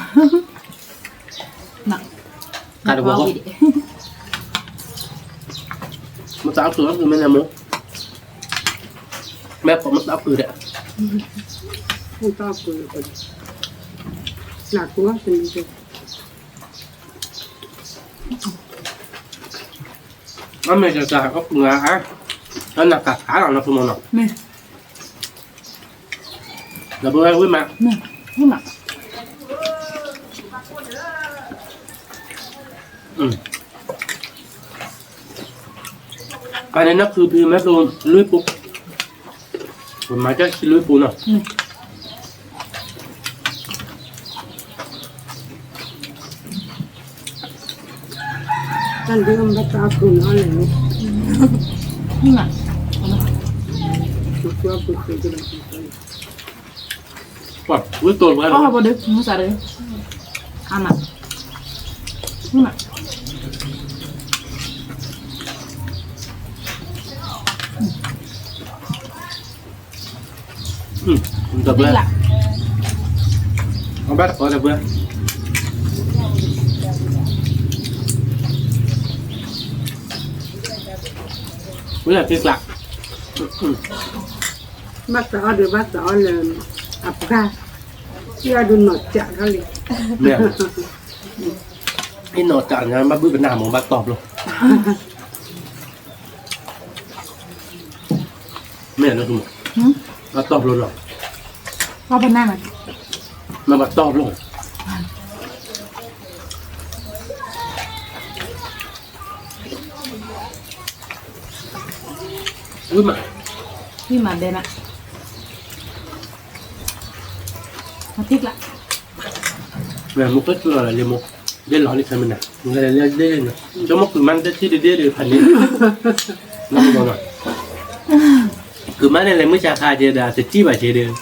nè cắt được vuông một táo sữa thì mình làm muốn mẹ có một táo từ đấy ผู้ต้อคุยกันหนักกว่าเป็นดี nó mẹจะจ่ายก็งาอ่ะแล้วหนักกัดขาเราคุณมองหน่อย mẹ เราไปวิ่งมา mẹ nhưng mà ไปในนักคือพี่แม่โดนลุยปุ๊บผมมาจะลุยปุ๊บเนาะ ท่านเรื่องบัตรคุณอะไรนี่ nhưng mà ตัวผู้คุยกัน ว่าลุยตัวไป có bao được không sao đấy ăn mà nhưng mà tập đi lên lại không bắt có tập lên mới là tiếc lạc บัตรหรือบัตรเลยอับกาที่เราดูหนวดจัดเขาเลย nè cái nồi chả nhà bắt bự bên nào mà bắt tọp luôn mẹ nó không bắt tọp luôn rồi qua bên này mà mà bắt tọp luôn ui mà nhưng mà đây này nó thích lại mẹ một cái là liền một đây lọ đi xem mình nè đây nè cho móc từ mang tới thì để phầnนี้ nó không rồi cứ mang này là mới chả khai chơi đã sẽ chi bài chơi được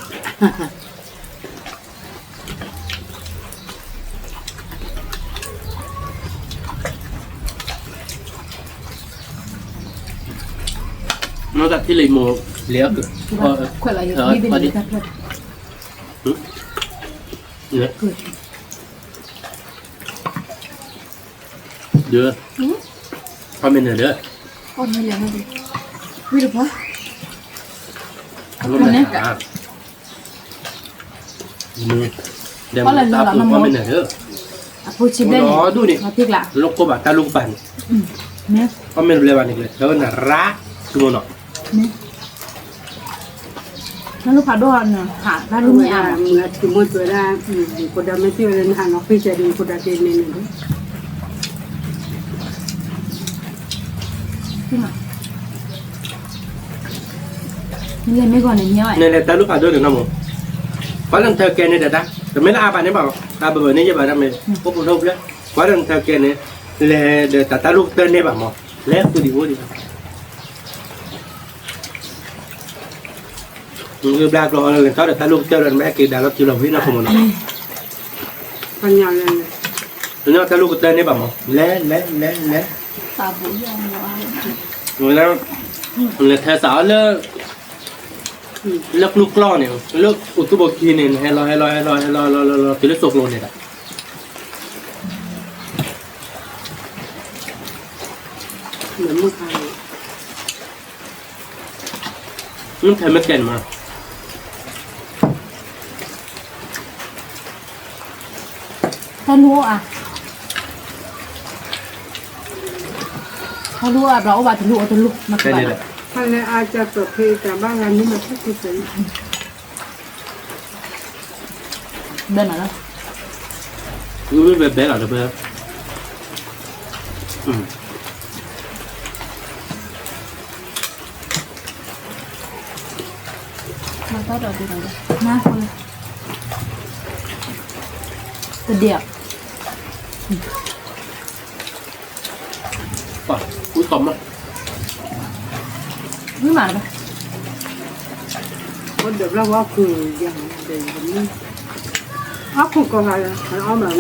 nó đặt cái lấy một léo được khỏe lại đi bên này thật rồi được đưa con bên này nữa con này là gì vui được quá con này à เดี๋ยวตาปูพ่อไม่เหนื่อยเด้อ พูดชิมได้เนี่ยมาพริกละ ลูกก็แบบตาลูกปั่น เนี่ย พ่อไม่รู้เลยวันนี้เลยเธอน่ะรักคือมันเนาะ เนี่ยนั่นลูกผัดด้วยเนี่ยค่ะด้านลูกไม่อ่าน มึงอาจจะมั่วตัวได้คนดำไม่เชื่อเลยนะน้องพี่จะดูคนดำเป็นเนี่ย พี่มานี่เลยไม่ก่อนเนี่ย เนี่ยตาลูกปั่นด้วยเดี๋ยวน้ำมันเพราะนั่นเธอแกเนี่ยเด็ดนะแต่ไม่ละอาปั่นเนี่ยเปล่าตาเบอร์นี่จะแบบนั้นเลยพวกผมทุบเลยเพราะนั่นเธอแกเนี่ยเลยเดี๋ยวตาลูกเต้นเนี่ยแบบมั้งแล้วกูดีกูดีคือแบล็กรอเลยเขาแต่ตาลูกเต้นแม่กินดาวจิ๋วเราพี่น้องขโมย ปัญญาเลย แล้วตาลูกเต้นเนี่ยแบบมั้งแล้ว ตาบุญยังว่า แล้วเลยเธอสาวเลิกลูกกล้อเนี่ยเลิกอุตุบกีเนี่ยให้รอที่เลิกโซโลเนี่ย เหมือนมือใคร มันทำไม่เก่งมา ถ้ารู้อ่ะถ้ารู้อ่ะเราว่าจะรู้จะรู้มา แค่ ก่อน นี้แหละ ถ้าเลยอาจจะประเภทแต่บ้านเรานี่มันทุกคน เดินมาแล้ว รู้ไม่แบบแบบหรอเพื่อน มาต่อดูกันเลยน่าคนกระเดียบ ป่ะกูตบมา ไม่มาเลย ก็เดี๋ยวเราว่าคืออย่างเดิมนี้อ้าวคุณก็ไงมันเอาเหมือน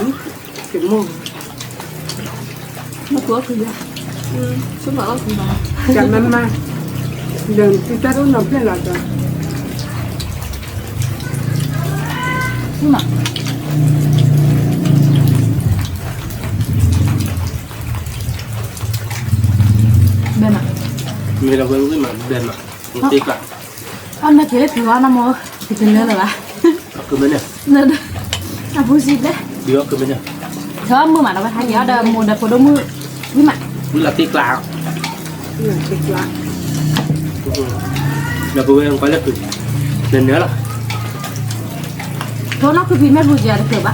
ถึงโมง มาตัวคือเยอะซึ่งเราต้องทำมา จากนั้นมาเดินที่จะต้องนำเพื่อนเราจะ ไม่มาเดินมา มีเราเพิ่งขึ้นมาเดินมาตีกลับ อันนั้นคือถือว่าน้ำโมติดเป็นเนื้อเลยวะ คือมันเนี่ย เนื้ออ่ะพูดสิเด้ เดี๋ยวคือมันเนี่ย เธอมือหมาเราไปทานเยอะเดิมมือเดิมโคดมือวิมา มึงละตีกลับ เนี่ยติดละ เราไปเองไปแล้วคือเดินเนื้อหรอ โทษนักคือพี่แม่พูดเยอะเกิดปะ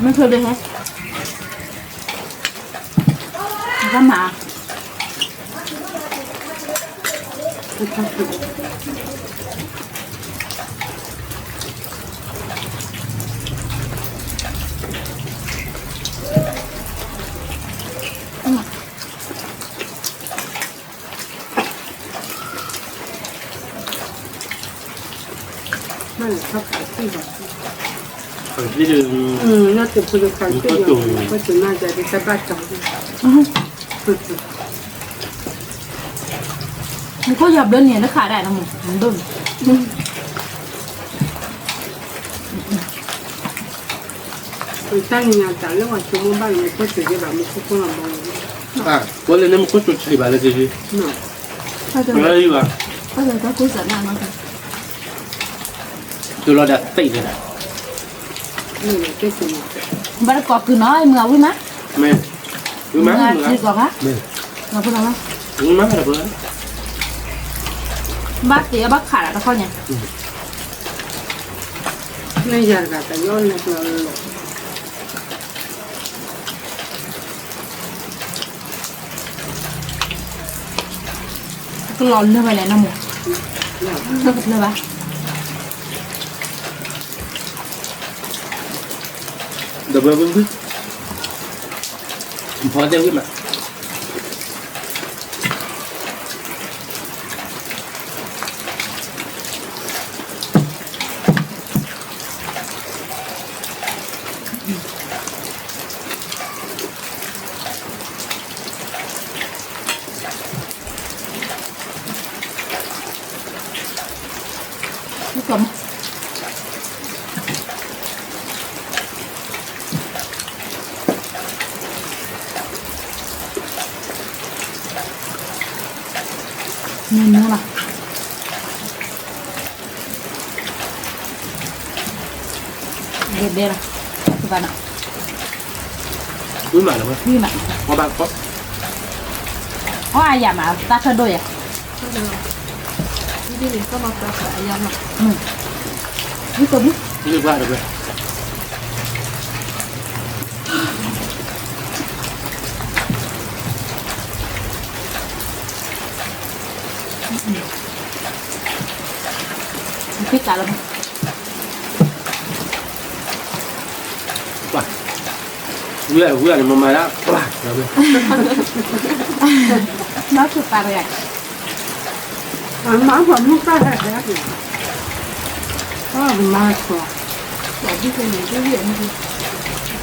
ไม่เคยเลยแฮะก็มา ไม่ชอบติด ไม่ชอบที่แบบ ที่ดึง น่าจะพูดกันก็อยู่ก็จะน่าจะได้สบายจัง มันก็หยับเดินเนี่ยแล้วขายได้นะมึงมันดุน คนตั้งงานแต่แล้วว่าชั่วโมงบ้านมันก็จะได้แบบมันก็คงลำบาก อ่ะวันนี้มันก็สุดใช่ป่ะเลยจี เนาะ ก็จะ อะไรอยู่อ่ะ ก็จะก็คุยสนานมากเลย ตัวเราดัดตีเลยนะ นี่แหละก็คือ บ้านกอกคือน้อยเมื่อวิมะ แม่รู้ไหม เมื่อที่กอกฮะ แม่ เราพูดอะไร รู้ไหมอะไรเพื่อน บ้านเตี๋ยบ้านขาดแล้วเขาเนี่ย ไม่อยากแต่ย้อนเลยเรา ก็ร้อนเรื่องไปแล้วนะหมูเท่ากับเลยปะ เดี๋ยวเพิ่งพอเดี๋ยวขึ้นมา ผู้ชมเนื้อล่ะเด็ดเด็ดล่ะ คือบ้านอ่ะ อุ้ยมาแล้วมั้ย นี่มัน พอบางก็ อ๋ออายามาตาเธอด้วยอ่ะ นี่นี่ก็มาปลาขายยังอ่ะ นี่ตัวนี้ นี่ว่าเลย พริกกะแล้ว ว่าเบื่อเนี่ยมันมาแล้วว่าเราเลย น้อยคือปลาอะไร หมาผมลูกตาแหกแล้วเนี่ยก็มาขอบอกที่เป็นอย่างที่เห็นคือ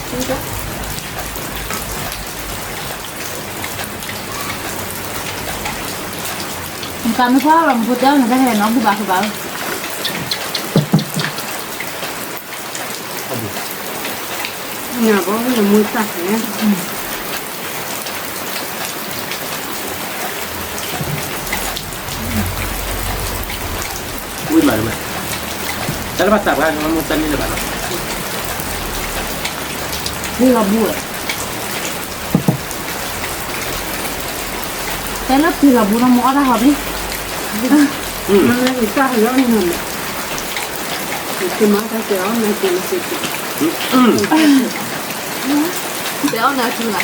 คือก็ การไม่พอเราพูดเจ้าหนูได้เห็นน้องคือบ้าคือบ้า เนี่ยบอกว่ามือตัดเนี่ย อุ้ยมาเลยมั้ยแต่ละภาษาบ้านมันมันจะนี่เลยบ้าง ที่เราบูดแต่ละที่เราบูดเราหมอได้หรอพี่ มันเลยอีกสักร้อยหนึ่งคือมาถ้าเจ้าไม่กินสิเจ้าน่ากินละ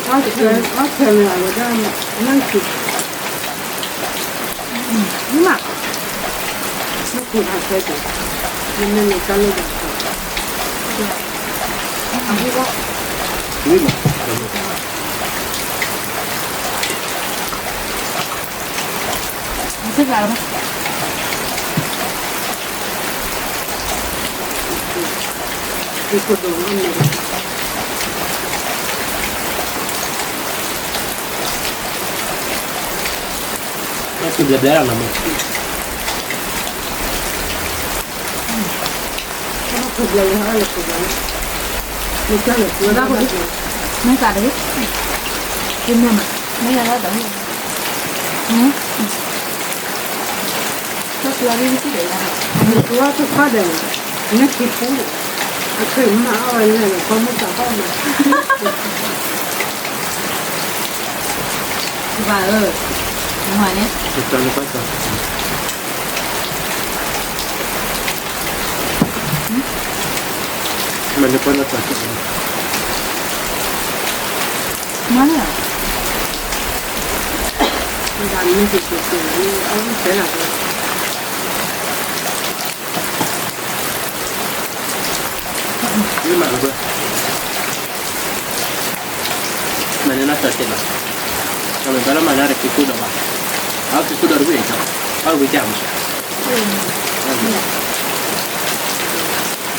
ก็จะก็เธอเลยเราได้นั่งกินนี่มากไม่กินอะไรกันมันไม่มีการเล่นกันอันนี้ก็ อุ้ยมา พริกกะแล้ว คือคนดูมันเลย ก็คือเดือดแล้วนะมึง คือเลยฮะเลยคือเลยไม่ใช่เลยคือได้คนที่ ไม่กะเลยกินเนี่ยไม่ใช่แล้วแต่เนี่ยก็คือเราไม่ได้ที่ไหนนะ คือว่าทุกข้าเดินนี่คิดพูดเคยมาเอาอะไรเนี่ยเขาไม่จับเข้ามา คือบ้าหน่อยเนี่ย จะจำไม่ค่อยจำมันจะเป็นอะไร มาเนี่ย การไม่ติดตัวนี่เอาเสียหลักเลย นี่มาเลยมันน่าจะเจ็บอ่ะเราเป็นแล้วมันน่าจะคิดพูดออกมาเอาคิดพูดออกไปเองครับเอาไปจำ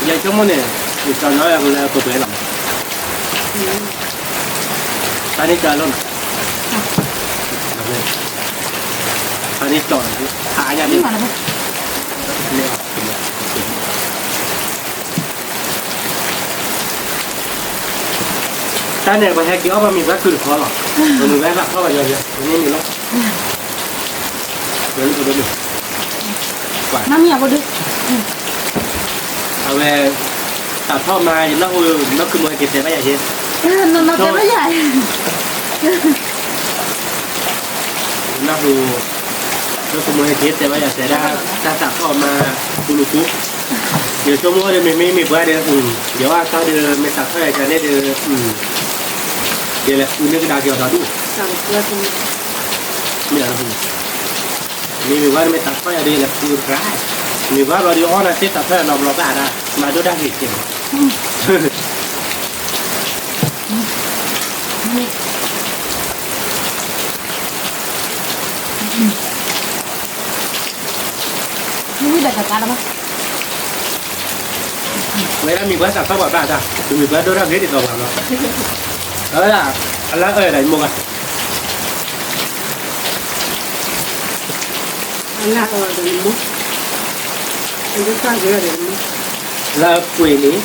ยังชั่วโมงเนี่ยอีกตอนน้อยเราเลยตัวเองหรอตอนนี้จะล้นตอนนี้จอดหาอย่างนี้ มาแล้ว เนี่ยตอนนี้ประเทศกี่อ้อมมีวัคซีนพอหรอมันมีแวะเข้าไปเยอะๆนี่มีแล้วเดี๋ยวดูดูกว่า น้ำเมียก็ดิ เอาไปตัดท่อมาอย่างนั้นนักคือมวยเก็บเสียไม่ใหญ่เช่น น้ำจะไม่ใหญ่ นักคือนักคือมวยเก็บเสียไม่ใหญ่เสียได้ถ้าตัดท่อมาดูลูกปุ๊บเดี๋ยวชั่วโมงเดี๋ยวไม่มีเบื่อเดี๋ยวเดี๋ยวว่าเขาเดี๋ยวไม่ตัดท่อจะได้เดี๋ยวเดี๋ยวแหละนึกได้เกี่ยวกับดู สั่งเพื่อที่ ไม่ได้ครับมีว่าไม่ตัดท่อเดี๋ยวแหละคือร้ายมีว่าเราเดี๋ยวอ้อนนะเสียตัดท่อเราเราได้นะมาดูได้เหตุเกี่ยว นี่แบบการแล้วมั้ย เวลามีเพื่อนสักเขาบอกได้จ้ะมีเพื่อนด้วยรักเด็ดต่อมาเนาะล่ะแล้วไหนมุกอ่ะ อันนั้นก็เดินมุกอันนี้ก็เดินมุก แล้วคุยนี้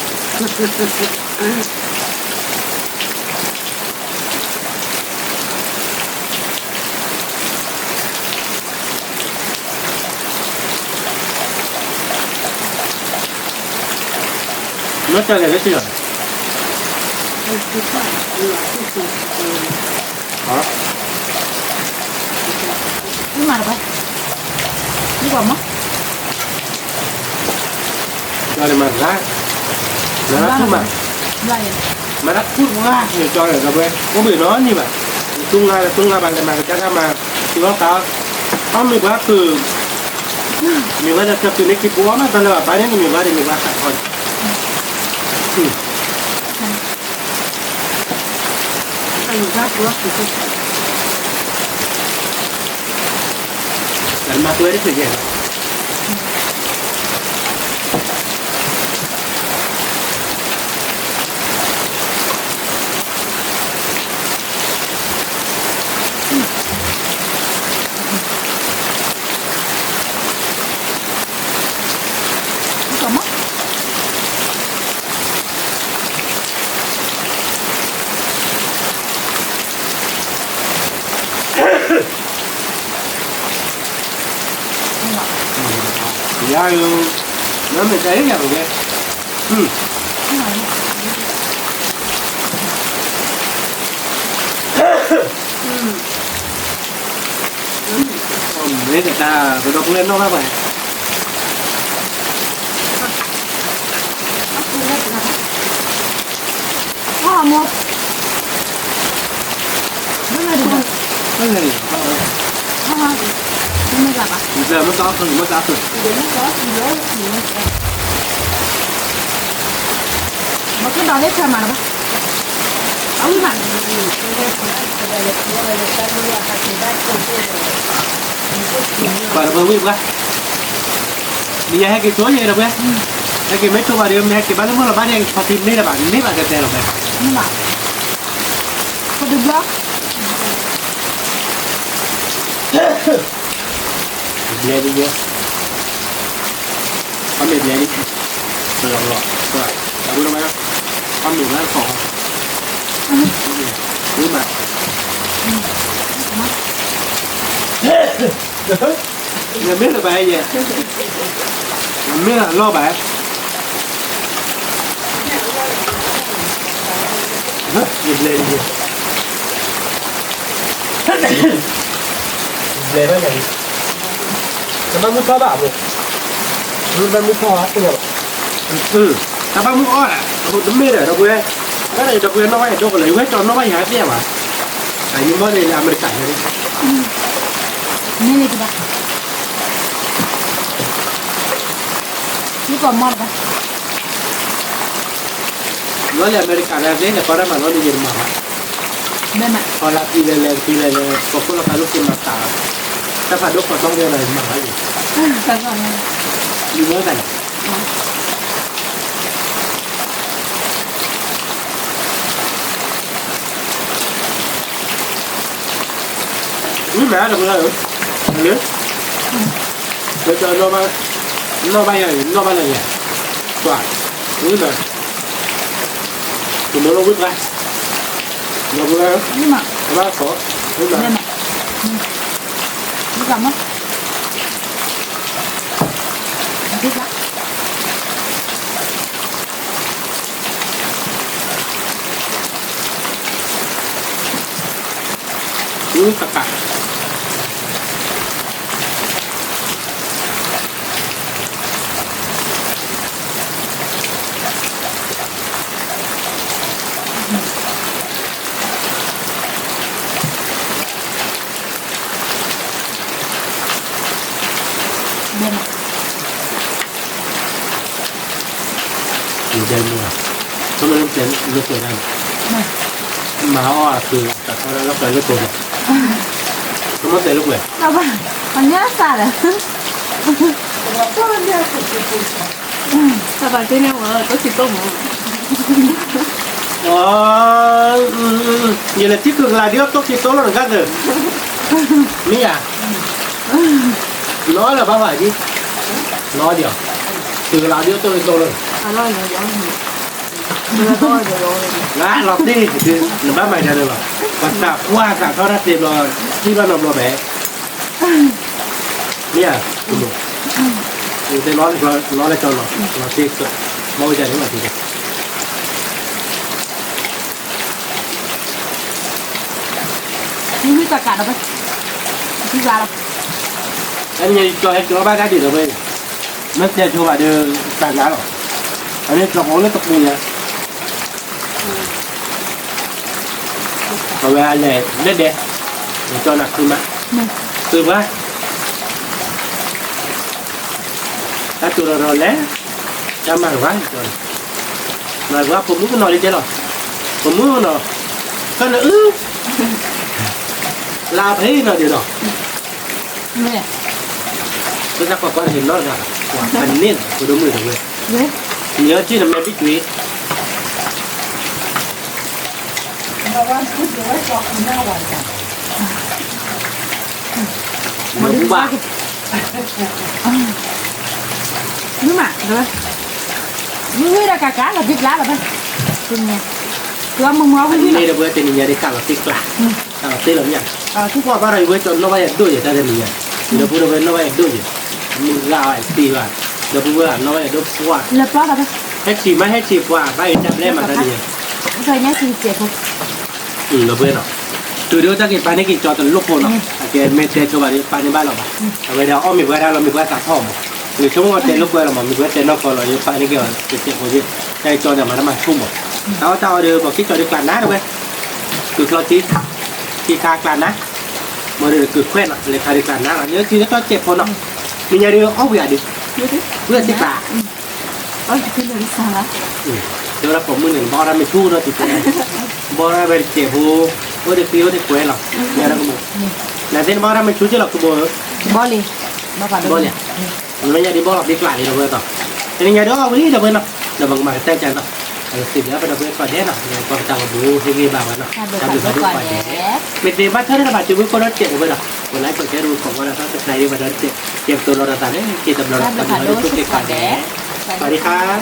ไม่เจอเลยไม่เจอ hả nhưng mà phải đi vào mất cho nên mà ra nó không mà vậy mà nó phút quá thì cho là đâu quen có bị nói như vậy tung ra bằng cái mà chắc mà thì nó có mình quá từ mìnhว่าจะเป็นในคลิปว่ามันตลอดไปเนี่ยmìnhว่าmìnhว่าขาดคนแต่มาตัวได้ถึงยังdạ nó mình thấy nha mọi người mấy người ta phải đọc lên nó các bạn một nó là được cái này nó mới gặp à giờ nó có không nó có được để nó có thì nhớ thì nó sẽ mà cái đó hết thôi mà ông mà và nó vui quá bây giờ hai cái số gì đâu bé hai cái mấy số mà đi hai cái bán nó là bán hàng phát tìm đây là bạn mấy bạn cái tiền rồi bé nhưng mà có được không bia đi bia con mì bia đi rồi rồi rồi đã bữa đâu mấy con mì nó khổ cứ mà nhà biết là bài gì nhà biết là lo bài dịp lên đi lên đó này nó muốn có bảo một nó muốn có cái nào ta bao muốn à một tấm mê để đâu quên cái này đâu quên nó phải đâu có lấy hết cho nó phải hái tiền mà cái những món này làm được cảnh rồi nên này các bạn chỉ còn món đó nó là America là thế là có ra mà nó đi mà bên này còn là thì là có cái là cái lúc tiền mặt ta ta phải đốt vào trong cái này mà cái gì cái còn này đi nữa này mẹ được rồi lớn bây giờ nó bay là gì toàn đúng rồi tụi nó biết ra nó vừa nhưng mà nó có đúng rồi bên này nó cầm á biết lắm cứ tất cả bên nàyอยู่เดินมาเขาไม่ต้องเจนลูกตัวนั้นมาอ้อคือแต่เขาแล้วไปลูกตัวเนี่ยเขาไม่เตะลูกเลย đâu vậy còn nhớ sao đấy sao bà thế nào mà có chỉ công mà vậy là tích cực là điều tốt thì tốt là được rồi mỹ à nói là bao phải đi nói điều từ là điều tôi tốt rồi à nói là giống như tôi rồi lá lọt đi thì là bác mày ra được rồi còn sao qua cảเขาได้เต็มrồiที่บ้านเราbéเนี่ยอยู่ในร้อนอะไรจนหรอเราเช็คมองใจได้ไหมทีเดียว Ini kakak apa? Juga lah. anh nhìn cho em cho ba cái gì rồi bây nó sẽ cho bạn đưa tàn lá rồi anh ấy cho món nó tập mùi nha còn về anh này nét đẹp cho nạc từ má từ má đã từ rồi lẽ ra mà quá rồi mà quáผมmuốn cái nồi đi chơi rồiผมmuốn cái nồi cái nữa làm thế nào được rồi Nè. tôi ra quả hình nó là quả phần niên của đôi người rồi Đấy. nhớ chứ là mẹ biết quý Một đứa ba. Nhưng mà rồi. Như là cả là vịt lá là bên. Tin nha. Tôi mong mong anh này là vừa tên nhà để cả là tiếc là tên là nhỉ chứ qua bao giờ vừa chọn nó bay đuổi ra đây nhỉ nó vừa vừa nó bay đuổi mình ra lại tì vào nó vừa nó bay đuổi qua Lập đó là bên. hết chỉ qua bay chậm lên mà ra nhỉ Rồi nhá thì chết không. nó vừa nó từ đó ta cái pan này cho tận lúc nào cái mẹ tên cho bạn pan này bao lâu mà bây giờ mình vừa ra là mình vừa sạch thòng người sống ở tên lúc vừa là mà mình vừa tên nó còn là pan này kiểu cái của gì đây cho nhà mà nó mà chung một tao đưa một cái cho được làm ná đâu cực lo chi tha làm ná mà được cực quen rồi lấy khai được làm ná là nhớ khi nó chẹp con nó mình nhà đưa ốc vừa được vừa thích bà Ôi cái này sao đó? đó làผมมือหนึ่งบอลไม่ชู้ด้วยติดใจบอลไปเจ็บหูว่าเด็กพี่ว่าเด็กแก่หรอกเนี่ยเราก็บอกแต่เส้นบอลไม่ชู้จะหรอกกูบอก Bò liền. Bò vàoบอลเนี่ยมันยังดีบอลหรอกดีกว่าดีเราเพื่อนต่อแต่ยังไงด้วยวันนี้เราเพื่อนเนาะเราบังมาแต้มใจเนาะสิ่งนี้เป็นเราเพื่อนก่อนแน่เนาะก่อนจังหวะบูให้เงี้ยบ้างเนาะทำดูเขาดูก่อนแน่ไม่เป็นบ้านเธอได้ระบาดจุดคนเราเจ็บเพื่อนเนาะวันแรกก็แค่รู้ของเราต้องใครดีกว่าเราเจ็บตัวเราตาเนี่ยเจ็บตัวเราตาเนี่ยเราต้องเจ็บก่อนแน่สวัสดีครับ